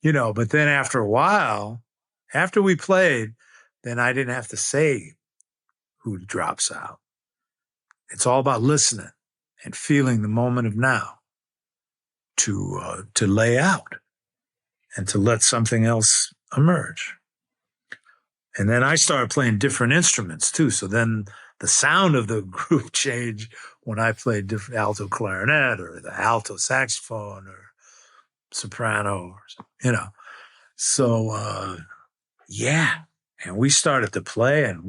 you know, but then after a while, after we played, then I didn't have to say who drops out. It's all about listening and feeling the moment of now to lay out and to let something else emerge. And then I started playing different instruments too. So then the sound of the group changed when I played different alto clarinet or the alto saxophone or soprano, or, you know. So, yeah. And we started to play and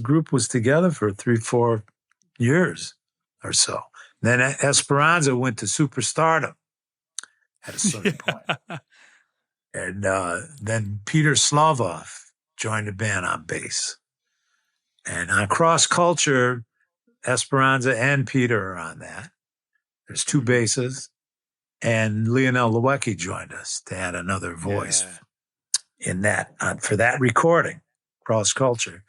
group was together for 3-4 years or so. Then Esperanza went to superstardom at a certain point. And then Peter Slavoff joined the band on bass. And on Cross Culture, Esperanza and Peter are on that. There's 2 basses. And Lionel Lewicki joined us to add another voice in that, for that recording, Cross Culture.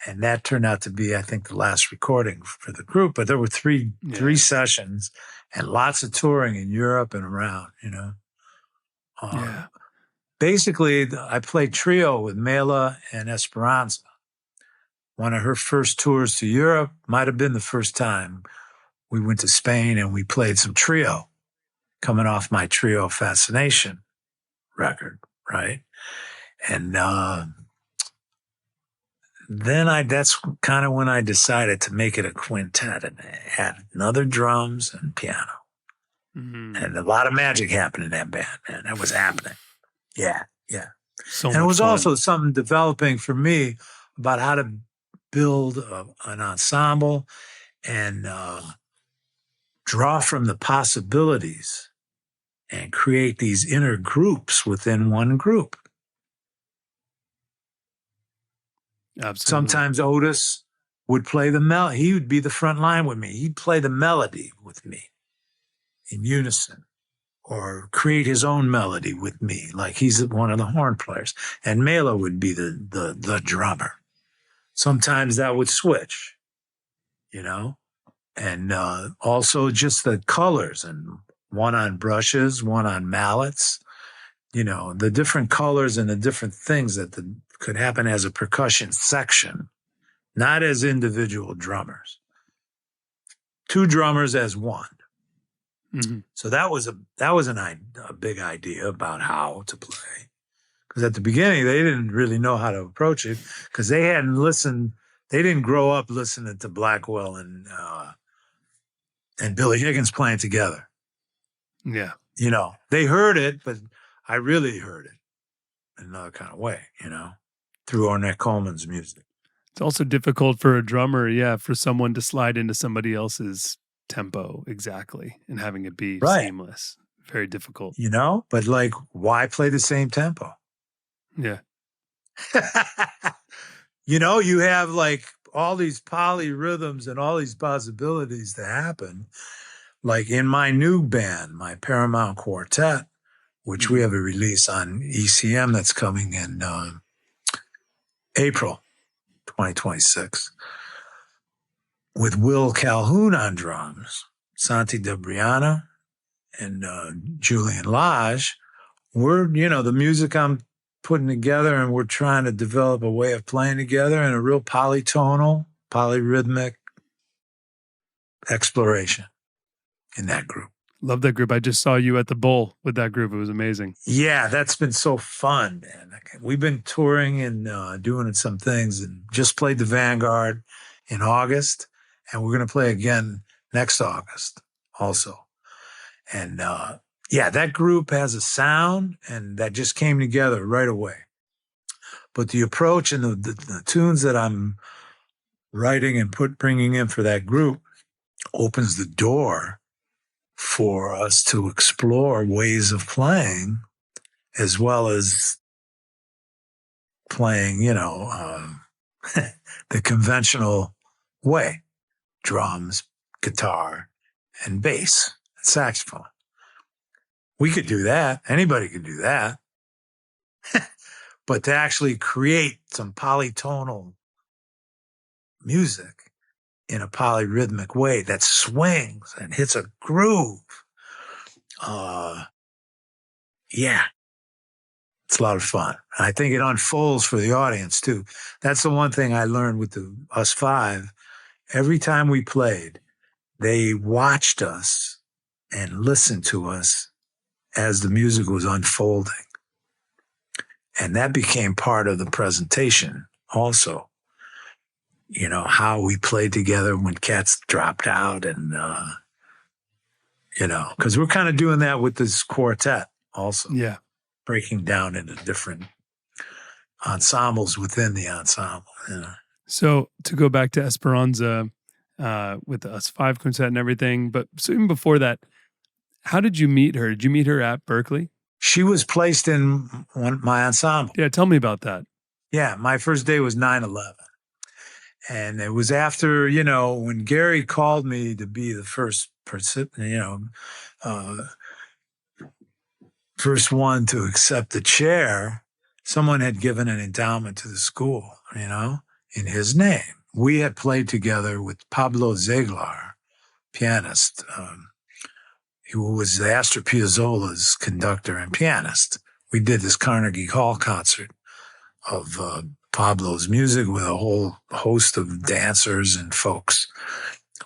And that turned out to be, I think, the last recording for the group. But there were three sessions and lots of touring in Europe and around, you know. Basically, I played trio with Mela and Esperanza. One of her first tours to Europe might have been the first time we went to Spain and we played some trio, coming off my Trio Fascination record, right? And then that's kind of when I decided to make it a quintet and add another drums and piano. And a lot of magic happened in that band, man. That was happening. Yeah. So and it was also something developing for me about how to build an ensemble and draw from the possibilities and create these inner groups within one group. Absolutely. Sometimes Otis would play the melody. He would be the front line with me. He'd play the melody with me in unison or create his own melody with me, like he's one of the horn players. And Mela would be the drummer. Sometimes that would switch, you know, and also just the colors, and one on brushes, one on mallets, you know, the different colors and the different things that could happen as a percussion section, not as individual drummers. 2 drummers as one. So that was a big idea about how to play. Because at the beginning, they didn't really know how to approach it because they hadn't listened. They didn't grow up listening to Blackwell and Billy Higgins playing together. Yeah. You know, they heard it, but I really heard it in another kind of way, you know, through Ornette Coleman's music. It's also difficult for a drummer, for someone to slide into somebody else's tempo exactly and having it be Right. seamless. Very difficult. But like, why play the same tempo? Yeah. You have like all these polyrhythms and all these possibilities to happen. Like in my new band, my Paramount Quartet, which we have a release on ECM that's coming in April 2026, with Will Calhoun on drums, Santi Debriana, and Julian Lage. We're, the music I'm putting together, and we're trying to develop a way of playing together in a real polytonal, polyrhythmic exploration in that group. Love that group. I just saw you at the Bowl with that group. It was amazing. Yeah, that's been so fun, man. We've been touring and doing some things, and just played the Vanguard in August, and we're going to play again next August also. And that group has a sound, and that just came together right away. But the approach and the tunes that I'm writing and bringing in for that group opens the door for us to explore ways of playing, as well as playing, the conventional way: drums, guitar, and bass, and saxophone. We could do that. Anybody could do that. But to actually create some polytonal music in a polyrhythmic way that swings and hits a groove, it's a lot of fun. I think it unfolds for the audience too. That's the one thing I learned with us five. Every time we played, they watched us and listened to us as the music was unfolding. And that became part of the presentation also. How we played together when cats dropped out, and, because we're kind of doing that with this quartet also. Yeah. Breaking down into different ensembles within the ensemble. So to go back to Esperanza with the Us Five Quintet and everything, but so even before that, how did you meet her? Did you meet her at Berklee? She was placed in my ensemble. Yeah, tell me about that. Yeah, my first day was 9/11. And it was after, when Gary called me to be the first first one to accept the chair, someone had given an endowment to the school, in his name. We had played together with Pablo Zeglar, pianist, who was Astor Piazzolla's conductor and pianist. We did this Carnegie Hall concert of Pablo's music with a whole host of dancers and folks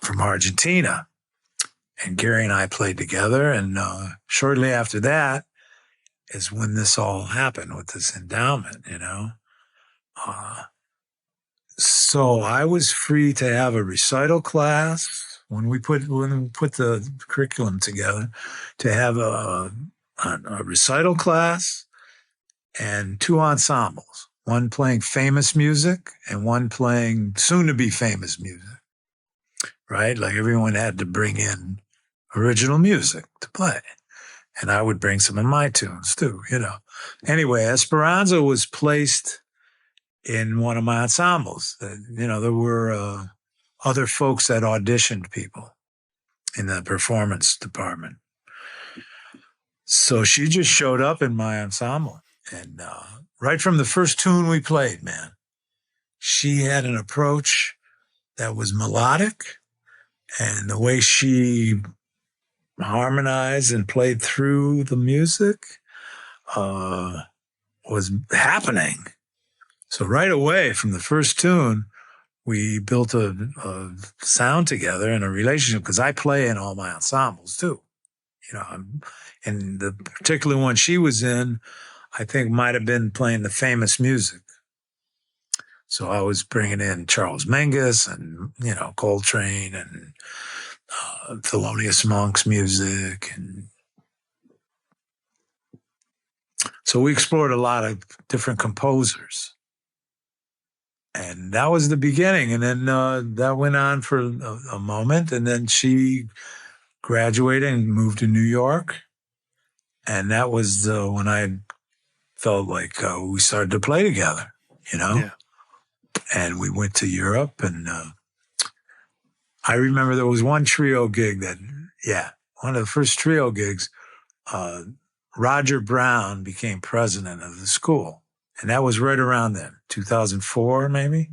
from Argentina. And Gary and I played together. And shortly after that is when this all happened with this endowment, So I was free to have a recital class when we put the curriculum together, to have a recital class and two ensembles, one playing famous music and one playing soon-to-be famous music, right? Like everyone had to bring in original music to play. And I would bring some of my tunes too, Anyway, Esperanza was placed in one of my ensembles. There were other folks that auditioned people in the performance department. So she just showed up in my ensemble. And right from the first tune we played, man, she had an approach that was melodic, and the way she harmonized and played through the music was happening. So right away from the first tune, we built a sound together and a relationship, because I play in all my ensembles too. And the particular one she was in, I think might have been playing the famous music. So I was bringing in Charles Mingus and, Coltrane and Thelonious Monk's music. And so we explored a lot of different composers. And that was the beginning. And then that went on for a moment. And then she graduated and moved to New York. And that was when I felt like we started to play together, you know? Yeah. And we went to Europe. And I remember there was one trio gig one of the first trio gigs, Roger Brown became president of the school. And that was right around then, 2004 maybe.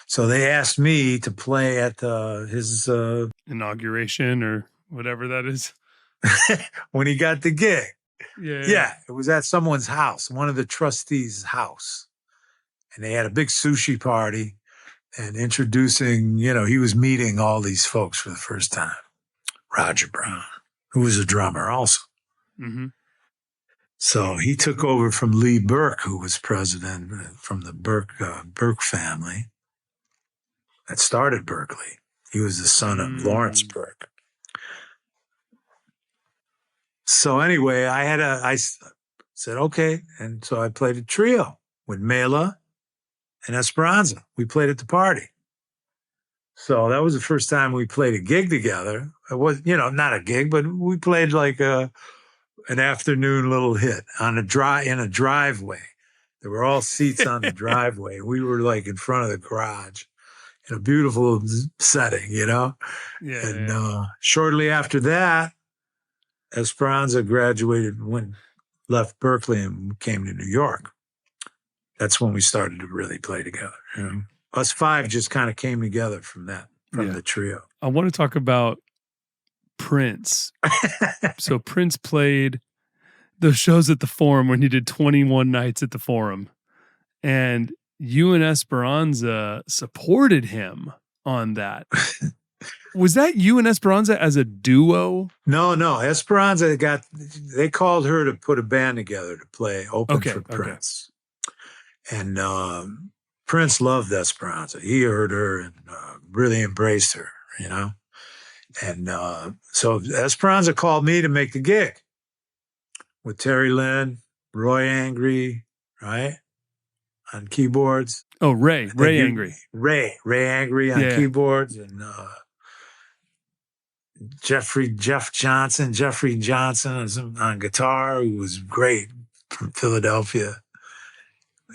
So they asked me to play at his inauguration or whatever that is. when he got the gig. Yeah. It was at someone's house, one of the trustees' house. And they had a big sushi party and introducing, he was meeting all these folks for the first time. Roger Brown, who was a drummer also. Mm-hmm. So he took over from Lee Burke, who was president from the Burke family that started Berklee. He was the son of Lawrence Burke. So anyway, I said, okay. And so I played a trio with Mela and Esperanza. We played at the party. So that was the first time we played a gig together. It was, not a gig, but we played like an afternoon little hit in a driveway. There were all seats on the driveway. We were like in front of the garage in a beautiful setting, Yeah. And shortly after that, Esperanza graduated, left Berklee and came to New York. That's when we started to really play together. Us five just kind of came together from the trio. I want to talk about Prince. So Prince played those shows at the Forum when he did 21 nights at the Forum. And you and Esperanza supported him on that. Was that you and Esperanza as a duo? No. Esperanza they called her to put a band together to play open for Prince. And Prince loved Esperanza. He heard her and really embraced her, And so Esperanza called me to make the gig with Terry Lynn, Roy Angry, right? On keyboards. Oh, Ray Angry. Ray Angry on keyboards, and Jeffrey Johnson on guitar, who was great from Philadelphia.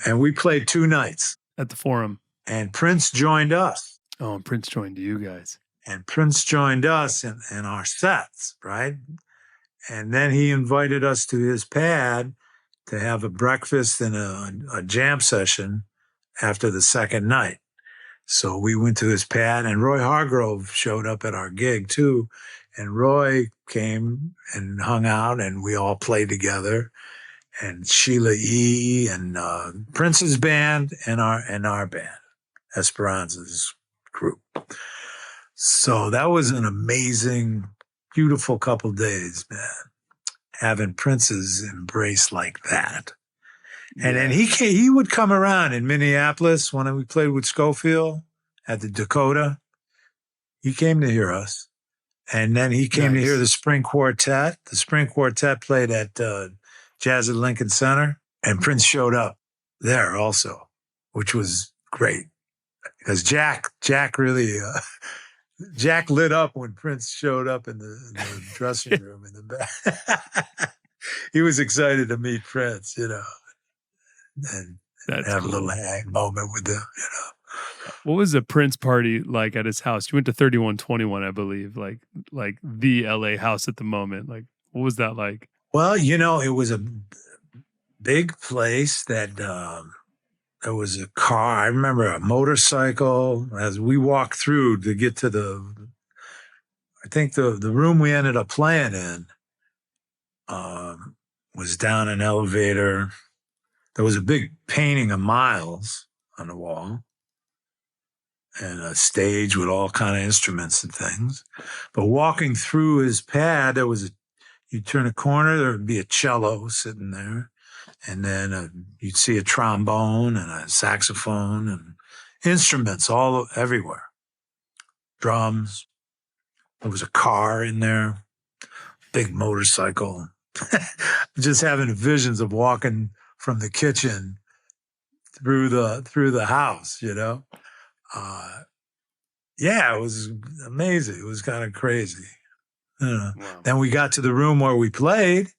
And we played 2 nights at the Forum. And Prince joined us. Oh, and Prince joined you guys. And Prince joined us in our sets, right? And then he invited us to his pad to have a breakfast and a jam session after the second night. So we went to his pad, and Roy Hargrove showed up at our gig too. And Roy came and hung out, and we all played together. And Sheila E. and Prince's band and our band, Esperanza's group. So that was an amazing, beautiful couple days, man. Having Prince's embrace like that. And then he would come around in Minneapolis when we played with Scofield at the Dakota. He came to hear us. And then he came to hear the Spring Quartet. The Spring Quartet played at Jazz at Lincoln Center. And Prince showed up there also, which was great. Because Jack really... Jack lit up when Prince showed up in the dressing room in the back. He was excited to meet Prince, and have a little hang moment with him, What was the Prince party like at his house? You went to 3121, I believe, like the LA house at the moment. Like, what was that like? Well, it was a big place that there was a car. I remember a motorcycle as we walked through to get to I think the room we ended up playing in was down an elevator. There was a big painting of Miles on the wall and a stage with all kind of instruments and things. But walking through his pad, you'd turn a corner, there would be a cello sitting there. And then you'd see a trombone and a saxophone and instruments everywhere. Drums. There was a car in there, big motorcycle. Just having visions of walking from the kitchen through the house, you know. Yeah, it was amazing. It was kind of crazy. Wow. Then we got to the room where we played,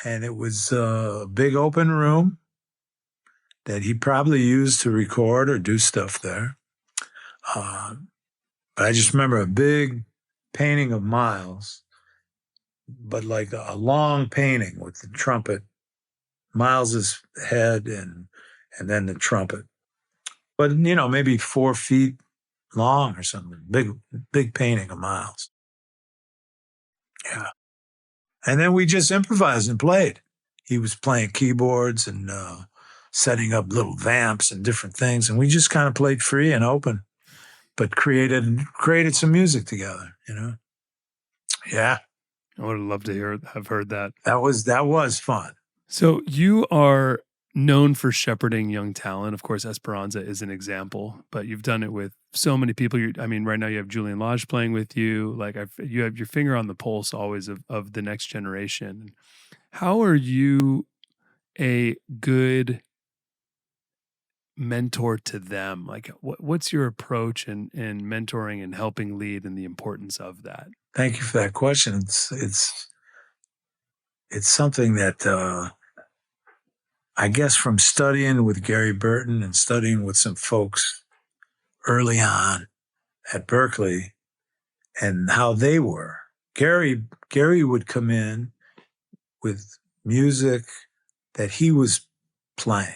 and it was a big open room that he probably used to record or do stuff there. But I just remember a big painting of Miles, but like a long painting with the trumpet, Miles's head and then the trumpet. But, you know, maybe 4 feet long or something. Big painting of Miles. Yeah. And then we just improvised and played. He was playing keyboards and setting up little vamps and different things. And we just kind of played free and open, but created some music together, you know? Yeah. I would have loved to have heard that. That was fun. So you are known for shepherding young talent. Of course, Esperanza is an example, but you've done it with so many people. Right now you have Julian Lage playing with you. Like you have your finger on the pulse always of the next generation. How are you a good mentor to them? Like what's your approach in mentoring and helping lead and the importance of that? Thank you for that question. It's something that I guess from studying with Gary Burton and studying with some folks early on at Berklee and how they were. Gary would come in with music that he was playing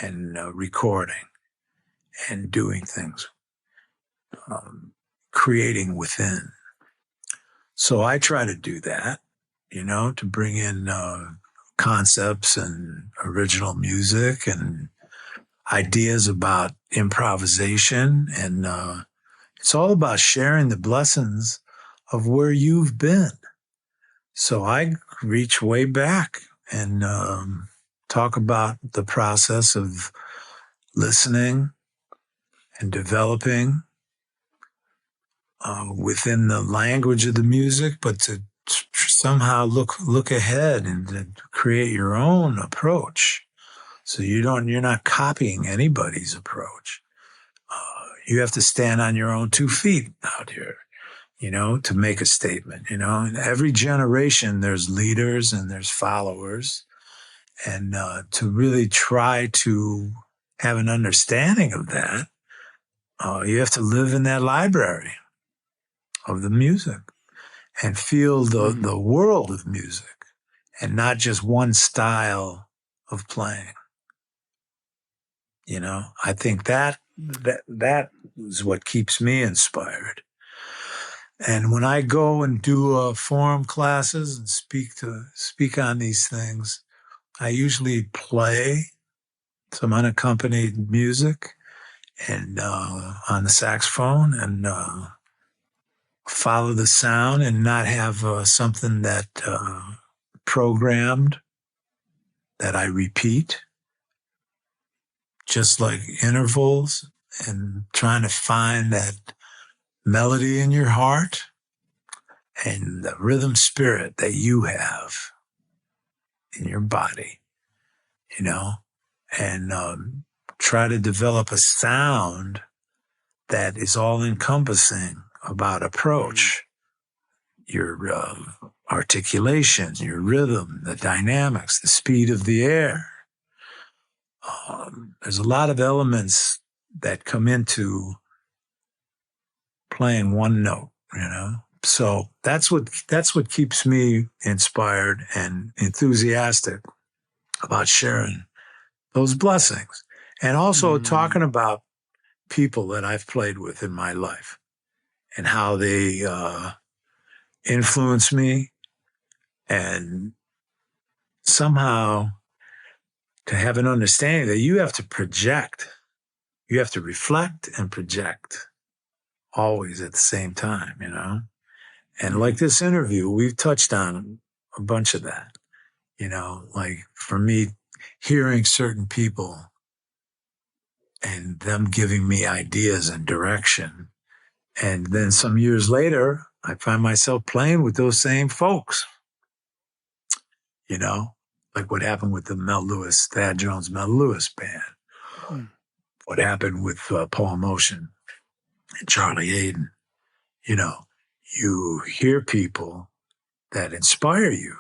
and recording and doing things, creating within. So I try to do that, you know, to bring in concepts and original music and ideas about improvisation. And it's all about sharing the blessings of where you've been. So I reach way back and talk about the process of listening and developing within the language of the music, but to somehow look ahead and to create your own approach. So you're not copying anybody's approach. You have to stand on your own 2 feet out here, you know, to make a statement, you know. In every generation, there's leaders and there's followers. And to really try to have an understanding of that, you have to live in that library of the music and feel the world of music and not just one style of playing. You know, I think that is what keeps me inspired. And when I go and do forum classes and speak on these things, I usually play some unaccompanied music and on the saxophone and follow the sound and not have something that programmed that I repeat, just like intervals, and trying to find that melody in your heart and the rhythm spirit that you have in your body, you know, and try to develop a sound that is all encompassing about approach, your articulation, your rhythm, the dynamics, the speed of the air. There's a lot of elements that come into playing one note, you know. So that's what keeps me inspired and enthusiastic about sharing those blessings. And also talking about people that I've played with in my life and how they influence me, and somehow to have an understanding that you have to project, you have to reflect and project always at the same time, you know? And like this interview, we've touched on a bunch of that, you know, like for me, hearing certain people and them giving me ideas and direction. And then some years later, I find myself playing with those same folks, you know, like what happened with the Thad Jones, Mel Lewis band, what happened with Paul Motian and Charlie Haden. You know, you hear people that inspire you.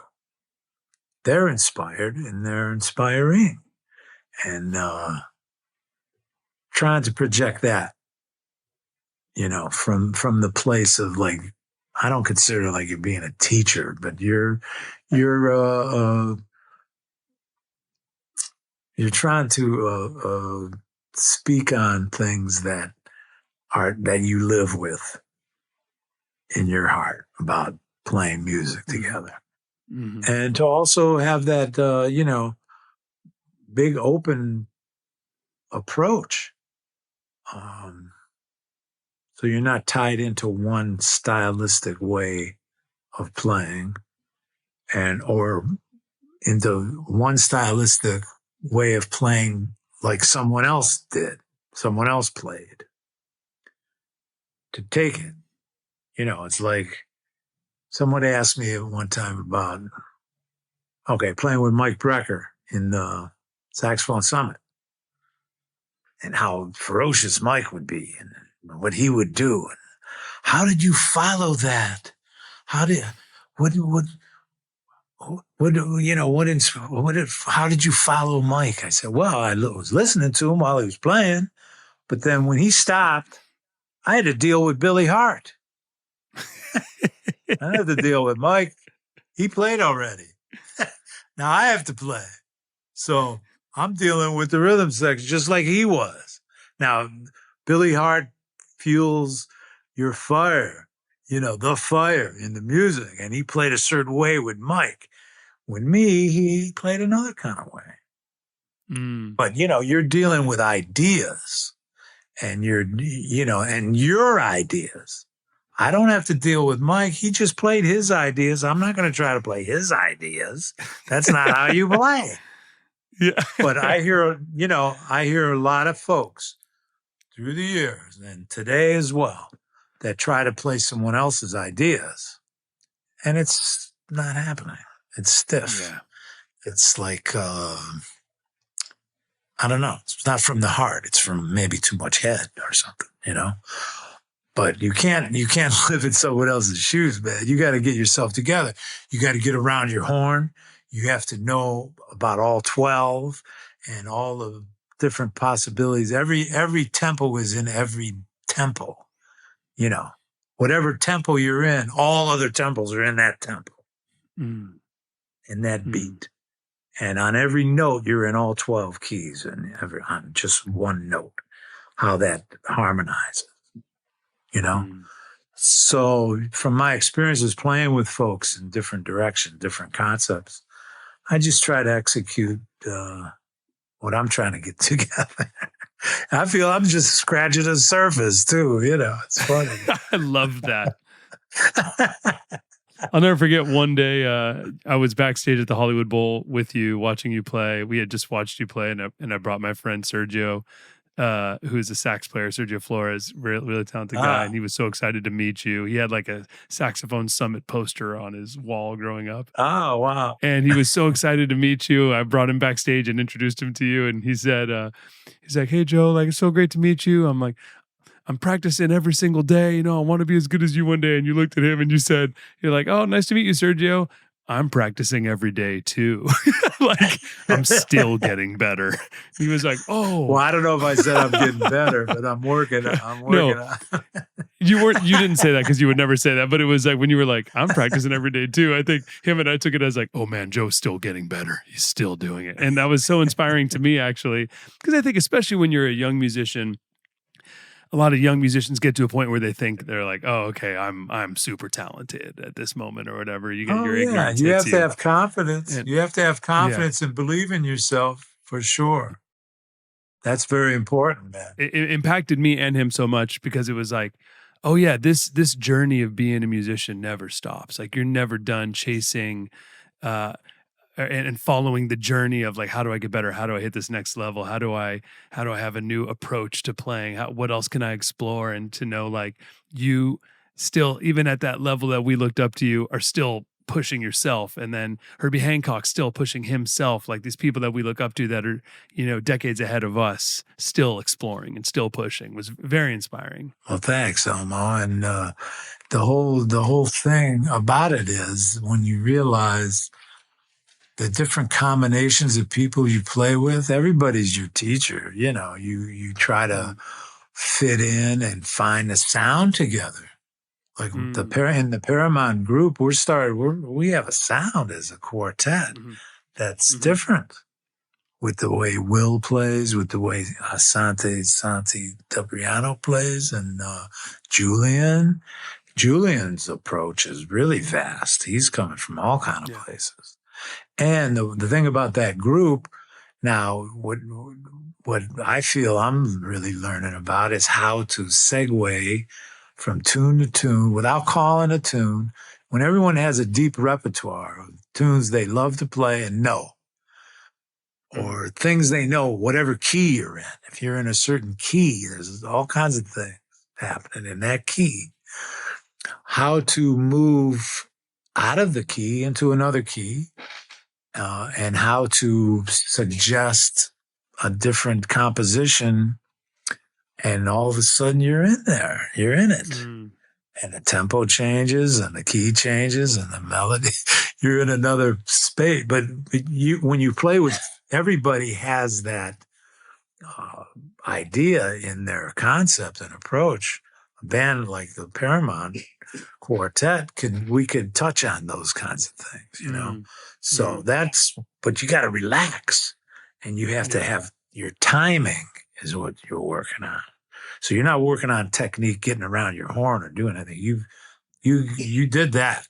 They're inspired and they're inspiring. And trying to project that, you know, from the place of like, I don't consider like you being a teacher, but you're trying to speak on things that you live with in your heart about playing music together. Mm-hmm. And to also have that, you know, big open approach. So you're not tied into one stylistic way of playing or into one stylistic way of playing like someone else did, someone else played. To take it, you know, it's like someone asked me at one time about, playing with Mike Brecker in the Saxophone Summit and how ferocious Mike would be and what he would do. How did you follow that? How did you how did you follow Mike? I said, well, I was listening to him while he was playing, but then when he stopped, I had to deal with Billy Hart. I had to deal with Mike. He played already. Now I have to play. So I'm dealing with the rhythm section just like he was. Now, Billy Hart fuels your fire, you know, the fire in the music. And he played a certain way with Mike. With me, he played another kind of way. Mm. But, you know, you're dealing with ideas and your ideas. I don't have to deal with Mike. He just played his ideas. I'm not going to try to play his ideas. That's not how you play. Yeah. But I hear a lot of folks through the years and today as well that try to play someone else's ideas. And it's not happening. It's stiff. Yeah. It's like, I don't know. It's not from the heart. It's from maybe too much head or something, you know? But you can't live in someone else's shoes, man. You got to get yourself together. You got to get around your horn. You have to know about all 12 and all the different possibilities. Every tempo is in every tempo. You know, whatever tempo you're in, all other tempos are in that tempo, in that beat. And on every note, you're in all 12 keys and on just one note, how that harmonizes. You know? So from my experiences playing with folks in different directions, different concepts, I just try to execute what I'm trying to get together. I feel I'm just scratching the surface too, you know. It's funny. I love that. I'll never forget one day I was backstage at the Hollywood Bowl with you, watching you play. We had just watched you play, and I brought my friend Sergio, who is a sax player, Sergio Flores, really talented guy, and he was so excited to meet you. He had like a Saxophone Summit poster on his wall growing up. Oh, wow. And he was so excited to meet you. I brought him backstage and introduced him to you, and he said, he's like, hey, Joe, like, it's so great to meet you. I'm like, I'm practicing every single day. You know, I want to be as good as you one day. And you looked at him and you said, you're like, oh, nice to meet you, Sergio. I'm practicing every day too. Like, I'm still getting better. He was like, oh. Well, I don't know if I said I'm getting better, but I'm working. No, you didn't say that because you would never say that. But it was like when you were like, I'm practicing every day too. I think him and I took it as like, oh man, Joe's still getting better. He's still doing it. And that was so inspiring to me, actually, because I think especially when you're a young musician, a lot of young musicians get to a point where they think they're like, oh, okay, I'm super talented at this moment or whatever. You get your ignorance. You have to have confidence. You have to have confidence and believe in yourself for sure. That's very important, man. It impacted me and him so much because it was like, oh yeah, this journey of being a musician never stops. Like you're never done chasing and following the journey of like, how do I get better? How do I hit this next level? How do I have a new approach to playing? What else can I explore? And to know like you still, even at that level that we looked up to you, are still pushing yourself, and then Herbie Hancock still pushing himself, like these people that we look up to that are, decades ahead of us, still exploring and still pushing, was very inspiring. Well, thanks, Elmo. And the whole thing about it is when you realize the different combinations of people you play with, everybody's your teacher. You try to fit in and find a sound together. Like in the Paramount group, we have a sound as a quartet that's different, with the way Will plays, with the way Santi Debriano plays, and Julian. Julian's approach is really vast. He's coming from all kind of places. And the thing about that group now, what I feel I'm really learning about is how to segue from tune to tune without calling a tune, when everyone has a deep repertoire of tunes they love to play and know, or things they know, whatever key you're in. If you're in a certain key, there's all kinds of things happening in that key. How to move out of the key into another key, and how to suggest a different composition. And all of a sudden you're in there, you're in it. And the tempo changes and the key changes and the melody, you're in another space. But when you play with, everybody has that idea in their concept and approach. A band like the Paramount Quartet, we could touch on those kinds of things, So but you got to relax, and you have to have your timing is what you're working on. So you're not working on technique, getting around your horn or doing anything. You did that.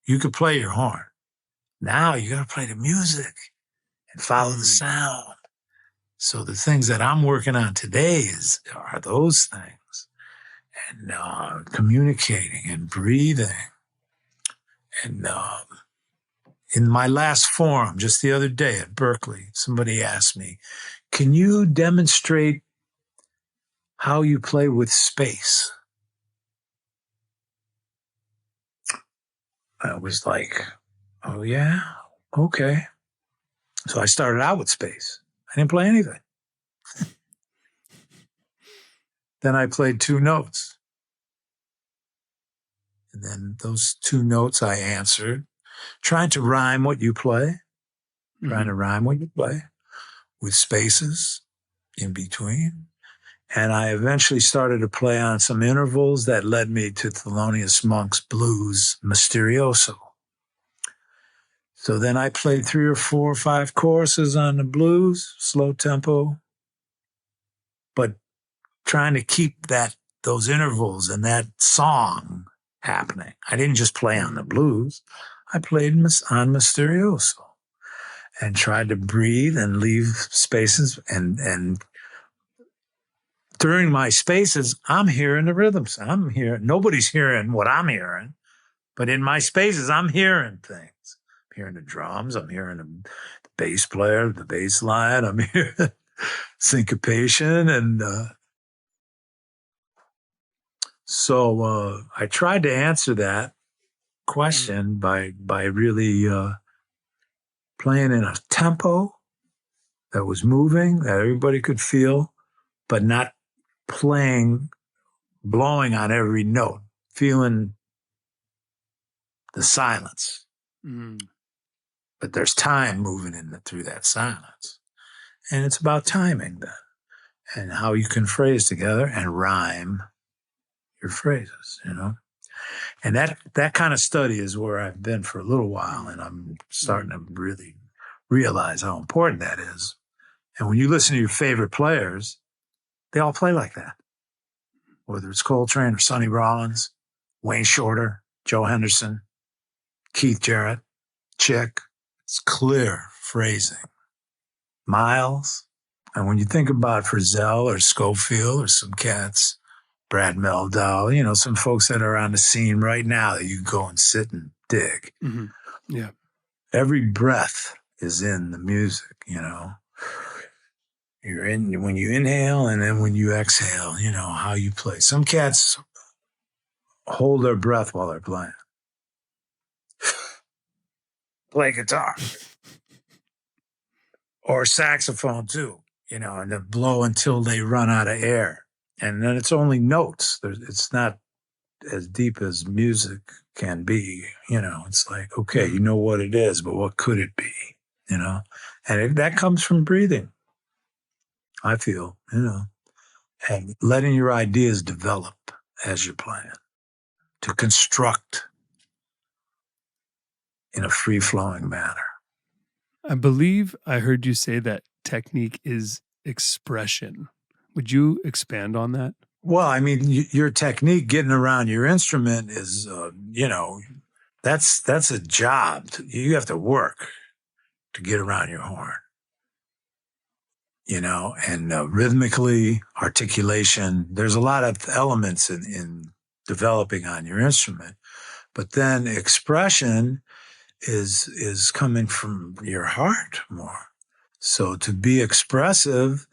You could play your horn. Now you got to play the music and follow the sound. So the things that I'm working on today are those things, and communicating and breathing. And in my last forum, just the other day at Berklee, somebody asked me, "Can you demonstrate how you play with space?" I was like, "Oh yeah, okay." So I started out with space. I didn't play anything. Then I played 2 notes. And then those 2 notes I answered, trying to rhyme what you play, with spaces in between. And I eventually started to play on some intervals that led me to Thelonious Monk's blues, Mysterioso. So then I played 3 or 4 or 5 choruses on the blues, slow tempo, but trying to keep those intervals and that song happening. I didn't just play on the blues. I played on Mysterioso and tried to breathe and leave spaces, and during my spaces, I'm hearing the rhythms. Nobody's hearing what I'm hearing, but in my spaces, I'm hearing things. I'm hearing the drums. I'm hearing the bass player, the bass line. I'm hearing syncopation. And so I tried to answer that question by really playing in a tempo that was moving, that everybody could feel, but not blowing on every note, feeling the silence. But there's time moving through that silence. And it's about timing then, and how you can phrase together and rhyme your phrases, And that kind of study is where I've been for a little while, and I'm starting to really realize how important that is. And when you listen to your favorite players, they all play like that. Whether it's Coltrane or Sonny Rollins, Wayne Shorter, Joe Henderson, Keith Jarrett, Chick, it's clear phrasing. Miles. And when you think about Frisell or Scofield or some cats, Brad Meldau, some folks that are on the scene right now that you go and sit and dig. Yeah. Every breath is in the music, You're in when you inhale and then when you exhale, how you play. Some cats hold their breath while they're playing. play guitar or saxophone too, and then blow until they run out of air. And then it's only notes. It's not as deep as music can be. It's like, okay, you know what it is, but what could it be? And that comes from breathing, I feel, and letting your ideas develop as you're playing, to construct in a free-flowing manner. I believe I heard you say that technique is expression. Would you expand on that? Well, I mean, your technique getting around your instrument is, that's a job. You have to work to get around your horn, and rhythmically, articulation. There's a lot of elements in developing on your instrument, but then expression is coming from your heart more. So to be expressive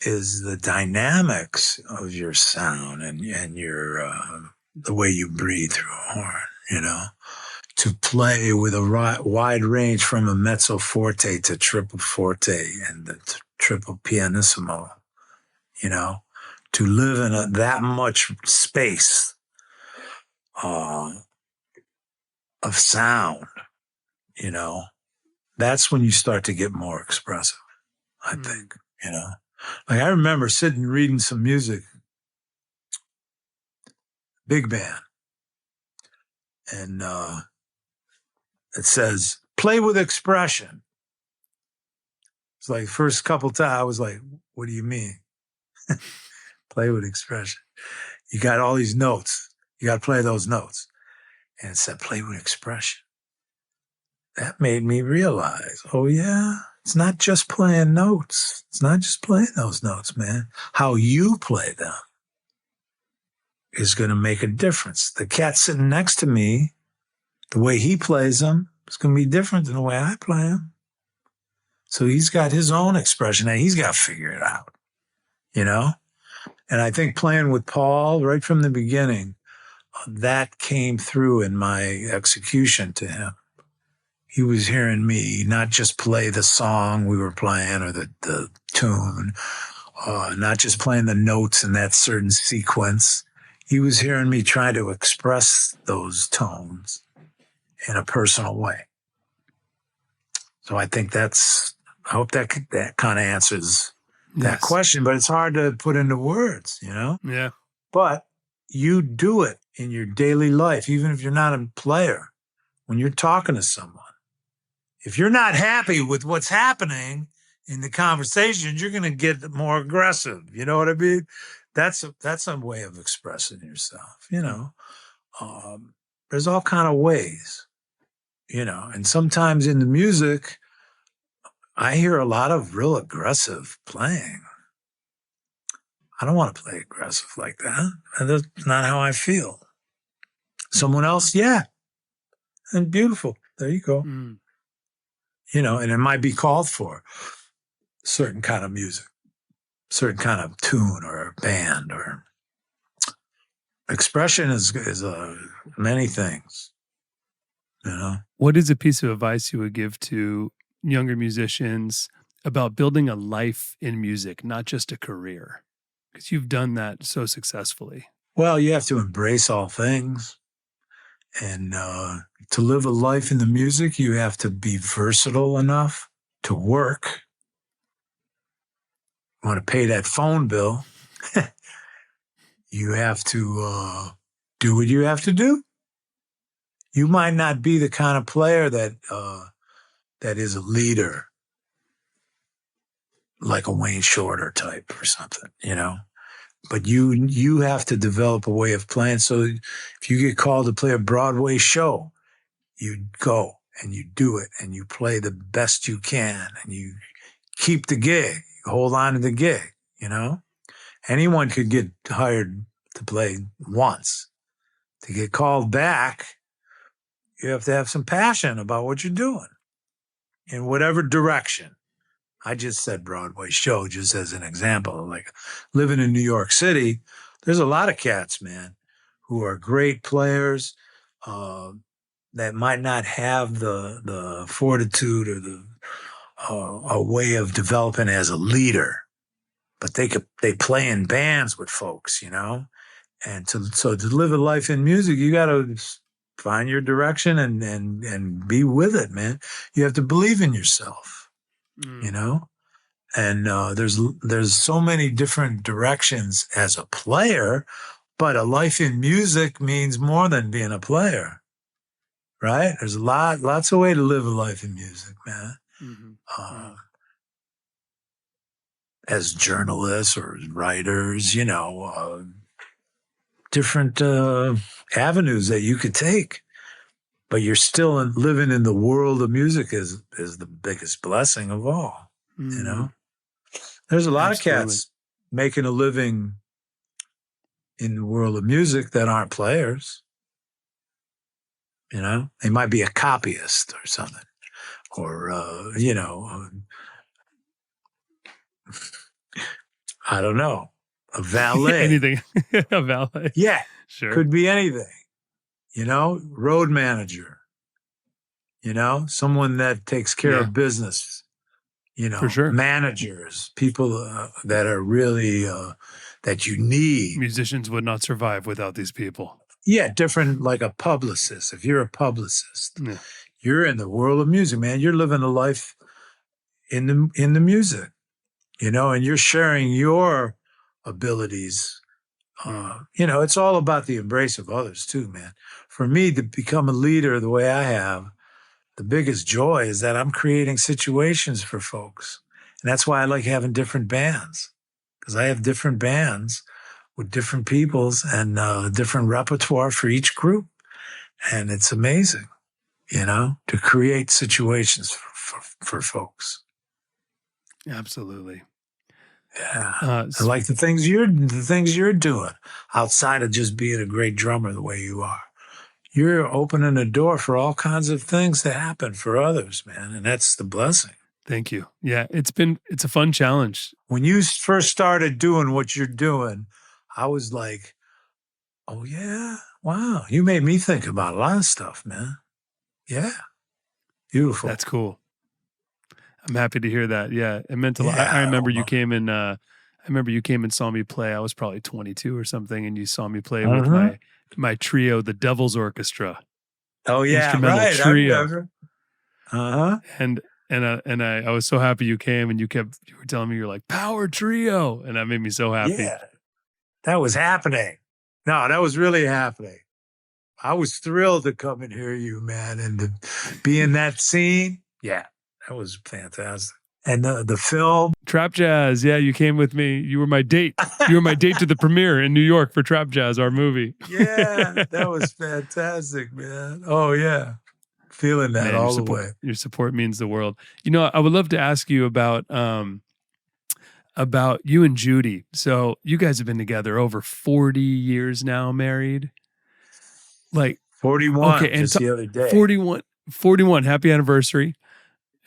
is the dynamics of your sound and your the way you breathe through a horn, to play with a wide range from a mezzo forte to triple forte and the triple pianissimo, to live in that much space of sound, that's when you start to get more expressive, I think, Like I remember sitting reading some music, big band, and it says, play with expression. It's like first couple times I was like, what do you mean? Play with expression. You got all these notes. You got to play those notes. And it said, play with expression. That made me realize, oh yeah, it's not just playing notes. It's not just playing those notes, man. How you play them is going to make a difference. The cat sitting next to me, the way he plays them is going to be different than the way I play them. So he's got his own expression that he's got to figure it out, And I think playing with Paul right from the beginning, that came through in my execution to him. He was hearing me not just play the song we were playing or the tune, not just playing the notes in that certain sequence. He was hearing me try to express those tones in a personal way. So I think I hope that kind of answers that question, but it's hard to put into words, Yeah. But you do it in your daily life, even if you're not a player, when you're talking to someone. If you're not happy with what's happening in the conversation, you're going to get more aggressive. You know what I mean? That's a way of expressing yourself, There's all kind of ways, and sometimes in the music, I hear a lot of real aggressive playing. I don't want to play aggressive like that. That's not how I feel. Someone else, yeah. And beautiful. There you go. And it might be called for certain kind of music, certain kind of tune or band or expression is many things, What is a piece of advice you would give to younger musicians about building a life in music, not just a career? Because you've done that so successfully. Well, you have to embrace all things. And to live a life in the music, you have to be versatile enough to work. You want to pay that phone bill. You have to do what you have to do. You might not be the kind of player that is a leader, like a Wayne Shorter type or something, But you have to develop a way of playing. So if you get called to play a Broadway show, you go and you do it and you play the best you can and you keep the gig, you hold on to the gig, Anyone could get hired to play once. To get called back, you have to have some passion about what you're doing in whatever direction. I just said Broadway show just as an example. Like living in New York City, there's a lot of cats, man, who are great players, that might not have the fortitude or the a way of developing as a leader, but they play in bands with folks, and to live a life in music, you got to find your direction and be with it, man. You have to believe in yourself, and there's so many different directions as a player, but a life in music means more than being a player, right? There's lots of way to live a life in music, man. As journalists or writers, different avenues that you could take, but you're still living in the world of music is the biggest blessing of all. There's a lot of cats making a living in the world of music that aren't players. They might be a copyist or something, or I don't know, a valet. Anything. A valet. Yeah, sure. Could be anything. Road manager. Someone that takes care of business. For sure. Managers, people that are really that you need. Musicians would not survive without these people. Yeah, different, like a publicist. If you're a publicist, you're in the world of music, man. You're living a life in the music, and you're sharing your abilities. It's all about the embrace of others too, man. For me to become a leader the way I have, the biggest joy is that I'm creating situations for folks. And that's why I like having different bands, because I have different bands with different peoples and different repertoire for each group. And it's amazing, to create situations for folks. Absolutely. Yeah. I like the things you're doing outside of just being a great drummer the way you are. You're opening a door for all kinds of things to happen for others, man. And that's the blessing. Thank you. Yeah, it's a fun challenge. When you first started doing what you're doing, I was like, oh yeah, wow. You made me think about a lot of stuff, man. Yeah. Beautiful. That's cool. I'm happy to hear that. Yeah. It meant a lot. I remember you came in, and saw me play. I was probably 22 or something, and you saw me play with my trio, the Devil's Orchestra. Oh yeah, instrumental right. trio. And I was so happy you came, and you were telling me you're like power trio, and that made me so happy. Yeah, that was happening. No, that was really happening. I was thrilled to come and hear you, man, and to be in that scene. Yeah, that was fantastic. And the film Trap Jazz, yeah, you came with me. You were my date. You were my date to the premiere in New York for Trap Jazz, our movie. Yeah, that was fantastic, man. Oh yeah, feeling that all the way. Your support means the world. I would love to ask you about you and Judi. So you guys have been together over 40 years now, married. Like 41. Okay, and just the other day. 41. Happy anniversary.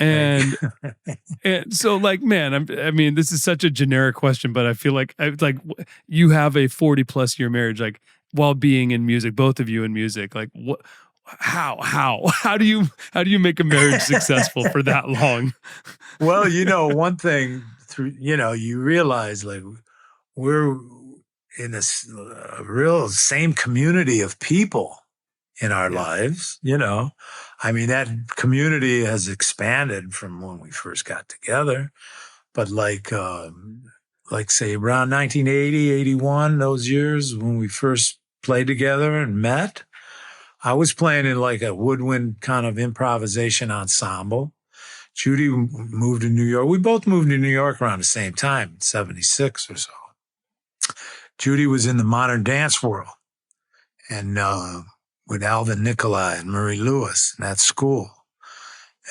And so, like, man, this is such a generic question, but I feel like you have a 40+ year marriage, like while being in music, both of you in music. Like, what? How do you make a marriage successful for that long? Well, one thing you realize like we're in this real same community of people in our lives, that community has expanded from when we first got together, but like say around 1980, 81, those years when we first played together and met, I was playing in like a woodwind kind of improvisation ensemble. Judi moved to New York. We both moved to New York around the same time, 76 or so. Judi was in the modern dance world and with Alvin Nicolai and Murray Lewis in that school.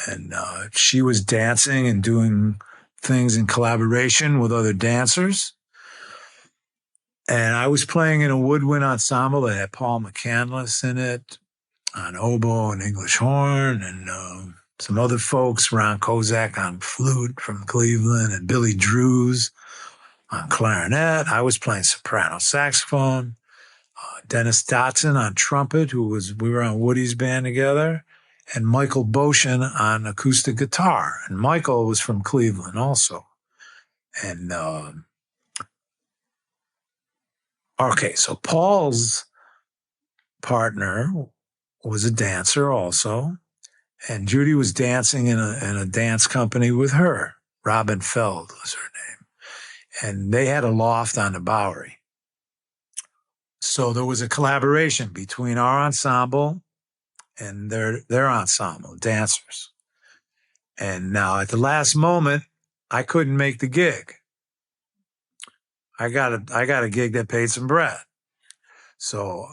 And she was dancing and doing things in collaboration with other dancers. And I was playing in a woodwind ensemble that had Paul McCandless in it on oboe and English horn, and some other folks, Ron Kozak on flute from Cleveland, and Billy Drews on clarinet. I was playing soprano saxophone. Dennis Dotson on trumpet, we were on Woody's band together, and Michael Motian on acoustic guitar. And Michael was from Cleveland also. And, okay, so Paul's partner was a dancer also. And Judi was dancing in a dance company with her. Robin Feld was her name. And they had a loft on the Bowery. So there was a collaboration between our ensemble and their ensemble, dancers. And now at the last moment, I couldn't make the gig. I got a gig that paid some bread. So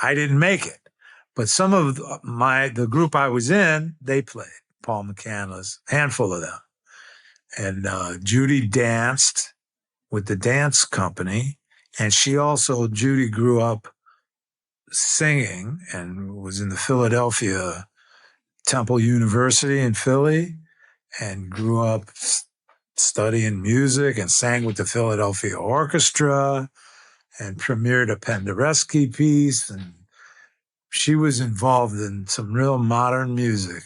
I didn't make it. But some of the group I was in, they played. Paul McCandless, handful of them. And Judi danced with the dance company. And Judi grew up singing and was in the Philadelphia Temple University in Philly and grew up studying music and sang with the Philadelphia Orchestra and premiered a Penderecki piece. And she was involved in some real modern music,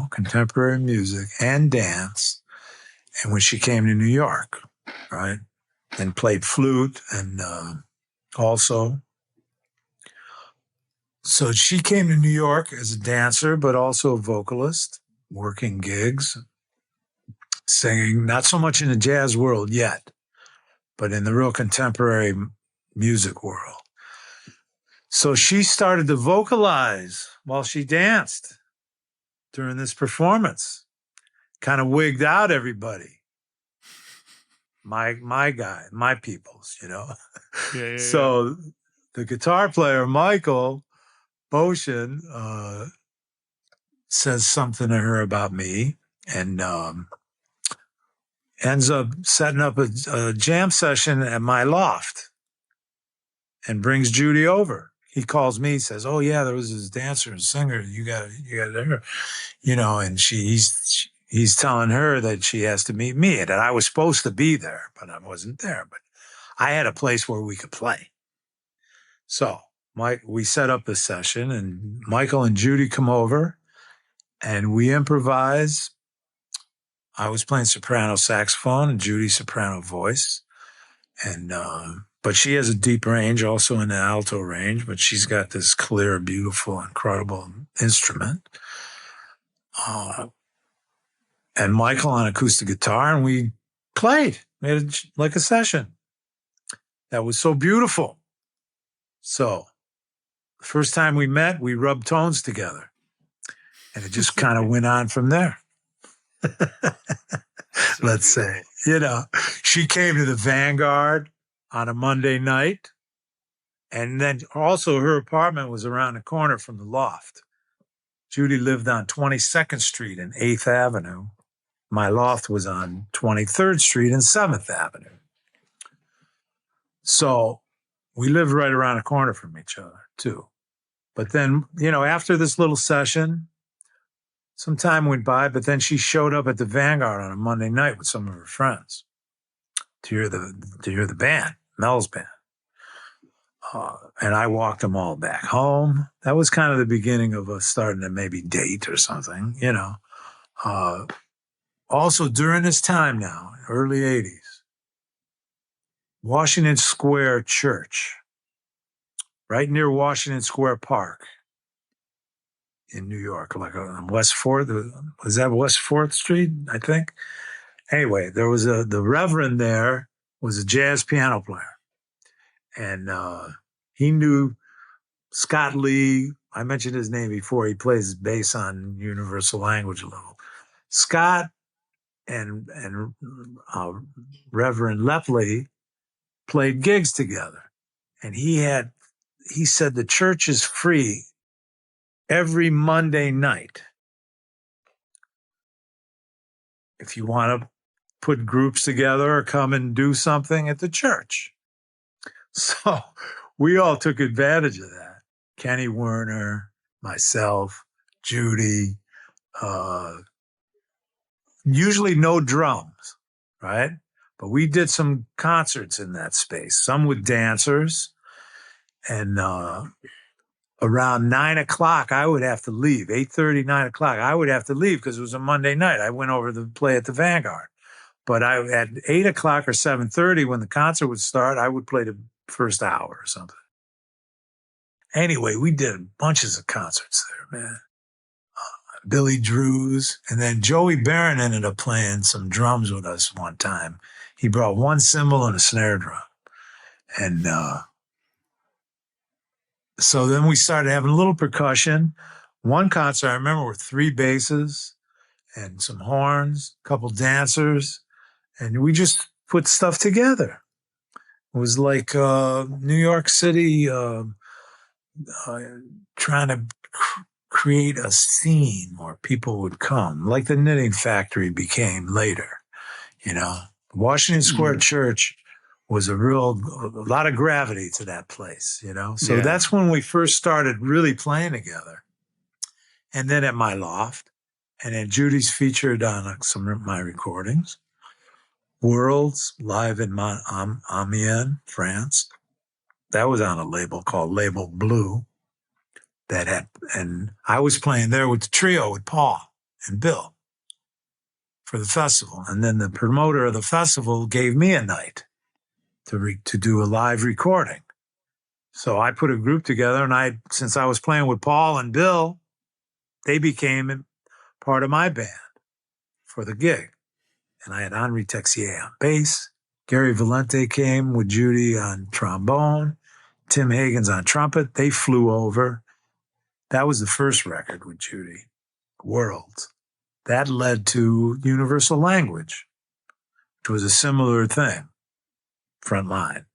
contemporary music and dance. And when she came to New York, right, and played flute and also. So she came to New York as a dancer, but also a vocalist, working gigs, singing, not so much in the jazz world yet, but in the real contemporary music world. So she started to vocalize while she danced during this performance, kind of wigged out everybody. My peoples, Yeah. So the guitar player, Michael Motian, says something to her about me and ends up setting up a jam session at my loft and brings Judi over. He calls me, says, "Oh yeah, there was this dancer and singer. You got her, and he's telling her that she has to meet me and that I was supposed to be there, but I wasn't there. But I had a place where we could play. So we set up a session and Michael and Judi come over and we improvise. I was playing soprano saxophone and Judi soprano voice. And, but she has a deep range also in the alto range, but she's got this clear, beautiful, incredible instrument. And Michael on acoustic guitar, and we played. We had like a session that was so beautiful. So the first time we met, we rubbed tones together, and it just kind of went on from there. Let's say, she came to the Vanguard on a Monday night, and then also her apartment was around the corner from the Loft. Judi lived on 22nd Street and 8th Avenue. My loft was on 23rd Street and 7th Avenue. So we lived right around the corner from each other, too. But then, after this little session, some time went by, but then she showed up at the Vanguard on a Monday night with some of her friends to hear the band, Mel's band. And I walked them all back home. That was kind of the beginning of us starting to maybe date or something, Also, during this time now, early 80s, Washington Square Church, right near Washington Square Park in New York, like on West 4th, was that West 4th Street, I think? Anyway, there was the Reverend there was a jazz piano player. And he knew Scott Lee. I mentioned his name before. He plays bass on Universal Language level. Scott and Reverend Lepley played gigs together. And he said the church is free every Monday night. If you want to put groups together or come and do something at the church. So we all took advantage of that. Kenny Werner, myself, Judi, usually no drums, right? But we did some concerts in that space, some with dancers. And around 9 o'clock, I would have to leave. 8:30, 9 o'clock, I would have to leave because it was a Monday night. I went over to play at the Vanguard. But at 8 o'clock or 7:30, when the concert would start, I would play the first hour or something. Anyway, we did bunches of concerts there, man. Billy Drew's. And then Joey Barron ended up playing some drums with us one time. He brought one cymbal and a snare drum. And so then we started having a little percussion. One concert, I remember, with 3 basses and some horns, a couple dancers, and we just put stuff together. It was like New York City trying to create a scene where people would come, like the Knitting Factory became later. Washington Square Church was a lot of gravity to that place, So that's when we first started really playing together. And then at my loft, and then Judi's featured on some of my recordings. Worlds live in Amiens, France. That was on a label called Label Blue. And I was playing there with the trio with Paul and Bill for the festival. And then the promoter of the festival gave me a night to do a live recording. So I put a group together, and since I was playing with Paul and Bill, they became part of my band for the gig. And I had Henri Texier on bass. Gary Valente came with Judi on trombone. Tim Hagen's on trumpet. They flew over. That was the first record with Judi, Worlds. That led to Universal Language, which was a similar thing, front line.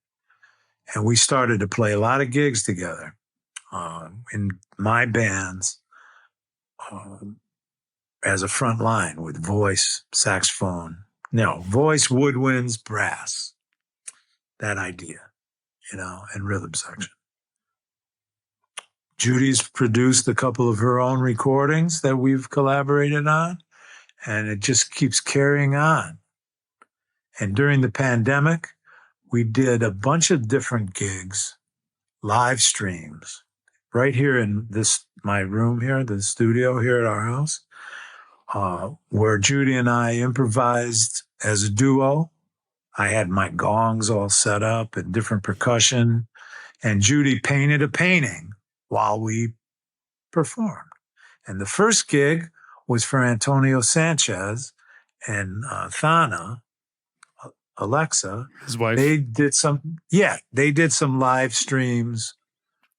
And we started to play a lot of gigs together in my bands as a front line with voice, saxophone. No, voice, woodwinds, brass. That idea, and rhythm section. Judi's produced a couple of her own recordings that we've collaborated on, and it just keeps carrying on. And during the pandemic, we did a bunch of different gigs, live streams, right here in my room here, the studio here at our house, where Judi and I improvised as a duo. I had my gongs all set up and different percussion, and Judi painted a painting while we performed. And the first gig was for Antonio Sanchez and Thana, Alexa. His wife. They did some live streams.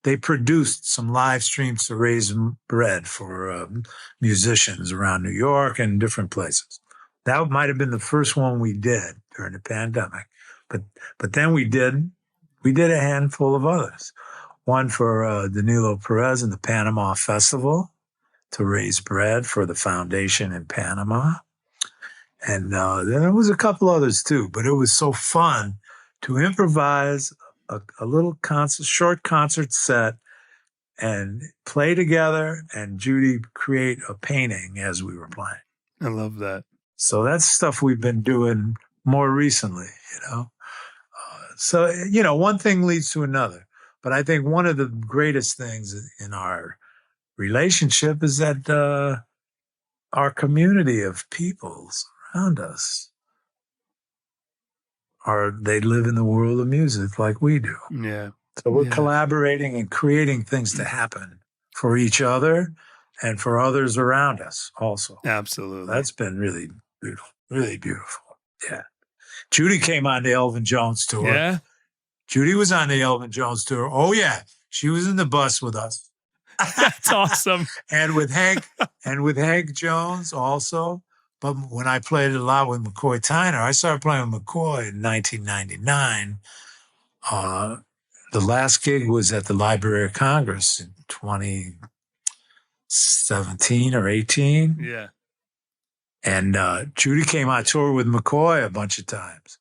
They produced some live streams to raise bread for musicians around New York and different places. That might have been the first one we did during the pandemic. But then we did a handful of others. One for Danilo Perez and the Panama Festival to raise bread for the foundation in Panama. And then there was a couple others too, but it was so fun to improvise a little short concert set and play together, and Judi create a painting as we were playing. I love that. So that's stuff we've been doing more recently, So, one thing leads to another. But I think one of the greatest things in our relationship is that our community of peoples around us they live in the world of music like we do. Yeah. So we're collaborating and creating things to happen for each other and for others around us also. Absolutely. That's been really beautiful, really beautiful. Yeah. Judi came on the Elvin Jones tour. Yeah. Judi was on the Elvin Jones tour. Oh yeah. She was in the bus with us. That's awesome. and with Hank Jones also. But when I played a lot with McCoy Tyner, I started playing with McCoy in 1999. The last gig was at the Library of Congress in 2017 or 18. Yeah. And Judi came on tour with McCoy a bunch of times.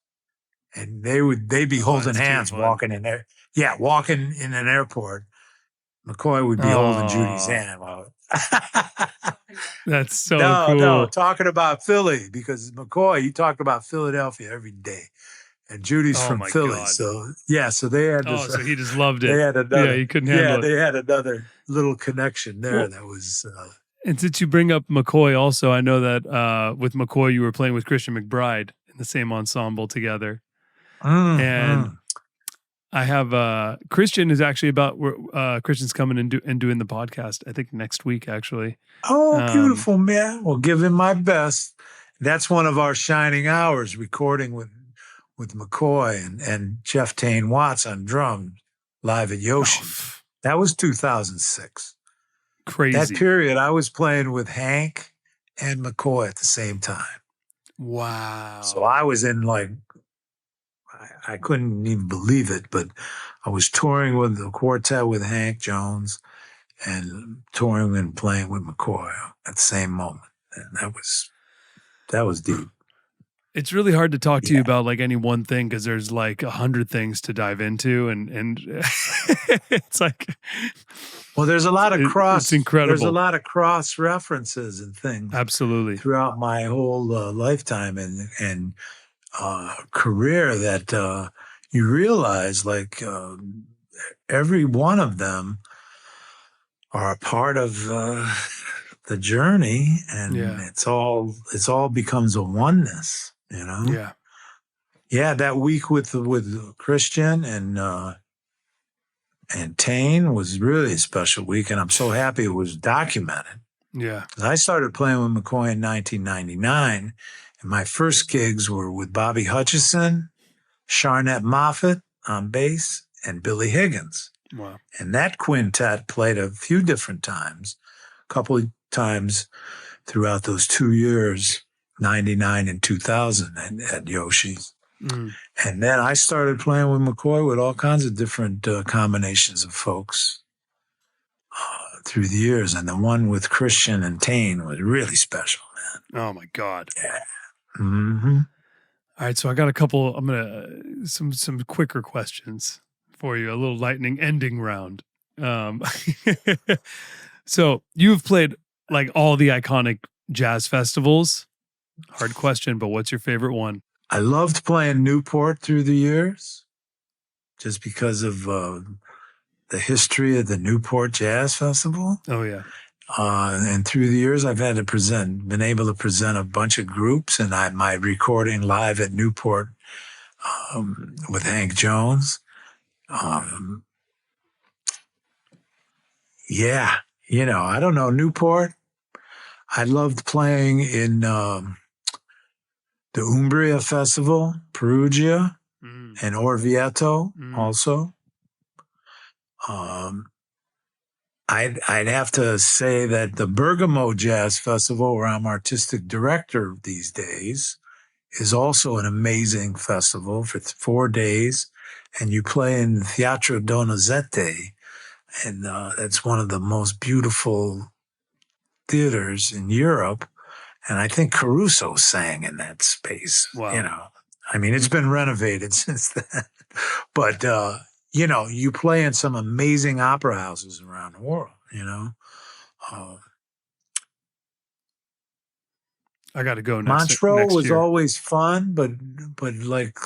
And they'd be holding hands walking in there. Yeah, walking in an airport. McCoy would be holding Judi's hand. That's so cool. No, talking about Philly, because McCoy, he talked about Philadelphia every day. And Judi's Oh from my Philly. God. So, yeah, so they had this. Oh, so he just loved it. They had another. Yeah, he couldn't handle it. They had another little connection there Well, that was. And since you bring up McCoy, also, I know that with McCoy, you were playing with Christian McBride in the same ensemble together. And I have Christian is actually Christian's coming and doing the podcast, I think next week, actually. Oh, beautiful, man. Well, give him my best. That's one of our shining hours, recording with McCoy and Jeff Tane Watts on drums live at Yoshi. Oh, that was 2006. Crazy. That period, I was playing with Hank and McCoy at the same time. Wow. So I was in I couldn't even believe it, but I was touring with the quartet with Hank Jones and touring and playing with McCoy at the same moment. And that was deep. It's really hard to talk to you about like any one thing because there's like 100 things to dive into, and it's like, well, there's a lot of it's incredible. There's a lot of cross references and things, absolutely, throughout my whole lifetime and career that you realize like every one of them are a part of the journey, and it's all becomes a oneness, you know? Yeah. That week with Christian and Tane was really a special week, and I'm so happy it was documented. Yeah. I started playing with McCoy in 1999, and my first gigs were with Bobby Hutchison, Sharnette Moffett on bass, and Billy Higgins. Wow. And that quintet played a few different times, a couple of times throughout those 2 years, 99 and 2000 at Yoshi's. And then I started playing with McCoy with all kinds of different combinations of folks through the years. And the one with Christian and Tane was really special, man. Oh, my God. Yeah. Mm-hmm. All right, so I got a couple. I'm gonna some quicker questions for you. A little lightning ending round. So you've played like all the iconic jazz festivals. Hard question, but what's your favorite one? I loved playing Newport through the years, just because of the history of the Newport Jazz Festival. Oh yeah. And through the years, I've been able to present a bunch of groups, and my recording live at Newport with Hank Jones. Yeah, I don't know, Newport. I loved playing in the Umbria Festival, Perugia, and Orvieto also. I'd have to say that the Bergamo Jazz Festival, where I'm artistic director these days, is also an amazing festival for 4 days. And you play in Teatro Donizetti, and that's one of the most beautiful theaters in Europe. And I think Caruso sang in that space. Wow. I mean, it's been renovated since then. But, you play in some amazing opera houses around the world, I got to go next. Montreux was year. always fun, but like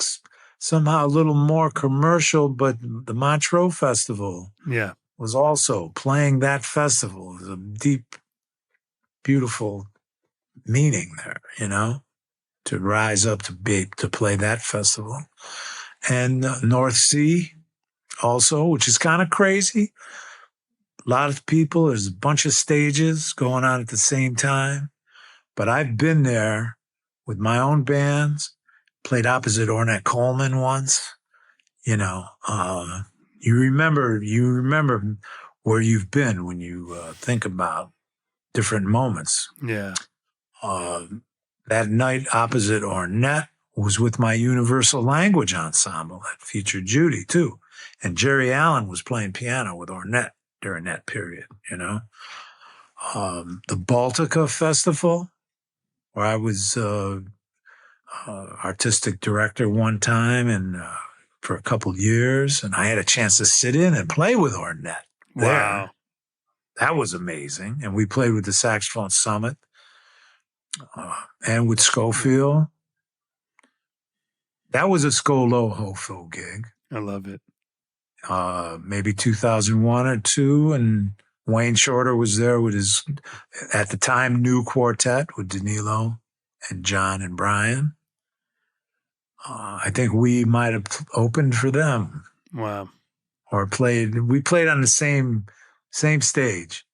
somehow a little more commercial. But the Montreux Festival was also playing that festival. It was a deep, beautiful meaning there, to rise up to play that festival. And North Sea also, which is kind of crazy. A lot of people, there's a bunch of stages going on at the same time. But I've been there with my own bands, played opposite Ornette Coleman once. You remember where you've been when you think about different moments. Yeah. That night opposite Ornette was with my Universal Language Ensemble that featured Judi too. And Jerry Allen was playing piano with Ornette during that period, The Baltica Festival, where I was artistic director one time and for a couple of years, and I had a chance to sit in and play with Ornette. Wow. That was amazing. And we played with the Saxophone Summit and with Scofield. That was a Scolohofo gig. I love it. Maybe 2001 or 2, and Wayne Shorter was there with his, at the time, new quartet with Danilo and John and Brian. I think we might have opened for them. Wow. Or we played on the same stage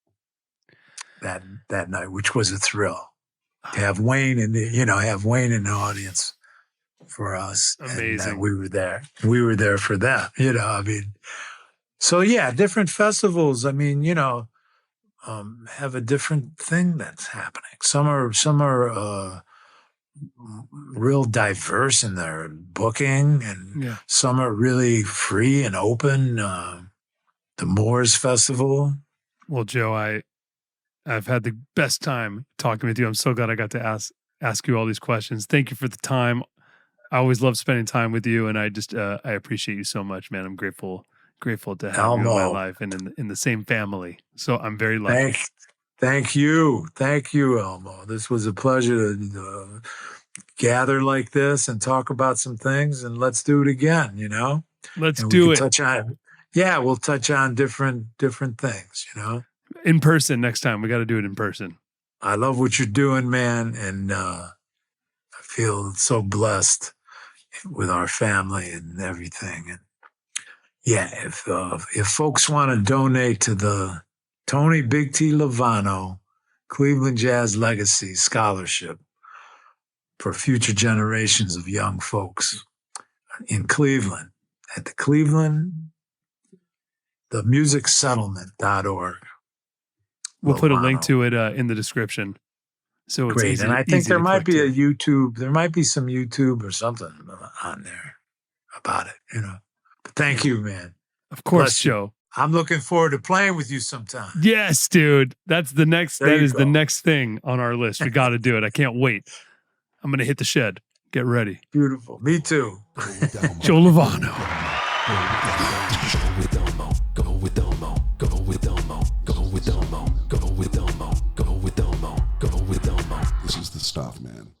that night, which was a thrill. To have Wayne in the audience for us. Amazing. And, we were there. We were there for them, I mean. So yeah, different festivals, I mean, have a different thing that's happening. Some are real diverse in their booking, and some are really free and open. The Moors Festival. Well, Joe, I've had the best time talking with you. I'm so glad I got to ask you all these questions. Thank you for the time. I always love spending time with you, and I just I appreciate you so much, man. I'm grateful to have you in my life and in the same family. So I'm very lucky. Thank you, Elmo. This was a pleasure to gather like this and talk about some things, and let's do it again. Let's do it. We'll touch on different things. In person next time. We got to do it in person. I love what you're doing, man, and I feel so blessed with our family and everything. And yeah, if folks want to donate to the Tony Big T Lovano Cleveland Jazz Legacy Scholarship for future generations of young folks in Cleveland at the musicsettlement.org. We'll put a link to it in the description. So it's great. Easy, and I think there might be there might be some YouTube or something on there about it, But thank you, man. Of course, Joe. I'm looking forward to playing with you sometime. Yes, dude. That's the next. That is the next thing on our list. We got to do it. I can't wait. I'm gonna hit the shed. Get ready. Beautiful. Me too. Joe Lovano. Go with Elmo. Go with Elmo. Go with Elmo. Go with Elmo. Go with Elmo. Go with Elmo. Go with Elmo. This is the stuff, man.